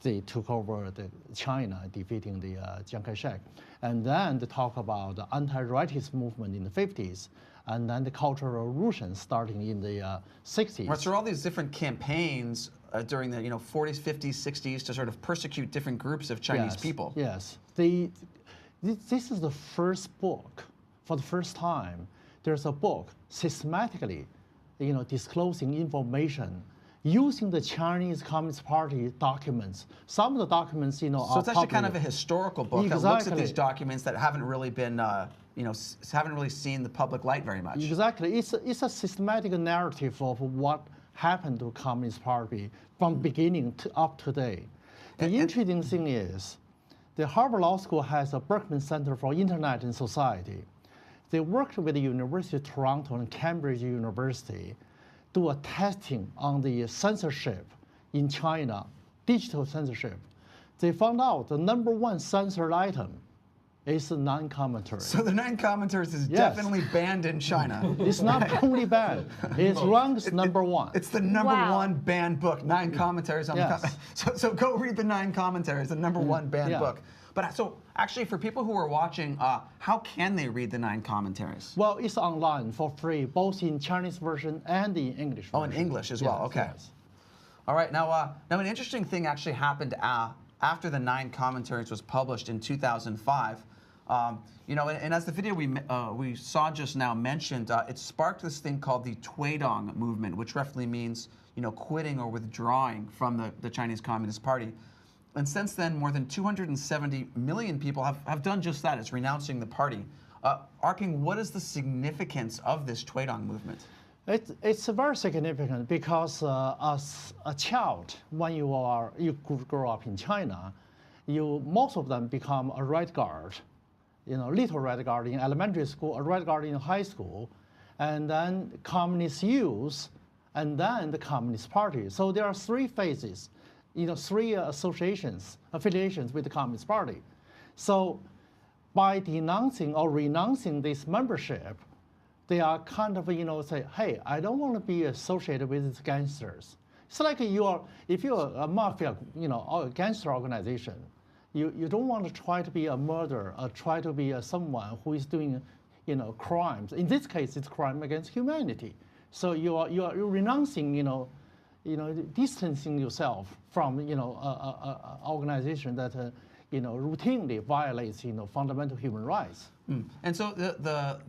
They took over China, defeating the Chiang Kai-shek. And then they talk about the anti-rightist movement in the 50s, and then the Cultural Revolution starting in the 60s. Right, so all these different campaigns during the 40s, 50s, 60s to sort of persecute different groups of Chinese people. Yes. This is the first book. For the first time, there's a book systematically disclosing information using the Chinese Communist Party documents. Some of the documents, so it's actually kind of a historical book that looks at these documents that haven't really been, haven't really seen the public light very much. Exactly. It's a systematic narrative of what happened to Communist Party from beginning to up to today. The interesting thing is, the Harvard Law School has a Berkman Center for Internet and Society. They worked with the University of Toronto and Cambridge University do a testing on the censorship in China, digital censorship. They found out the #1 censored item is the non-commentary. So the non-commentaries is definitely banned in China. It's not only banned, it ranks #1. It's the #1 banned book, 9 commentaries on the so go read the 9 commentaries, the #1 banned book. But so actually for people who are watching, how can they read the 9 commentaries? Well, it's online for free, both in Chinese version and the English version. Oh, in English as well, okay. Yes. All right, now an interesting thing actually happened after the 9 commentaries was published in 2005. And as the video we saw just now mentioned, it sparked this thing called the Tweidong movement, which roughly means quitting or withdrawing from the Chinese Communist Party. And since then, more than 270 million people have done just that. It's renouncing the party. Arping, what is the significance of this Tweidong movement? It's very significant because as a child, when you grow up in China, most of them become a right guard. Little right guard in elementary school, a right guard in high school, and then communist youth, and then the Communist Party. So there are 3 phases, 3 affiliations with the Communist Party. So by denouncing or renouncing this membership, they are kind of, say, hey, I don't want to be associated with these gangsters. It's like if you're a mafia, a gangster organization, you don't want to try to be a murderer or try to be someone who is doing, crimes. In this case, it's crime against humanity. So you're renouncing, distancing yourself from, an organization that, routinely violates, fundamental human rights. And so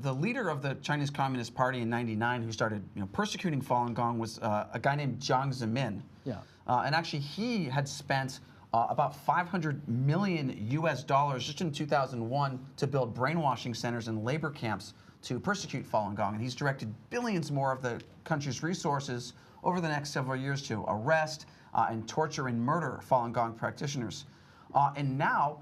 the leader of the Chinese Communist Party in '99 who started persecuting Falun Gong was a guy named Jiang Zemin. Yeah. And actually he had spent about $500 million just in 2001 to build brainwashing centers and labor camps to persecute Falun Gong. And he's directed billions more of the country's resources over the next several years to arrest and torture and murder Falun Gong practitioners. And now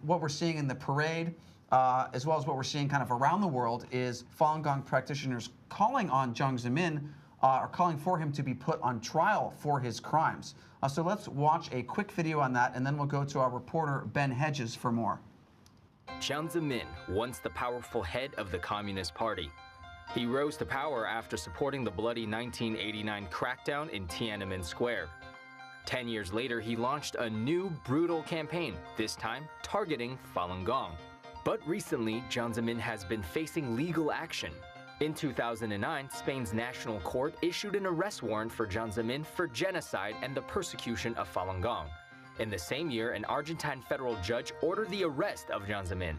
what we're seeing in the parade, as well as what we're seeing kind of around the world, is Falun Gong practitioners calling on Jiang Zemin, or calling for him to be put on trial for his crimes. So let's watch a quick video on that, and then we'll go to our reporter, Ben Hedges, for more. Jiang Zemin, once the powerful head of the Communist Party. He rose to power after supporting the bloody 1989 crackdown in Tiananmen Square. 10 years later, he launched a new, brutal campaign, this time targeting Falun Gong. But recently, Jiang Zemin has been facing legal action. In 2009, Spain's National Court issued an arrest warrant for Jiang Zemin for genocide and the persecution of Falun Gong. In the same year, an Argentine federal judge ordered the arrest of Jiang Zemin.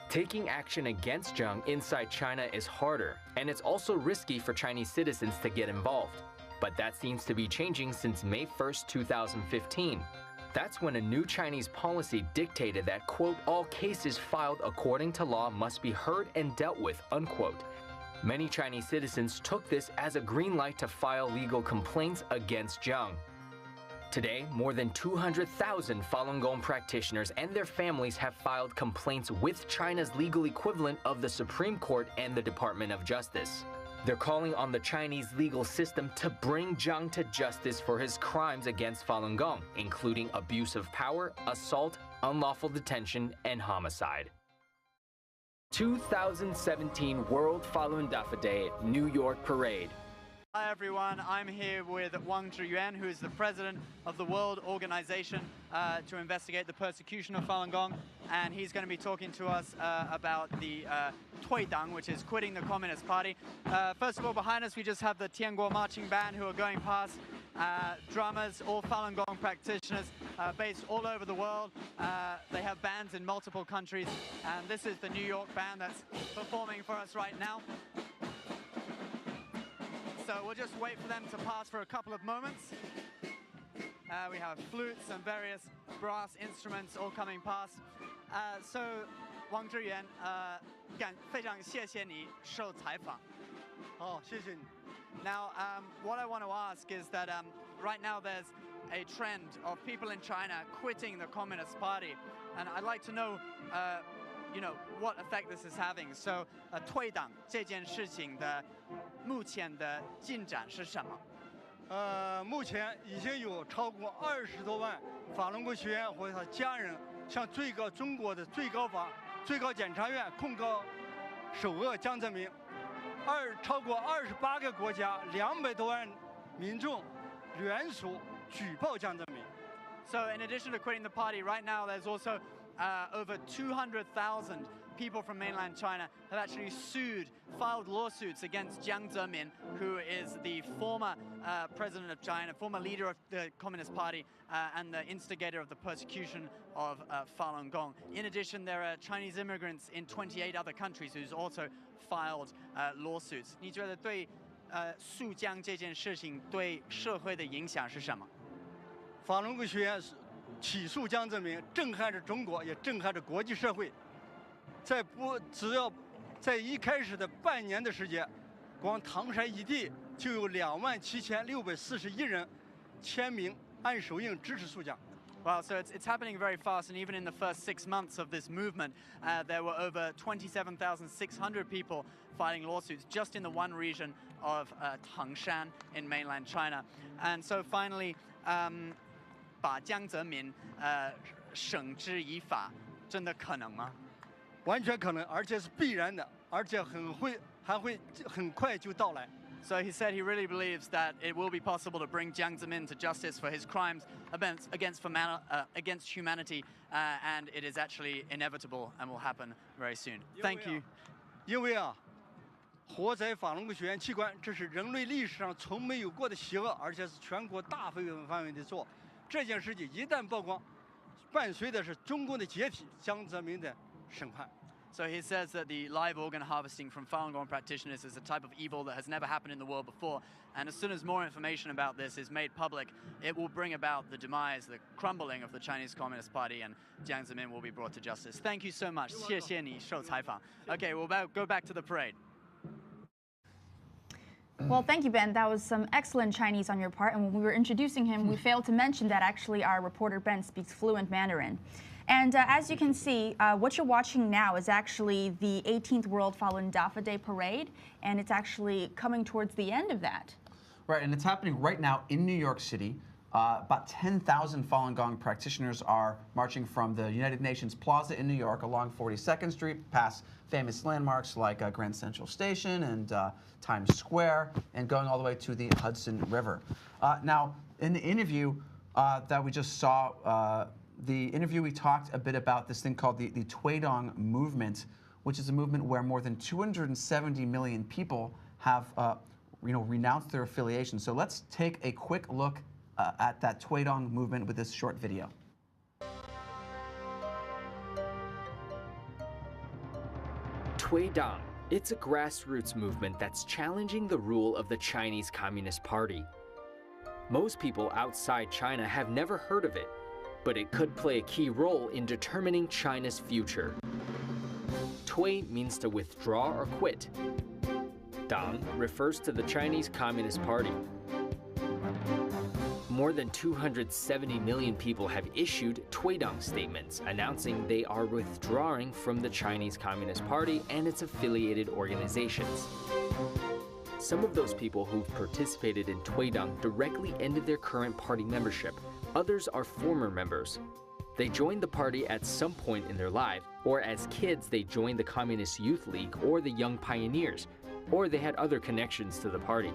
Taking action against Jiang inside China is harder, and it's also risky for Chinese citizens to get involved. But that seems to be changing since May 1st, 2015. That's when a new Chinese policy dictated that, quote, all cases filed according to law must be heard and dealt with, unquote. Many Chinese citizens took this as a green light to file legal complaints against Jiang. Today, more than 200,000 Falun Gong practitioners and their families have filed complaints with China's legal equivalent of the Supreme Court and the Department of Justice. They're calling on the Chinese legal system to bring Zhang to justice for his crimes against Falun Gong, including abuse of power, assault, unlawful detention, and homicide. 2017 World Falun Dafa Day, New York Parade. Hi everyone, I'm here with Wang Zhiyuan, who is the president of the World Organization to investigate the persecution of Falun Gong, and he's going to be talking to us about the Tuidang, which is quitting the Communist Party. First of all, behind us we just have the Tianguo marching band who are going past, drummers, all Falun Gong practitioners based all over the world. They have bands in multiple countries, and this is the New York band that's performing for us right now. So we'll just wait for them to pass for a couple of moments. We have flutes and various brass instruments all coming past. So, Wang Zhiyuan, 非常谢谢你受采访。好，谢谢你。Now, what I want to ask is that right now there's a trend of people in China quitting the Communist Party, and I'd like to know, what effect this is having. So, 退党这件事情的目前的进展是什么？目前已经有超过20多万法轮功学员和他家人向中国的最高检察院控告首恶江泽民，超过28个国家200多万民众联署举报江泽民。So, in addition to quitting the party, right now there's also over 200,000 people from mainland China have actually filed lawsuits against Jiang Zemin, who is the former president of China, former leader of the Communist Party, and the instigator of the persecution of Falun Gong. In addition, there are Chinese immigrants in 28 other countries who's also filed lawsuits. 你觉得对诉江这件事情对社会的影响是什么？法轮功学员起诉江泽民，震撼着中国，也震撼着国际社会。只要在一开始的半年的时间，光唐山一地就有27641人签名按手印支持诉江。Well, so it's happening very fast, and even in the first 6 months of this movement, there were over 27,600 people filing lawsuits just in the one region of Tangshan in mainland China. And so finally, 把江泽民绳之以法，真的可能吗？完全可能，而且是必然的，而且还会很快就到来。So he said he really believes that it will be possible to bring Jiang Zemin to justice for his crimes against humanity, and it is actually inevitable and will happen very soon. Thank you. 因为活摘法轮功学员器官，这是人类历史上从没有过的邪恶，而且是全国大范围的做。这件事情一旦曝光，伴随的是中共的解体，江泽民的审判。So he says that the live organ harvesting from Falun Gong practitioners is a type of evil that has never happened in the world before. And as soon as more information about this is made public, it will bring about the demise, the crumbling of the Chinese Communist Party, and Jiang Zemin will be brought to justice. Thank you so much. 谢谢你受采访. Okay, we'll go back to the parade. Well, thank you, Ben. That was some excellent Chinese on your part. And when we were introducing him, we failed to mention that actually our reporter, Ben, speaks fluent Mandarin. And as you can see, what you're watching now is actually the 18th World Falun Dafa Day Parade, and it's actually coming towards the end of that. Right, and it's happening right now in New York City. About 10,000 Falun Gong practitioners are marching from the United Nations Plaza in New York along 42nd Street, past famous landmarks like Grand Central Station and Times Square, and going all the way to the Hudson River. Now, in the interview that we just saw, we talked a bit about this thing called the Tuidang movement, which is a movement where more than 270 million people have renounced their affiliation. So let's take a quick look at that Tuidang movement with this short video. Tuidang. It's a grassroots movement that's challenging the rule of the Chinese Communist Party. Most people outside China have never heard of it, but it could play a key role in determining China's future. Tui means to withdraw or quit. Dang refers to the Chinese Communist Party. more than 270 million people have issued Tuidang statements announcing they are withdrawing from the Chinese Communist Party and its affiliated organizations. Some of those people who've participated in Tuidang directly ended their current party membership. Others are former members. They joined the party at some point in their life, or as kids they joined the Communist Youth League or the Young Pioneers, or they had other connections to the party.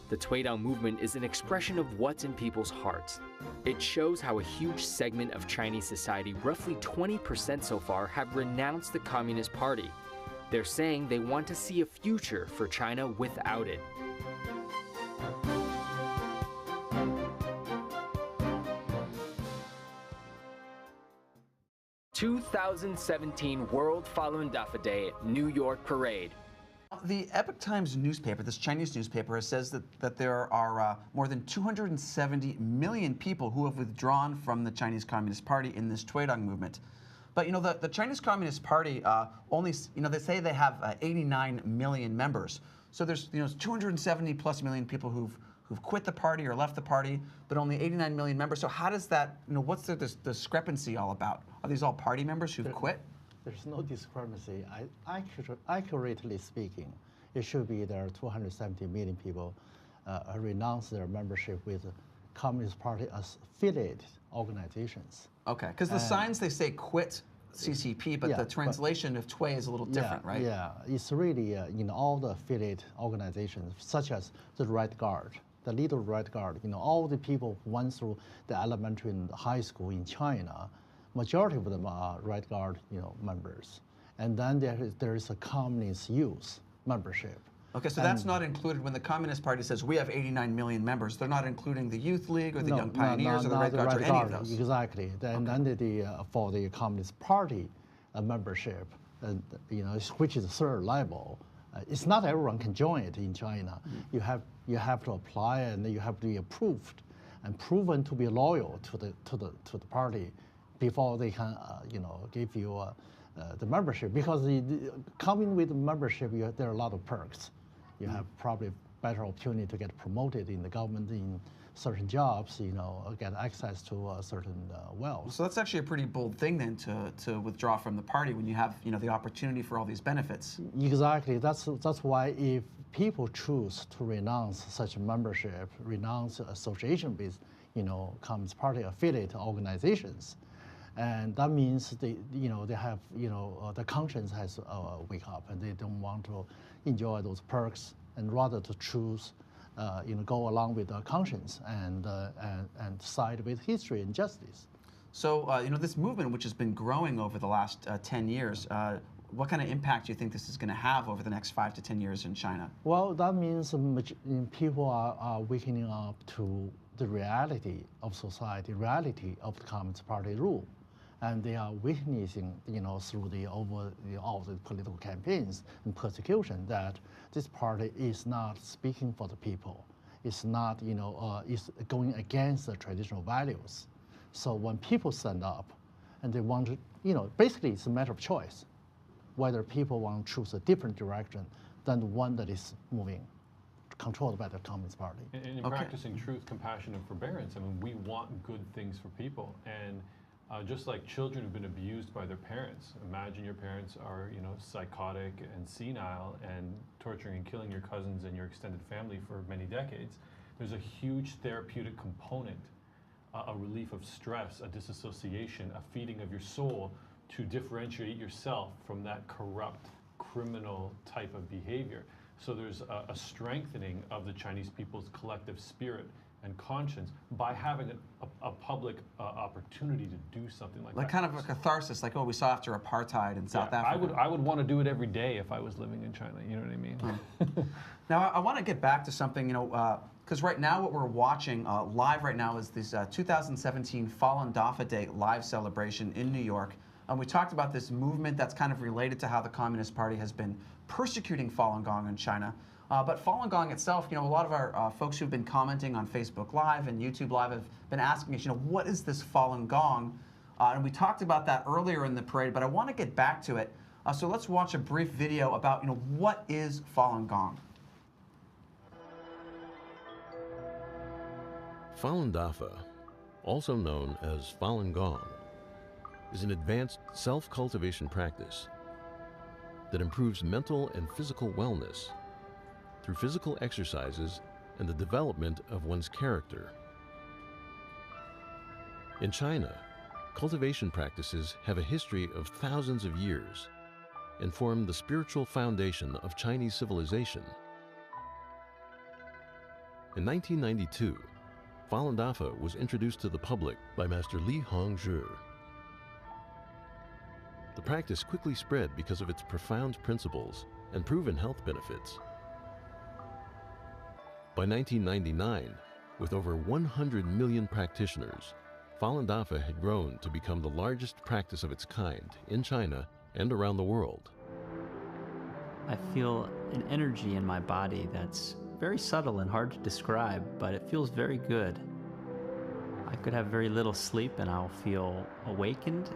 The Tuidang movement is an expression of what's in people's hearts. It shows how a huge segment of Chinese society, roughly 20% so far, have renounced the Communist Party. They're saying they want to see a future for China without it. "2017 World Falun Dafa Day, New York Parade." The Epoch Times newspaper, this Chinese newspaper, says that there are more than 270 million people who have withdrawn from the Chinese Communist Party in this Tuidang movement. But you know, the Chinese Communist Party only, you know, they say they have 89 million members. So there's 270 plus million people who've quit the party or left the party, but only 89 million members. So how does that, what's the discrepancy all about? Are these all party members who've quit? There's no discrepancy. Accurately speaking, it should be there are 270 million people renounce their membership with Communist Party affiliated organizations. Okay, because the signs they say quit CCP, but the translation of Tui is a little different, right? Yeah, it's really in all the affiliate organizations, such as the Red Guard, the Little Red Guard. All the people who went through the elementary and high school in China, majority of them are Red Guard, members. And then there is a Communist Youth membership. Okay, so that's not included when the Communist Party says we have 89 million members. They're not including the Youth League or the Young Pioneers or the Red Guards or any of those. Exactly. Then for the Communist Party membership, which is the third level, it's not everyone can join it in China. You have to apply and you have to be approved and proven to be loyal to the party before they can give you the membership. Because coming with membership, there are a lot of perks. You have probably better opportunity to get promoted in the government in certain jobs, get access to certain wealth. So that's actually a pretty bold thing then to withdraw from the party when you have the opportunity for all these benefits. Exactly. That's why if people choose to renounce such membership, renounce association with Communist Party affiliate organizations, and that means they have the conscience has wake up and they don't want to enjoy those perks and rather to choose go along with their conscience and side with history and justice. So this movement, which has been growing over the last 10 years, what kind of impact do you think this is going to have over the next 5 to 10 years in China? Well, that means people are waking up to the reality of society, reality of the Communist Party rule. And they are witnessing, through all the political campaigns and persecution that this party is not speaking for the people. It's not, it's going against the traditional values. So when people stand up and they want to, basically it's a matter of choice, whether people want to choose a different direction than the one that is moving, controlled by the Communist Party. And in practicing truth, compassion, and forbearance, we want good things for people. And just like children who've been abused by their parents. Imagine your parents are, psychotic and senile and torturing and killing your cousins and your extended family for many decades. There's a huge therapeutic component, a relief of stress, a disassociation, a feeding of your soul to differentiate yourself from that corrupt, criminal type of behavior. So there's a strengthening of the Chinese people's collective spirit and conscience by having a public opportunity to do something like that. Like kind of a catharsis, like we saw after apartheid in South Africa. I would want to do it every day if I was living in China, you know what I mean? Now, I want to get back to something, because right now what we're watching live right now is this 2017 Falun Dafa Day live celebration in New York. And we talked about this movement that's kind of related to how the Communist Party has been persecuting Falun Gong in China. But Falun Gong itself, a lot of our folks who've been commenting on Facebook Live and YouTube Live have been asking us, what is this Falun Gong? And we talked about that earlier in the parade, but I want to get back to it. So let's watch a brief video about, what is Falun Gong? Fалунь Дафа, also known as Falun Gong, is an advanced self-cultivation practice that improves mental and physical wellness through physical exercises and the development of one's character. In China, cultivation practices have a history of thousands of years and form the spiritual foundation of Chinese civilization. In 1992, Falun Dafa was introduced to the public by Master Li Hongzhi. The practice quickly spread because of its profound principles and proven health benefits. By 1999, with over 100 million practitioners, Falun Dafa had grown to become the largest practice of its kind in China and around the world. I feel an energy in my body that's very subtle and hard to describe, but it feels very good. I could have very little sleep and I'll feel awakened,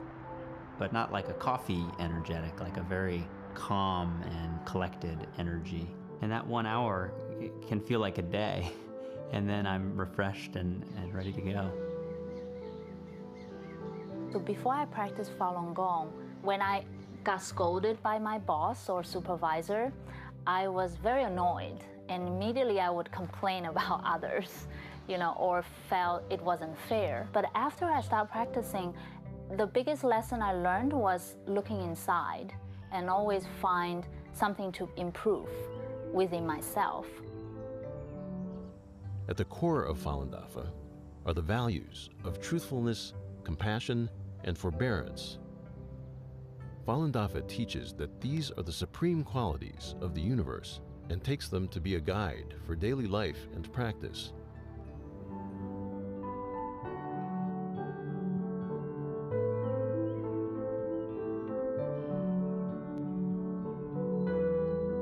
but not like a coffee energetic, like a very calm and collected energy. And that 1 hour it can feel like a day, and then I'm refreshed and ready to go. So before I practiced Falun Gong, when I got scolded by my boss or supervisor, I was very annoyed, and immediately I would complain about others, or felt it wasn't fair. But after I started practicing, the biggest lesson I learned was looking inside and always find something to improve within myself. At the core of Falun Dafa are the values of truthfulness, compassion, and forbearance. Falun Dafa teaches that these are the supreme qualities of the universe and takes them to be a guide for daily life and practice.